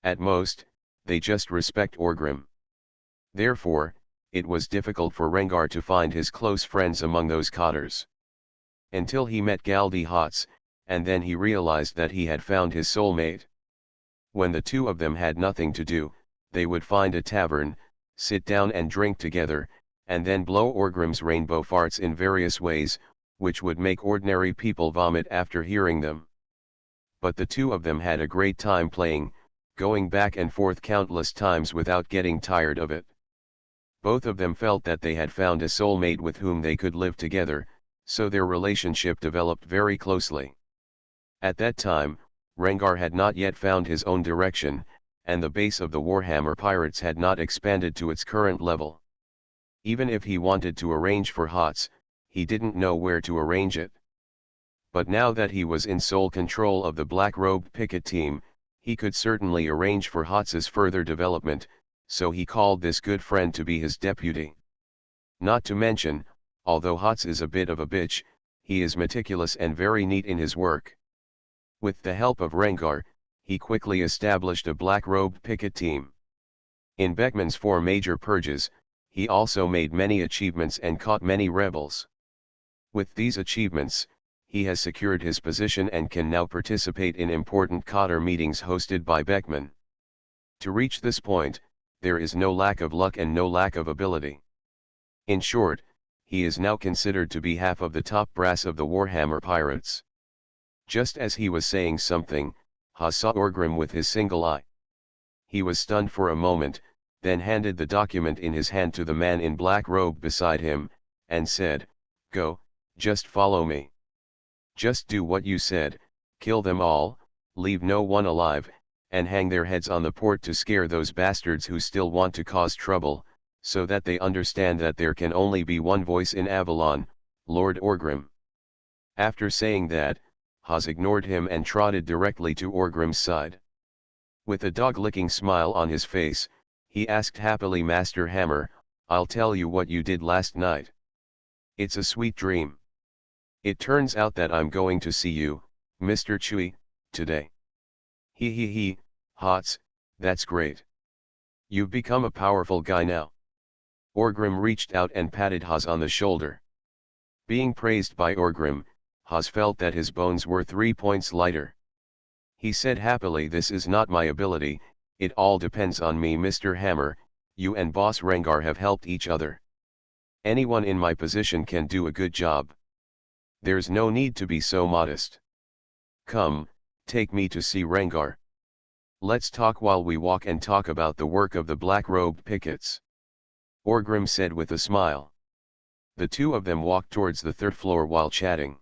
At most, they just respect Orgrim. Therefore, it was difficult for Rengar to find his close friends among those cotters. Until he met Galdi Hots, and then he realized that he had found his soulmate. When the two of them had nothing to do, they would find a tavern, sit down and drink together, and then blow Orgrim's rainbow farts in various ways, which would make ordinary people vomit after hearing them. But the two of them had a great time playing, going back and forth countless times without getting tired of it. Both of them felt that they had found a soulmate with whom they could live together, so their relationship developed very closely. At that time, Rengar had not yet found his own direction, and the base of the Warhammer pirates had not expanded to its current level. Even if he wanted to arrange for Hots, he didn't know where to arrange it. But now that he was in sole control of the Black Robe Picket team, he could certainly arrange for Hots's further development, so he called this good friend to be his deputy. Not to mention, although Hots is a bit of a bitch, he is meticulous and very neat in his work. With the help of Rengar, he quickly established a Black Robe Picket team. In Beckman's 4 major purges, he also made many achievements and caught many rebels. With these achievements, he has secured his position and can now participate in important cotter meetings hosted by Beckman. To reach this point, there is no lack of luck and no lack of ability. In short, he is now considered to be half of the top brass of the Warhammer pirates. Just as he was saying something, Ha saw Orgrim with his single eye. He was stunned for a moment, then handed the document in his hand to the man in black robe beside him, and said, "Go, just follow me. Just do what you said, kill them all, leave no one alive, and hang their heads on the port to scare those bastards who still want to cause trouble, so that they understand that there can only be one voice in Avalon, Lord Orgrim." After saying that, Haz ignored him and trotted directly to Orgrim's side. With a dog-licking smile on his face, he asked happily, "Master Hammer, I'll tell you what you did last night. It's a sweet dream. It turns out that I'm going to see you, Mr. Chewy, today." He, Hots, that's great. You've become a powerful guy now." Orgrim reached out and patted Haz on the shoulder. Being praised by Orgrim, Haas felt that his bones were 3 points lighter. He said happily, "This is not my ability, it all depends on me, Mr. Hammer. You and Boss Rengar have helped each other. Anyone in my position can do a good job. There's no need to be so modest. Come, take me to see Rengar. Let's talk while we walk and talk about the work of the black-robed pickets," Orgrim said with a smile. The two of them walked towards the third floor while chatting.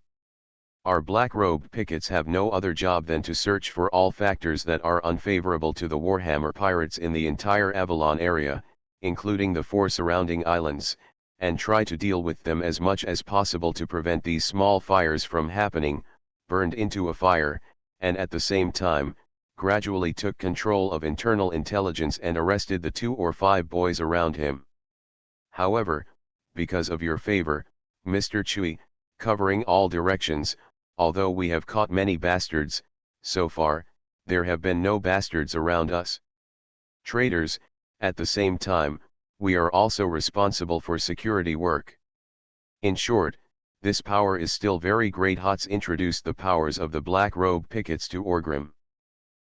"Our black-robed pickets have no other job than to search for all factors that are unfavorable to the Warhammer pirates in the entire Avalon area, including the 4 surrounding islands, and try to deal with them as much as possible to prevent these small fires from happening," burned into a fire, and at the same time, gradually took control of internal intelligence and arrested the 2 or 5 boys around him. "However, because of your favor, Mr. Chui, covering all directions, although we have caught many bastards, so far, there have been no bastards around us. Traitors, at the same time, we are also responsible for security work. In short, this power is still very great." Hots introduced the powers of the black robe pickets to Orgrim.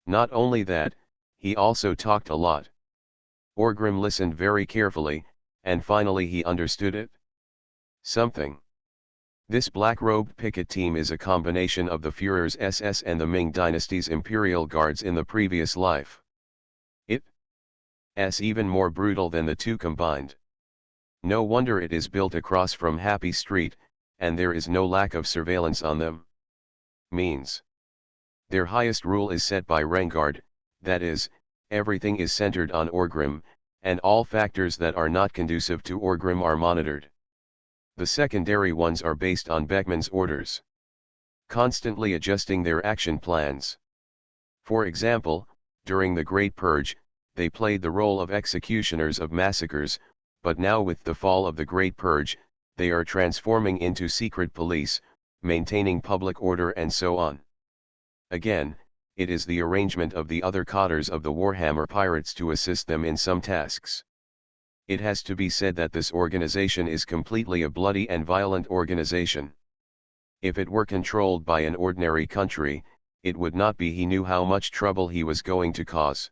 Not only that, he also talked a lot. Orgrim listened very carefully, and finally he understood it. Something. This black-robed picket team is a combination of the Führer's SS and the Ming Dynasty's Imperial Guards in the previous life. It's even more brutal than the two combined. No wonder it is built across from Happy Street, and there is no lack of surveillance on them. Means. Their highest rule is set by Rengar, that is, everything is centered on Orgrim, and all factors that are not conducive to Orgrim are monitored. The secondary ones are based on Beckman's orders, constantly adjusting their action plans. For example, during the Great Purge, they played the role of executioners of massacres, but now with the fall of the Great Purge, they are transforming into secret police, maintaining public order and so on. Again, it is the arrangement of the other cotters of the Warhammer pirates to assist them in some tasks. It has to be said that this organization is completely a bloody and violent organization. If it were controlled by an ordinary country, it would not be. He knew how much trouble he was going to cause.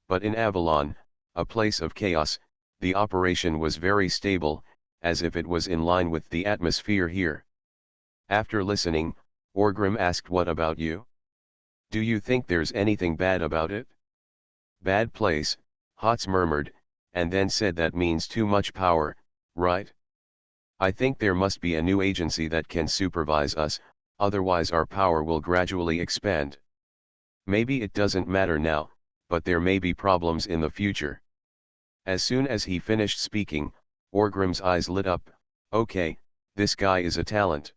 But in Avalon, a place of chaos, the operation was very stable, as if it was in line with the atmosphere here. After listening, Orgrim asked, "What about you? Do you think there's anything bad about it?" "Bad place," Hots murmured, and then said, "That means too much power, right? I think there must be a new agency that can supervise us, otherwise our power will gradually expand. Maybe it doesn't matter now, but there may be problems in the future." As soon as he finished speaking, Orgrim's eyes lit up. Okay, this guy is a talent.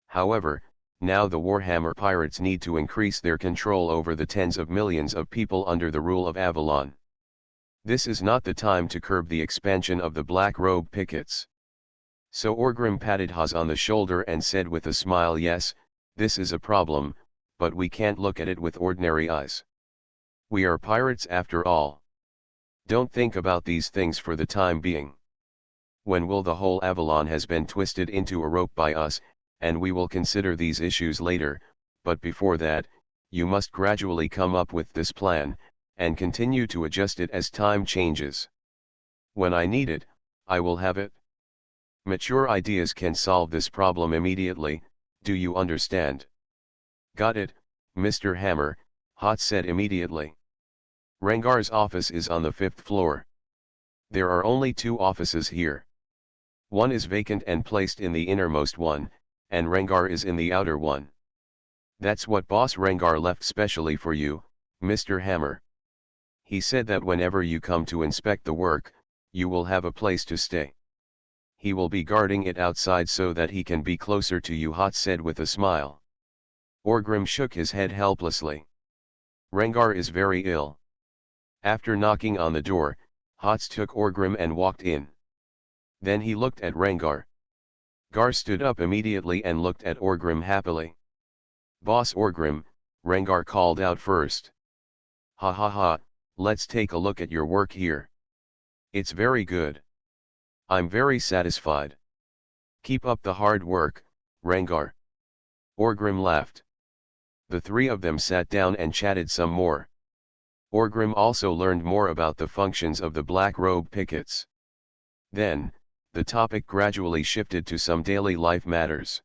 However, now the Warhammer pirates need to increase their control over the tens of millions of people under the rule of Avalon. This is not the time to curb the expansion of the black robe pickets. So Orgrim patted Haas on the shoulder and said with a smile, "Yes, this is a problem, but we can't look at it with ordinary eyes. We are pirates after all. Don't think about these things for the time being. When will the whole Avalon has been twisted into a rope by us, and we will consider these issues later, but before that, you must gradually come up with this plan, and continue to adjust it as time changes. When I need it, I will have it. Mature ideas can solve this problem immediately, do you understand?" "Got it, Mr. Hammer," Hot said immediately. "Rengar's office is on the 5th floor. There are only 2 offices here. One is vacant and placed in the innermost one, and Rengar is in the outer one. That's what Boss Rengar left specially for you, Mr. Hammer. He said that whenever you come to inspect the work, you will have a place to stay. He will be guarding it outside so that he can be closer to you," Hot said with a smile. Orgrim shook his head helplessly. "Rengar is very ill." After knocking on the door, Hots took Orgrim and walked in. Then he looked at Rengar. Gar stood up immediately and looked at Orgrim happily. "Boss Orgrim," Rengar called out first. "Ha ha ha, let's take a look at your work here. It's very good. I'm very satisfied. Keep up the hard work, Rengar." Orgrim laughed. The three of them sat down and chatted some more. Orgrim also learned more about the functions of the black robe pickets. Then, the topic gradually shifted to some daily life matters.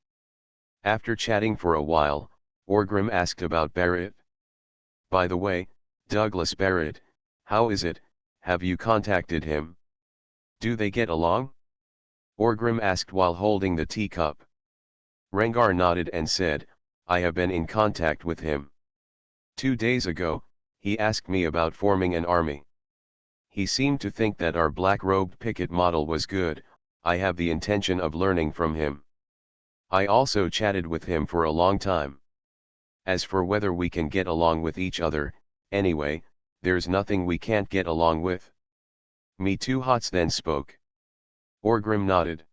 After chatting for a while, Orgrim asked about Barrett. "By the way, Douglas Barrett, how is it, have you contacted him? Do they get along?" Orgrim asked while holding the teacup. Rengar nodded and said, "I have been in contact with him. 2 days ago, he asked me about forming an army. He seemed to think that our black-robed picket model was good. I have the intention of learning from him. I also chatted with him for a long time. As for whether we can get along with each other, anyway, there's nothing we can't get along with." Me Too Hots then spoke. Orgrim nodded.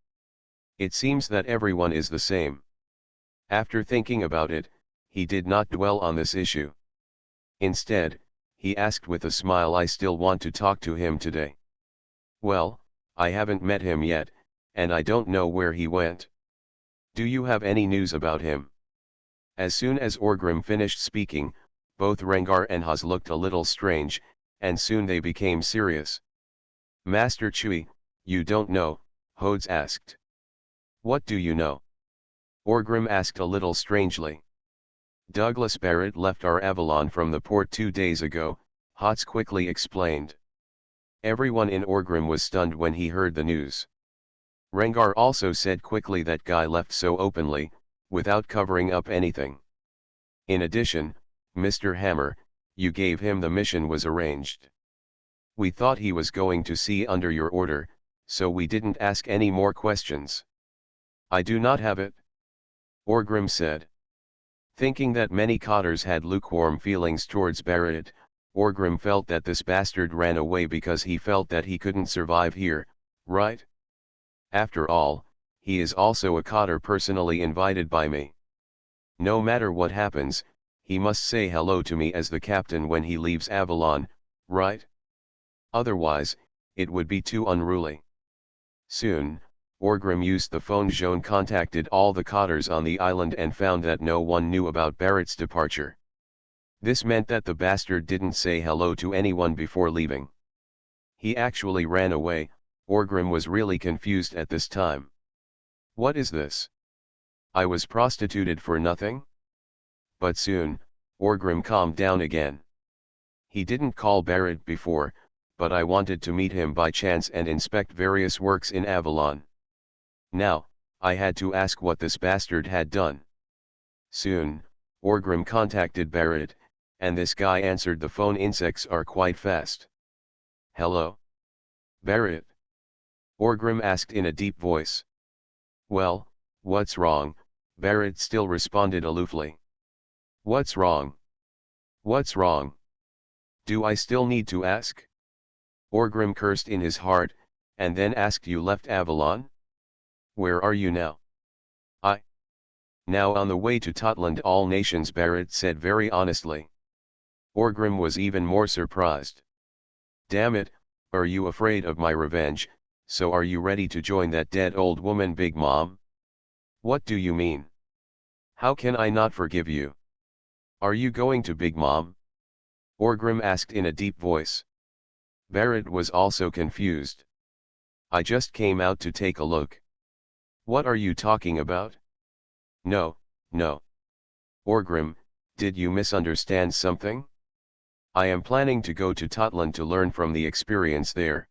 It seems that everyone is the same. After thinking about it, he did not dwell on this issue. Instead, he asked with a smile, "I still want to talk to him today." "Well, I haven't met him yet, and I don't know where he went. Do you have any news about him?" As soon as Orgrim finished speaking, both Rengar and Haz looked a little strange, and soon they became serious. "Master Chui, you don't know?" Hodes asked. "What do you know?" Orgrim asked a little strangely. "Douglas Barrett left our Avalon from the port 2 days ago," Hots quickly explained. Everyone in Orgrim was stunned when he heard the news. Rengar also said quickly that guy left so openly, without covering up anything. "In addition, Mr. Hammer, you gave him the mission was arranged. We thought he was going to sea under your order, so we didn't ask any more questions." "I do not have it," Orgrim said. Thinking that many cotters had lukewarm feelings towards Barrett, Orgrim felt that this bastard ran away because he felt that he couldn't survive here, right? After all, he is also a cotter personally invited by me. No matter what happens, he must say hello to me as the captain when he leaves Avalon, right? Otherwise, it would be too unruly. Soon, Orgrim used the phone. Joan contacted all the cotters on the island and found that no one knew about Barrett's departure. This meant that the bastard didn't say hello to anyone before leaving. He actually ran away. Orgrim was really confused at this time. What is this? I was prostituted for nothing? But soon, Orgrim calmed down again. He didn't call Barrett before, but I wanted to meet him by chance and inspect various works in Avalon. Now, I had to ask what this bastard had done. Soon, Orgrim contacted Barrett, and this guy answered the phone. Insects are quite fast. "Hello? Barrett?" Orgrim asked in a deep voice. "Well, what's wrong?" Barrett still responded aloofly. "What's wrong? What's wrong? Do I still need to ask?" Orgrim cursed in his heart, and then asked, "You left Avalon? Where are you now?" "Now on the way to Totland all nations," Barrett said very honestly. Orgrim was even more surprised. "Damn it, are you afraid of my revenge? So are you ready to join that dead old woman, Big Mom?" "What do you mean? How can I not forgive you? Are you going to Big Mom?" Orgrim asked in a deep voice. Barrett was also confused. "I just came out to take a look." "What are you talking about?" No. Orgrim, did you misunderstand something? I am planning to go to Totland to learn from the experience there.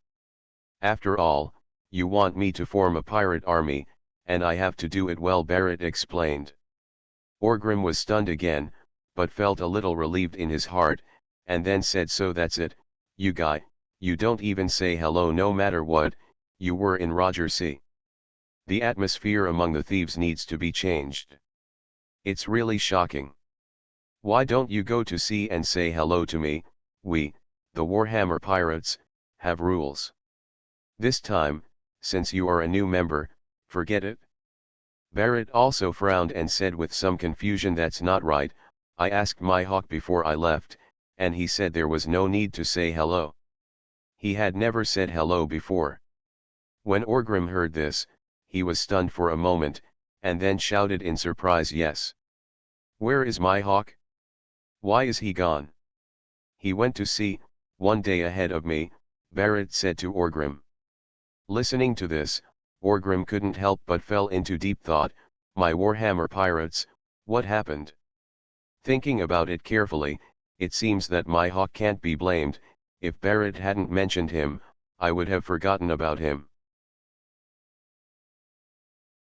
After all, you want me to form a pirate army, and I have to do it well, Barrett explained. Orgrim was stunned again, but felt a little relieved in his heart, and then said, "So that's it, you guy, you don't even say hello no matter what, you were in Roger C. The atmosphere among the thieves needs to be changed. It's really shocking. Why don't you go to sea and say hello to me? We, the Warhammer Pirates, have rules. This time, since you are a new member, forget it." Barrett also frowned and said with some confusion, "That's not right, I asked my hawk before I left, and he said there was no need to say hello. He had never said hello before." When Orgrim heard this, he was stunned for a moment, and then shouted in surprise, "Yes. Where is my hawk? Why is he gone? He went to sea, one day ahead of me, Barrett said to Orgrim. Listening to this, Orgrim couldn't help but fell into deep thought. My Warhammer pirates, what happened? Thinking about it carefully, it seems that my hawk can't be blamed. If Barrett hadn't mentioned him, I would have forgotten about him.